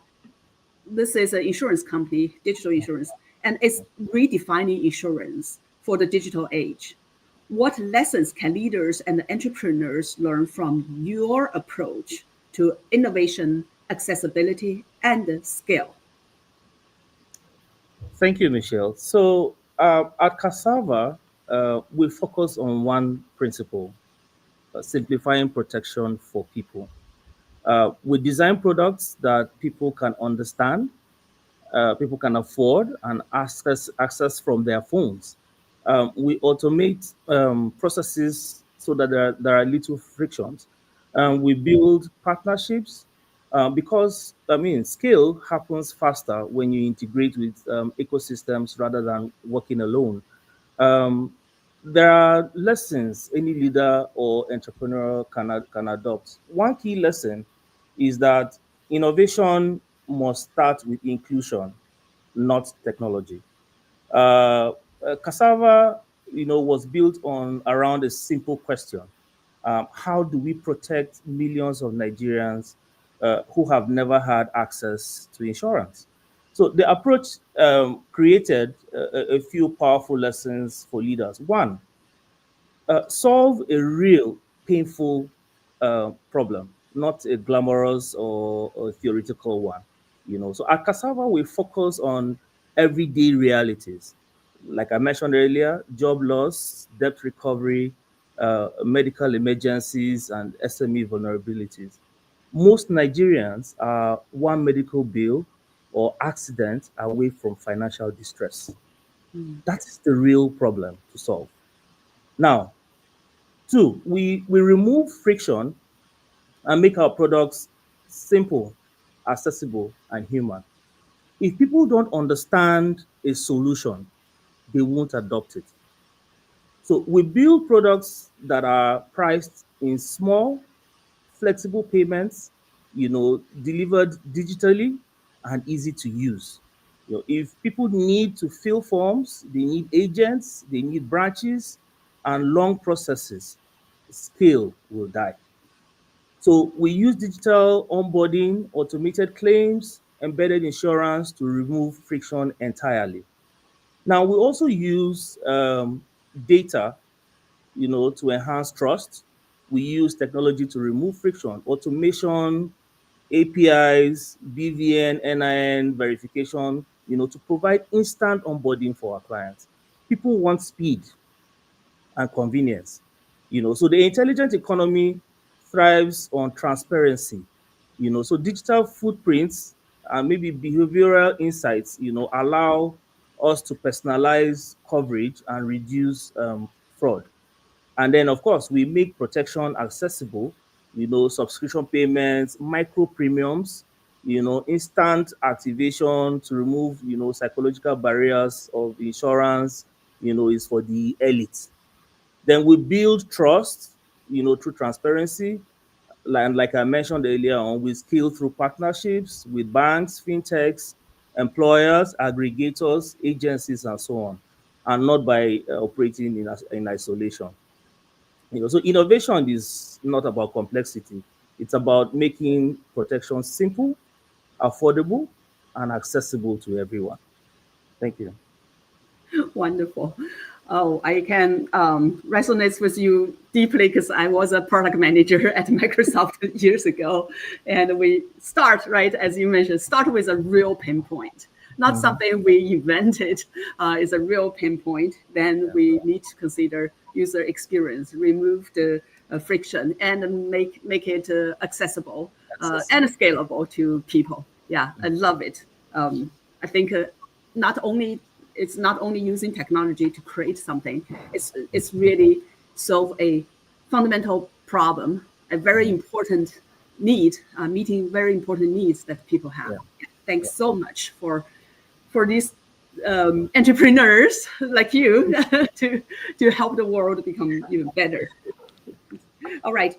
This is an insurance company, digital insurance, and it's redefining insurance for the digital age. What lessons can leaders and entrepreneurs learn from your approach to innovation, accessibility, and scale? Thank you, Michelle. So at Cassava, we focus on one principle, simplifying protection for people. We design products that people can understand, people can afford, and access from their phones. We automate processes so that there are little frictions. We build partnerships because, scale happens faster when you integrate with ecosystems rather than working alone. Um, there are lessons any leader or entrepreneur can adopt. One key lesson is that innovation must start with inclusion, not technology. Cassava, was built on around a simple question: how do we protect millions of Nigerians who have never had access to insurance? So the approach created a few powerful lessons for leaders. One, solve a real painful problem. not a glamorous or theoretical one. So at Cassava, we focus on everyday realities. Like I mentioned earlier, job loss, debt recovery, medical emergencies, and SME vulnerabilities. Most Nigerians are one medical bill or accident away from financial distress. That's the real problem to solve. Now, two, we remove friction and make our products simple, accessible, and human. If people don't understand a solution, they won't adopt it. So we build products that are priced in small, flexible payments, delivered digitally and easy to use. If people need to fill forms, they need agents, they need branches, and long processes, scale will die. So we use digital onboarding, automated claims, embedded insurance to remove friction entirely. Now we also use data, to enhance trust. We use technology to remove friction, automation, APIs, BVN, NIN verification, to provide instant onboarding for our clients. People want speed and convenience. So the intelligent economy thrives on transparency. So digital footprints and maybe behavioral insights, allow us to personalize coverage and reduce fraud. And then, of course, we make protection accessible, subscription payments, micro premiums, instant activation to remove, psychological barriers of insurance, is for the elite. Then we build trust, through transparency. And like I mentioned earlier on, we scale through partnerships with banks, fintechs, employers, aggregators, agencies, and so on, and not by operating in isolation. So innovation is not about complexity. It's about making protection simple, affordable, and accessible to everyone. Thank you. Wonderful. Oh, I can resonate with you deeply because I was a product manager at Microsoft years ago. And we start, right, as you mentioned, start with a real pain point, not something we invented. It's a real pain point. Then we need to consider user experience, remove the friction, and make it accessible and scalable to people. Yeah, I love it. I think it's not only using technology to create something, it's really solve a fundamental problem, a very important need, meeting very important needs that people have. Yeah. Thanks so much for these entrepreneurs like you to help the world become even better. All right,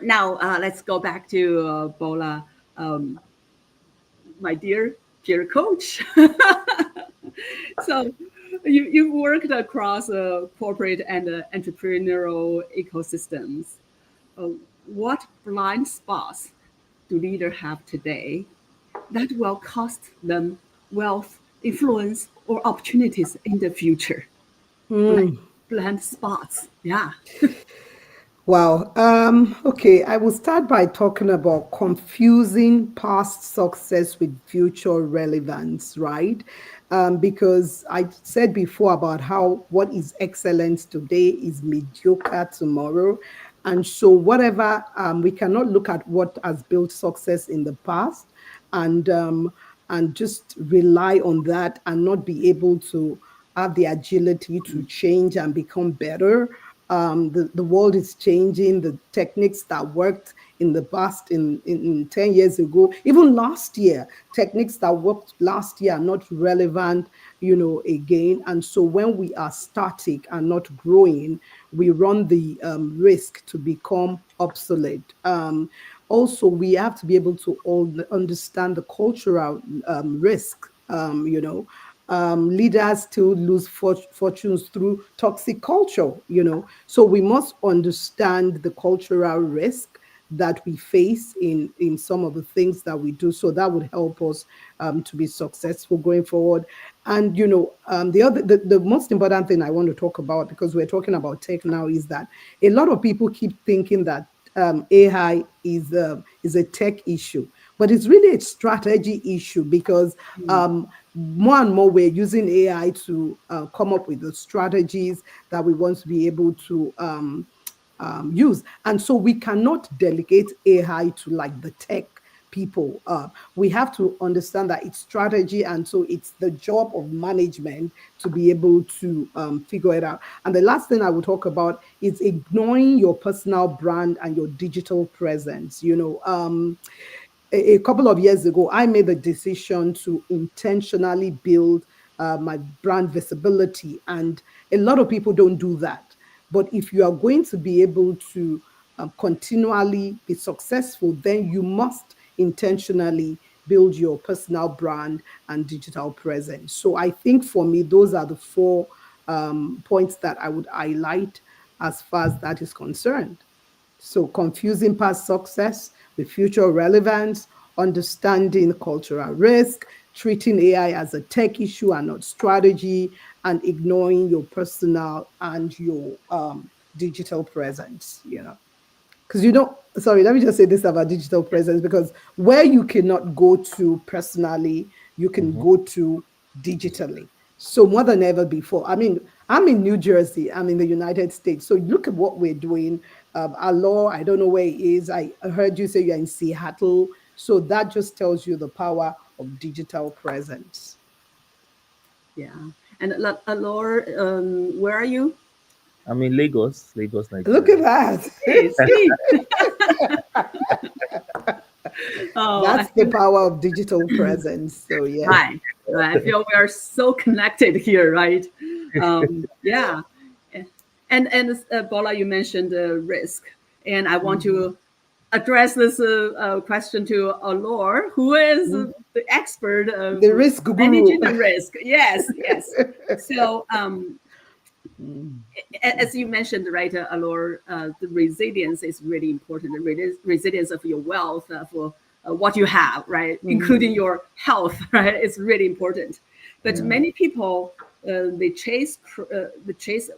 now let's go back to Bola, my dear peer coach. So you've worked across corporate and entrepreneurial ecosystems. What blind spots do leaders have today that will cost them wealth, influence, or opportunities in the future? Blind spots, yeah. Wow. Okay, I will start by talking about confusing past success with future relevance, right? Because I said before about how what is excellent today is mediocre tomorrow. And so whatever, we cannot look at what has built success in the past and just rely on that and not be able to have the agility to change and become better. The world is changing. The techniques that worked in the past, in 10 years ago, even last year, techniques that worked last year are not relevant, again. And so when we are static and not growing, we run the risk to become obsolete. Also, we have to be able to understand the cultural risk, leaders still lose fortunes through toxic culture, So we must understand the cultural risk that we face in some of the things that we do. So that would help us to be successful going forward. And, the most important thing I want to talk about, because we're talking about tech now, is that a lot of people keep thinking that AI is a tech issue, but it's really a strategy issue because more and more we're using AI to come up with the strategies that we want to be able to use. And so we cannot delegate AI to like the tech people. We have to understand that it's strategy, and so it's the job of management to be able to figure it out. And the last thing I would talk about is ignoring your personal brand and your digital presence. A couple of years ago, I made the decision to intentionally build my brand visibility, and a lot of people don't do that. But if you are going to be able to continually be successful, then you must intentionally build your personal brand and digital presence. So I think for me, those are the 4 points that I would highlight as far as that is concerned. So confusing past success with future relevance, understanding cultural risk, treating AI as a tech issue and not strategy, and ignoring your personal and your digital presence, Because sorry, let me just say this about digital presence, because where you cannot go to personally, you can go to digitally. So more than ever before. I mean, I'm in New Jersey, I'm in the United States. So look at what we're doing. Alor, I don't know where he is. I heard you say you're in Seattle. So that just tells you the power of digital presence. Yeah. And Alor, where are you? I'm in Lagos, Nigeria. Look at that. That's the power of digital presence. So yeah. Right. I feel we are so connected here, right? Yeah. And Bola, you mentioned risk, and I want to address this question to Alor, who is the expert of the risk guru. Managing the risk. Yes. So as you mentioned, right, Alor, the resilience is really important. The resilience of your wealth, for what you have, right, including your health, right, is really important. But many people they chase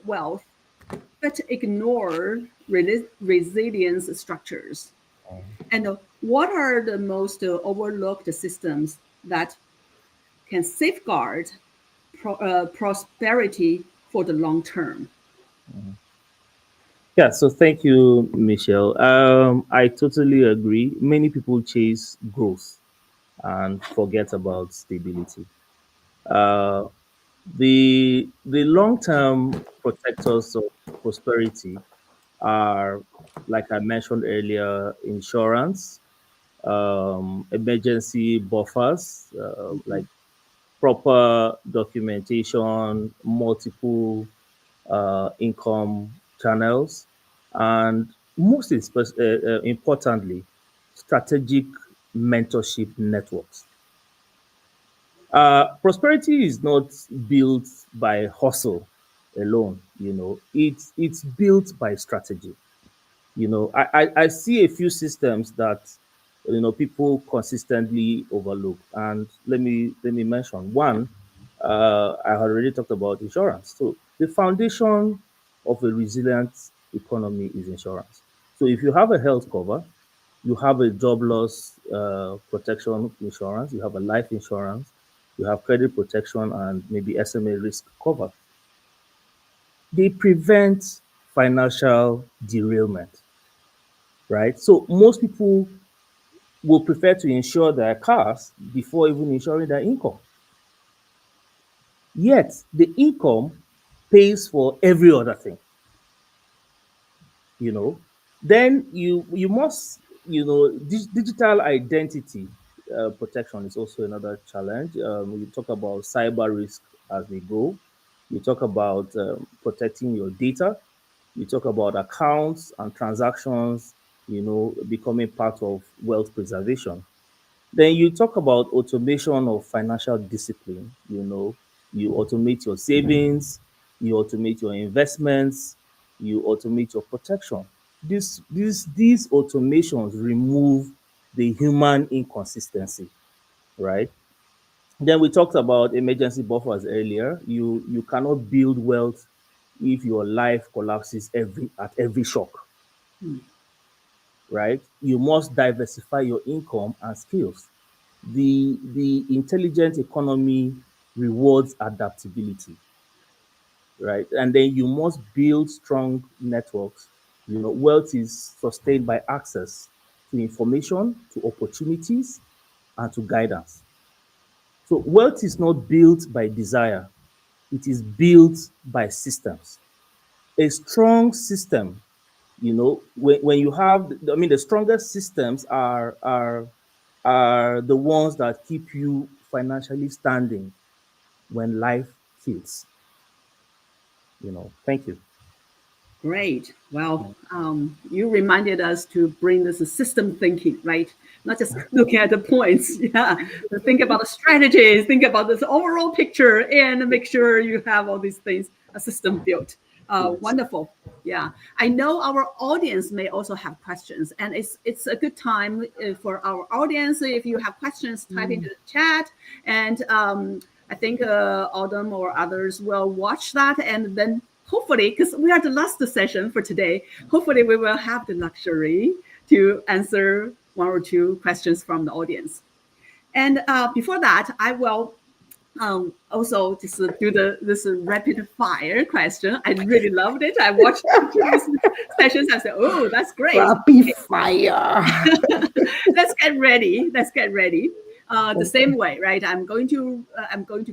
wealth, but ignore resilience structures. And what are the most overlooked systems that can safeguard prosperity for the long term? Yeah, so thank you, Michelle. I totally agree. Many people chase growth and forget about stability. The long-term protectors of prosperity are, like I mentioned earlier, insurance, emergency buffers, like proper documentation, multiple income channels, and most importantly, strategic mentorship networks. Prosperity is not built by hustle alone, it's built by strategy. I see a few systems that people consistently overlook, and let me mention one. I already talked about insurance. So the foundation of a resilient economy is insurance. So if you have a health cover, you have a job loss protection insurance, you have a life insurance, you have credit protection, and maybe SMA risk cover. They prevent financial derailment, right? So most people will prefer to insure their cars before even insuring their income. Yet the income pays for every other thing. Then you must, digital identity protection is also another challenge. You talk about cyber risk as we go. You talk about protecting your data. You talk about accounts and transactions, becoming part of wealth preservation. Then you talk about automation of financial discipline. You automate your savings, you automate your investments, you automate your protection. These automations remove the human inconsistency, right? Then we talked about emergency buffers earlier. You cannot build wealth if your life collapses at every shock. right? You must diversify your income and skills. The intelligent economy rewards adaptability, right? And then you must build strong networks. Wealth is sustained by access to information, to opportunities, and to guidance. So wealth is not built by desire, it is built by systems. A strong system, when you have, the strongest systems are the ones that keep you financially standing when life hits. Thank you. Great. Well, you reminded us to bring this system thinking, right? Not just looking at the points. Yeah. Think about the strategies, think about this overall picture, and make sure you have all these things, a system built. Wonderful. Yeah. I know our audience may also have questions, and it's a good time for our audience. If you have questions, type into the chat, and I think Autumn or others will watch that, and then hopefully, because we are the last session for today, hopefully we will have the luxury to answer one or two questions from the audience. And before that, I will also just do this rapid fire question. I really loved it. I watched these sessions. I said, "Oh, that's great! Rapid fire." Let's get ready. Let's get ready. The same way, right? I'm going to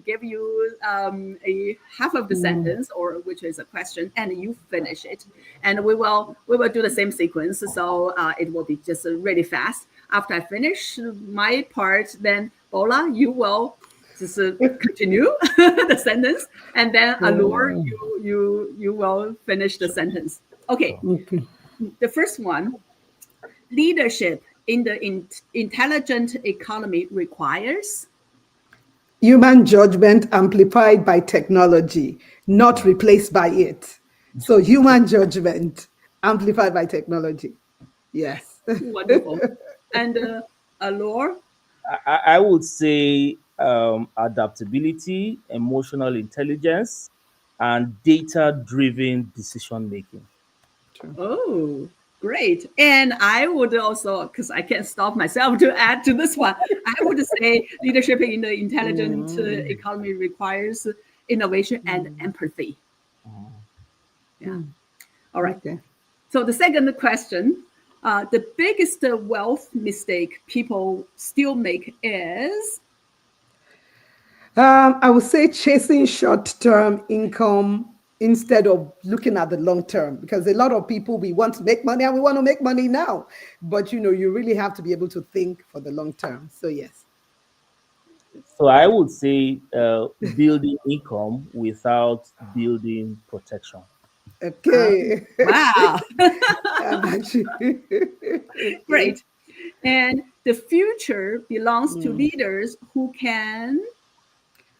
give you a half of the sentence, or which is a question, and you finish it, and we will do the same sequence. So it will be just really fast. After I finish my part, then Bola, you will just continue the sentence, and then Allure, you will finish the sentence. Okay. The first one, leadership in the intelligent economy requires human judgment amplified by technology, not replaced by it. So human judgment amplified by technology. Yes. Wonderful. And Allure? I would say adaptability, emotional intelligence, and data-driven decision making. Oh, great. And I would also, because I can't stop myself to add to this one, I would say leadership in the intelligent economy requires innovation and empathy. Yeah. All right. Okay. So the second question, the biggest wealth mistake people still make is? I would say chasing short-term income instead of looking at the long term, because a lot of people, we want to make money and we want to make money now, but you really have to be able to think for the long term. So yes. So I would say building income without building protection. Okay. Wow. Great. And the future belongs to leaders who can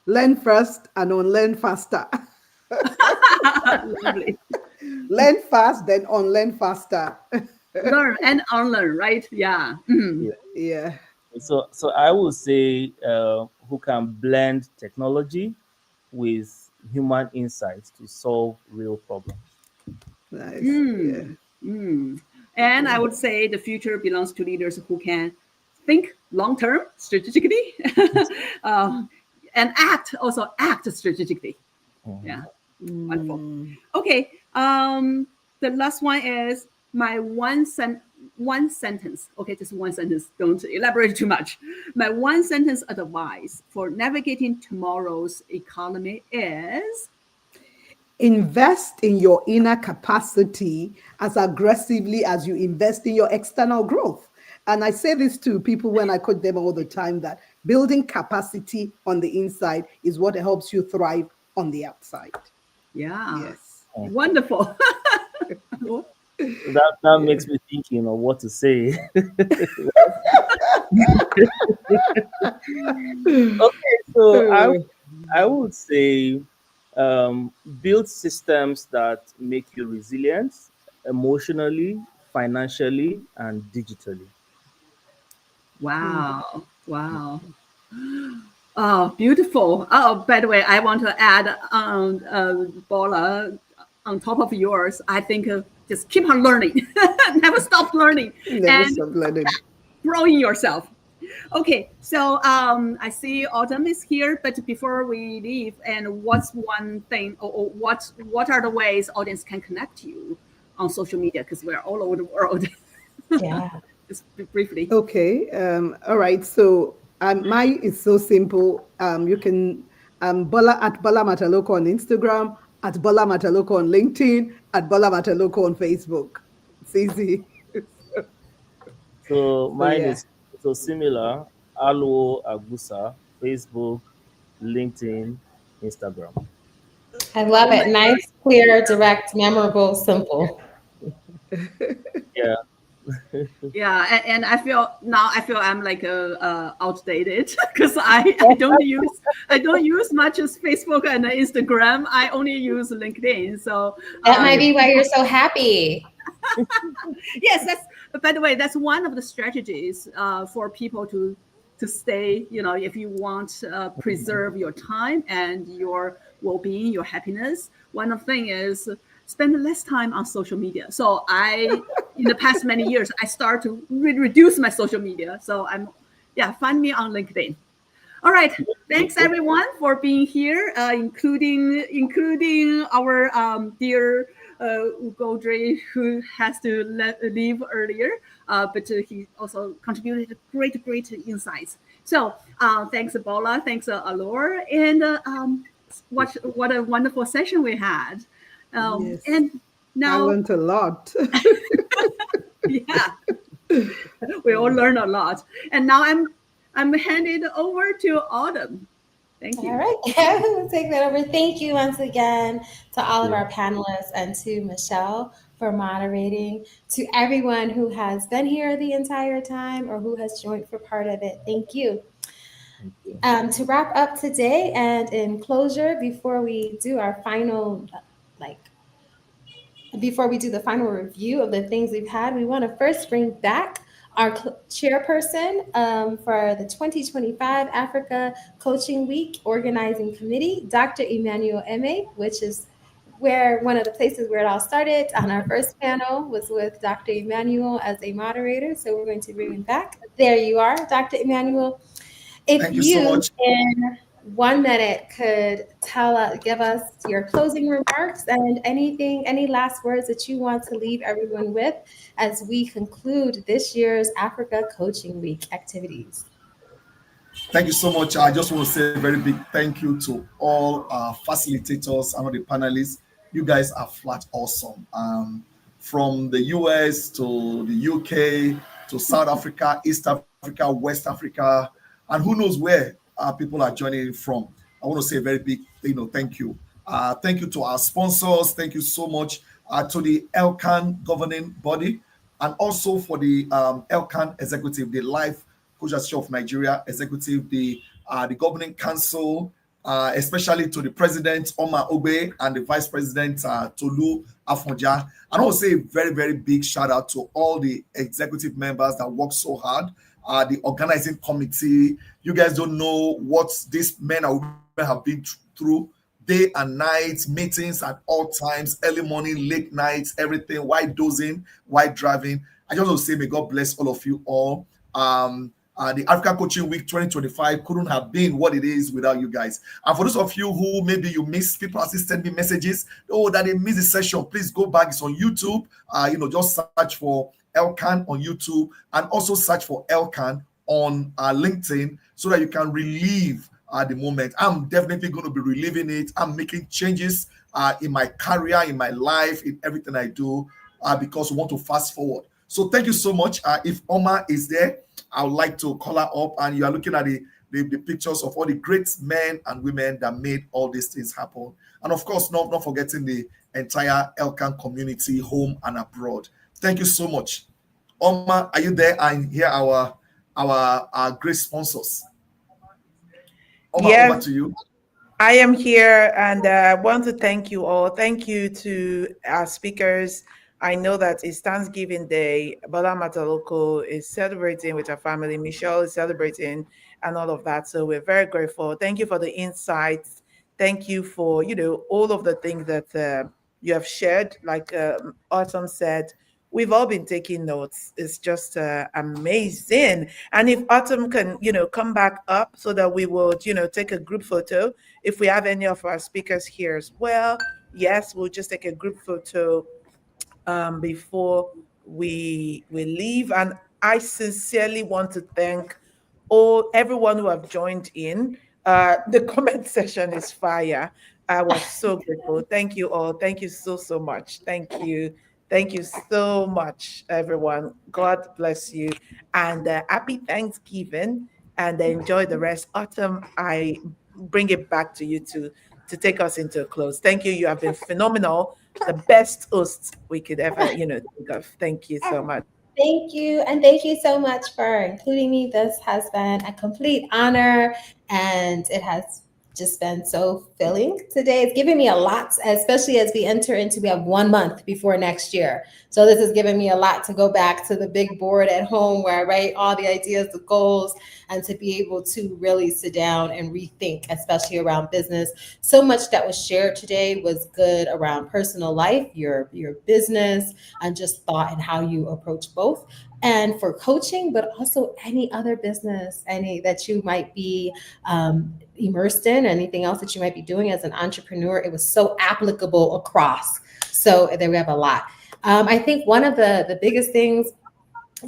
learn first and unlearn faster. Lovely. Learn fast, then unlearn faster. Learn and unlearn, right? Yeah. Mm-hmm. Yeah. So I would say who can blend technology with human insights to solve real problems. Nice. Yeah. And I would say the future belongs to leaders who can think long-term strategically and act strategically. Yeah. Wonderful. Okay. The last one is my one sentence. Okay, just one sentence. Don't elaborate too much. My one sentence advice for navigating tomorrow's economy is invest in your inner capacity as aggressively as you invest in your external growth. And I say this to people when I coach them all the time, that building capacity on the inside is what helps you thrive on the outside. Yeah. Yes. Wonderful. That makes me thinking of what to say. Okay, so I would say build systems that make you resilient emotionally, financially, and digitally. Wow. Wow. Oh, beautiful. Oh, by the way, I want to add Bola, on top of yours, I think just keep on learning, never stop learning, Never and stop learning. growing yourself. Okay, so I see Autumn is here, but before we leave, and what's one thing, or what are the ways audience can connect to you on social media? Because we're all over the world. Yeah. Just briefly. Okay. All right. So mine is so simple. You can Bola at Bola Mataloko on Instagram, at Bola Mataloko on LinkedIn, at Bola Mataloko on Facebook. It's easy. So mine yeah. is so similar. Alwo Agusa, Facebook, LinkedIn, Instagram. I love it. Nice, clear, direct, memorable, simple. Yeah. Yeah, and I feel I'm like outdated because I don't use much as Facebook and Instagram. I only use LinkedIn. So that might be why you're so happy. Yes, by the way, that's one of the strategies for people to stay. If you want preserve your time and your well-being, your happiness, one of the thing is spend less time on social media. So in the past many years, I start to reduce my social media. So find me on LinkedIn. All right. Thanks everyone for being here, including our dear Ugodre, who has to leave earlier, but he also contributed great insights. So thanks Ebola, thanks Alor, and what a wonderful session we had. Yes. And now I learned a lot. Yeah, we all learn a lot. And now I'm handed over to Autumn. Thank you. All right, we'll take that over. Thank you once again to all of our panelists and to Michelle for moderating. To everyone who has been here the entire time or who has joined for part of it, thank you. To wrap up today and in closure, before we do our final, before we do the final review of the things we've had, we want to first bring back our chairperson for the 2025 Africa Coaching Week Organizing Committee, Dr. Emmanuel Eme, which is where one of the places where it all started. On our first panel was with Dr. Emmanuel as a moderator. So we're going to bring him back. There you are, Dr. Emmanuel. If you so much. In 1 minute could give us your closing remarks and any last words that you want to leave everyone with as we conclude this year's Africa Coaching Week activities. Thank you so much. I just want to say a very big thank you to all our facilitators and all the panelists. You guys are flat awesome. From the US to the UK to South Africa, East Africa, West Africa, and who knows where people are joining from. I want to say a very big, thank you. Thank you to our sponsors. Thank you so much to the ELCAN governing body, and also for the ELCAN executive, the Life Coach Association of Nigeria executive, the governing council, especially to the president Omar Ogbe and the vice president Tolu Afonja. And I want to say a very, very big shout out to all the executive members that work so hard. The organizing committee. You guys don't know what these men and women have been through, day and night, meetings at all times, early morning, late nights, everything, while dozing, while driving. I just want to say, may God bless all of you all. The Africa Coaching Week 2025 couldn't have been what it is without you guys. And for those of you who maybe you missed, people are sending me messages, that they missed the session, please go back. It's on YouTube. Just search for ELCAN on YouTube and also search for ELCAN on LinkedIn so that you can relive the moment. I'm definitely going to be reliving it. I'm making changes in my career, in my life, in everything I do because we want to fast forward. So thank you so much. If Omar is there, I would like to call her up, and you are looking at the pictures of all the great men and women that made all these things happen. And of course, not forgetting the entire ELCAN community, home and abroad. Thank you so much. Omar, are you there? And here are our great sponsors. Omar, yes, over to you. I am here, and I want to thank you all. Thank you to our speakers. I know that it's Thanksgiving Day. Bola Mataloko is celebrating with her family. Michelle is celebrating and all of that. So we're very grateful. Thank you for the insights. Thank you for, all of the things that you have shared. Like Autumn said, we've all been taking notes. It's just amazing. And if Autumn can, come back up so that we will, take a group photo. If we have any of our speakers here as well, yes, we'll just take a group photo before we leave. And I sincerely want to thank everyone who have joined in. The comment section is fire. I was so grateful. Thank you all. Thank you so much. Thank you. Thank you so much, everyone. God bless you. And happy Thanksgiving. And enjoy the rest. Autumn, I bring it back to you to take us into a close. Thank you. You have been phenomenal. The best hosts we could ever, think of. Thank you so much. Thank you. And thank you so much for including me. This has been a complete honor, and it has just been so filling today. It's giving me a lot, especially as we have 1 month before next year. So this has given me a lot to go back to the big board at home where I write all the ideas, the goals, and to be able to really sit down and rethink, especially around business. So much that was shared today was good around personal life, your business, and just thought and how you approach both. And for coaching, but also any other business, any that you might be immersed in, anything else that you might be doing as an entrepreneur, it was so applicable across. So there we have a lot. I think one of the biggest things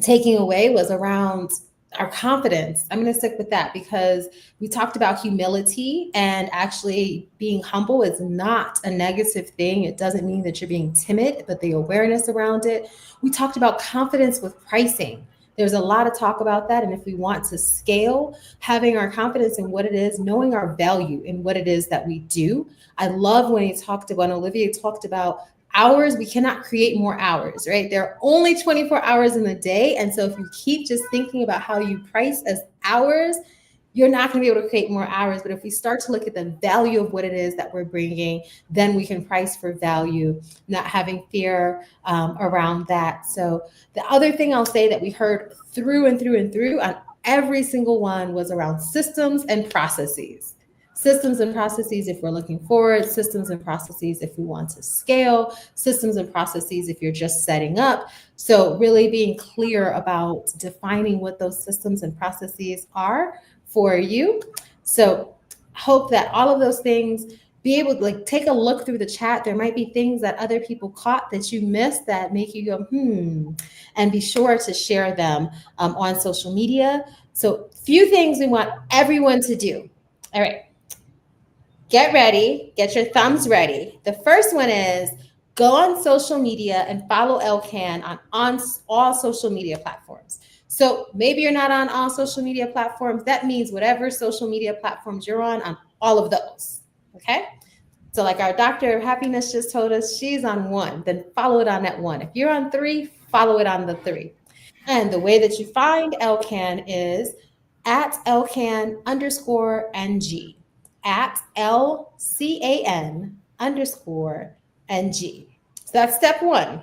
taking away was around our confidence. I'm going to stick with that because we talked about humility, and actually being humble is not a negative thing. It doesn't mean that you're being timid, but the awareness around it. We talked about confidence with pricing. There's a lot of talk about that. And if we want to scale, having our confidence in what it is, knowing our value in what it is that we do. I love when Olivia talked about hours. We cannot create more hours, right? There are only 24 hours in the day. And so if you keep just thinking about how you price as hours, you're not going to be able to create more hours. But if we start to look at the value of what it is that we're bringing, then we can price for value, not having fear around that. So the other thing I'll say that we heard through and through on every single one was around systems and processes. Systems and processes if we're looking forward, systems and processes if we want to scale, systems and processes if you're just setting up. So really being clear about defining what those systems and processes are for you. So hope that all of those things, be able to take a look through the chat. There might be things that other people caught that you missed that make you go, and be sure to share them on social media. So few things we want everyone to do. All right. Get ready, get your thumbs ready. The first one is go on social media and follow LCAN on all social media platforms. So maybe you're not on all social media platforms. That means whatever social media platforms you're on all of those, okay? So like our Doctor of Happiness just told us, she's on one, then follow it on that one. If you're on 3, follow it on the 3. And the way that you find LCAN is at LCAN_NG. At LCAN_NG. So that's step 1.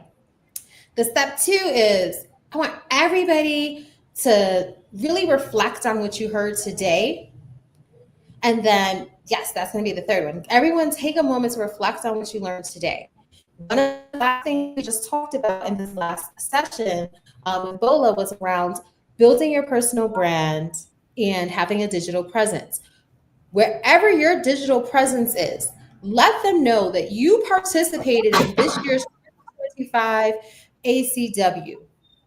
The step 2 is I want everybody to really reflect on what you heard today. And then, yes, that's going to be the third one. Everyone take a moment to reflect on what you learned today. One of the last things we just talked about in this last session with Bola was around building your personal brand and having a digital presence. Wherever your digital presence is, let them know that you participated in this year's 2025 ACW,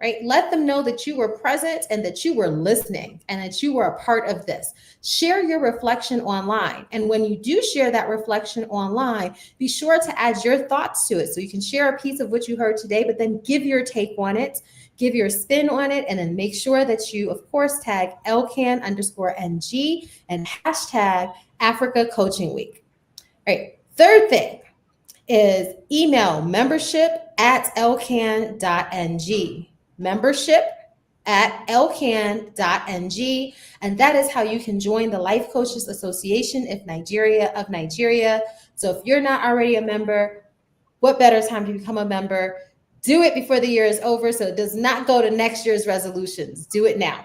right? Let them know that you were present and that you were listening and that you were a part of this. Share your reflection online. And when you do share that reflection online, be sure to add your thoughts to it. So you can share a piece of what you heard today, but then give your take on it, give your spin on it, and then make sure that you, of course, tag LCAN_NG and hashtag Africa Coaching Week. All right. Third thing is email membership@lcan.ng. Membership@lcan.ng. And that is how you can join the Life Coaches Association of Nigeria. So if you're not already a member, what better time to become a member? Do it before the year is over so it does not go to next year's resolutions. Do it now.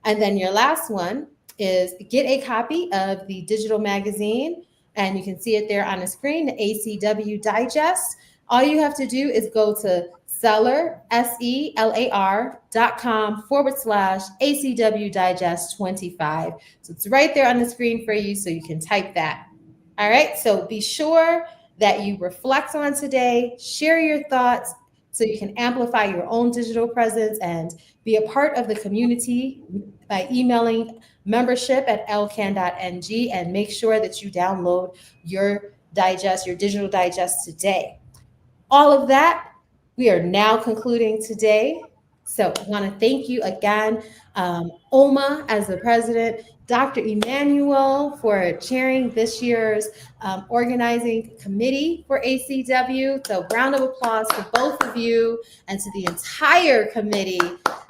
And then your last one is get a copy of the digital magazine, and you can see it there on the screen, the ACW Digest. All you have to do is go to selar.com/ACW Digest 25. So it's right there on the screen for you, so you can type that. All right, so be sure that you reflect on today, share your thoughts so you can amplify your own digital presence and be a part of the community by emailing membership@lcan.ng, and make sure that you download your digest, your digital digest today. All of that, we are now concluding today. So I want to thank you again, Oma as the president, Dr. Emmanuel for chairing this year's organizing committee for ACW. So round of applause to both of you and to the entire committee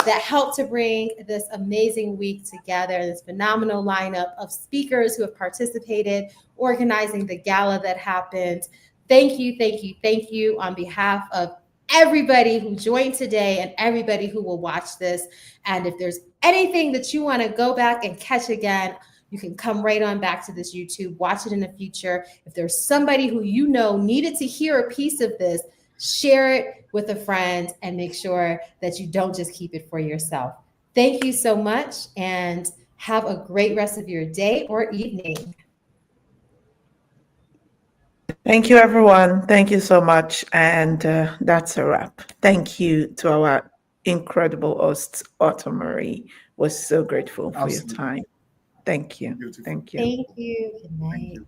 that helped to bring this amazing week together, this phenomenal lineup of speakers who have participated, organizing the gala that happened. Thank you, thank you, thank you on behalf of everybody who joined today and everybody who will watch this. And if there's anything that you want to go back and catch again, you can come right on back to this YouTube, watch it in the future. If there's somebody who you know needed to hear a piece of this, share it with a friend and make sure that you don't just keep it for yourself. Thank you so much and have a great rest of your day or evening. Thank you, everyone. Thank you so much. And that's a wrap. Thank you to our incredible host, Otto Marie. Was so grateful for your time. Thank you. Beautiful. Thank you. Thank you. Good night.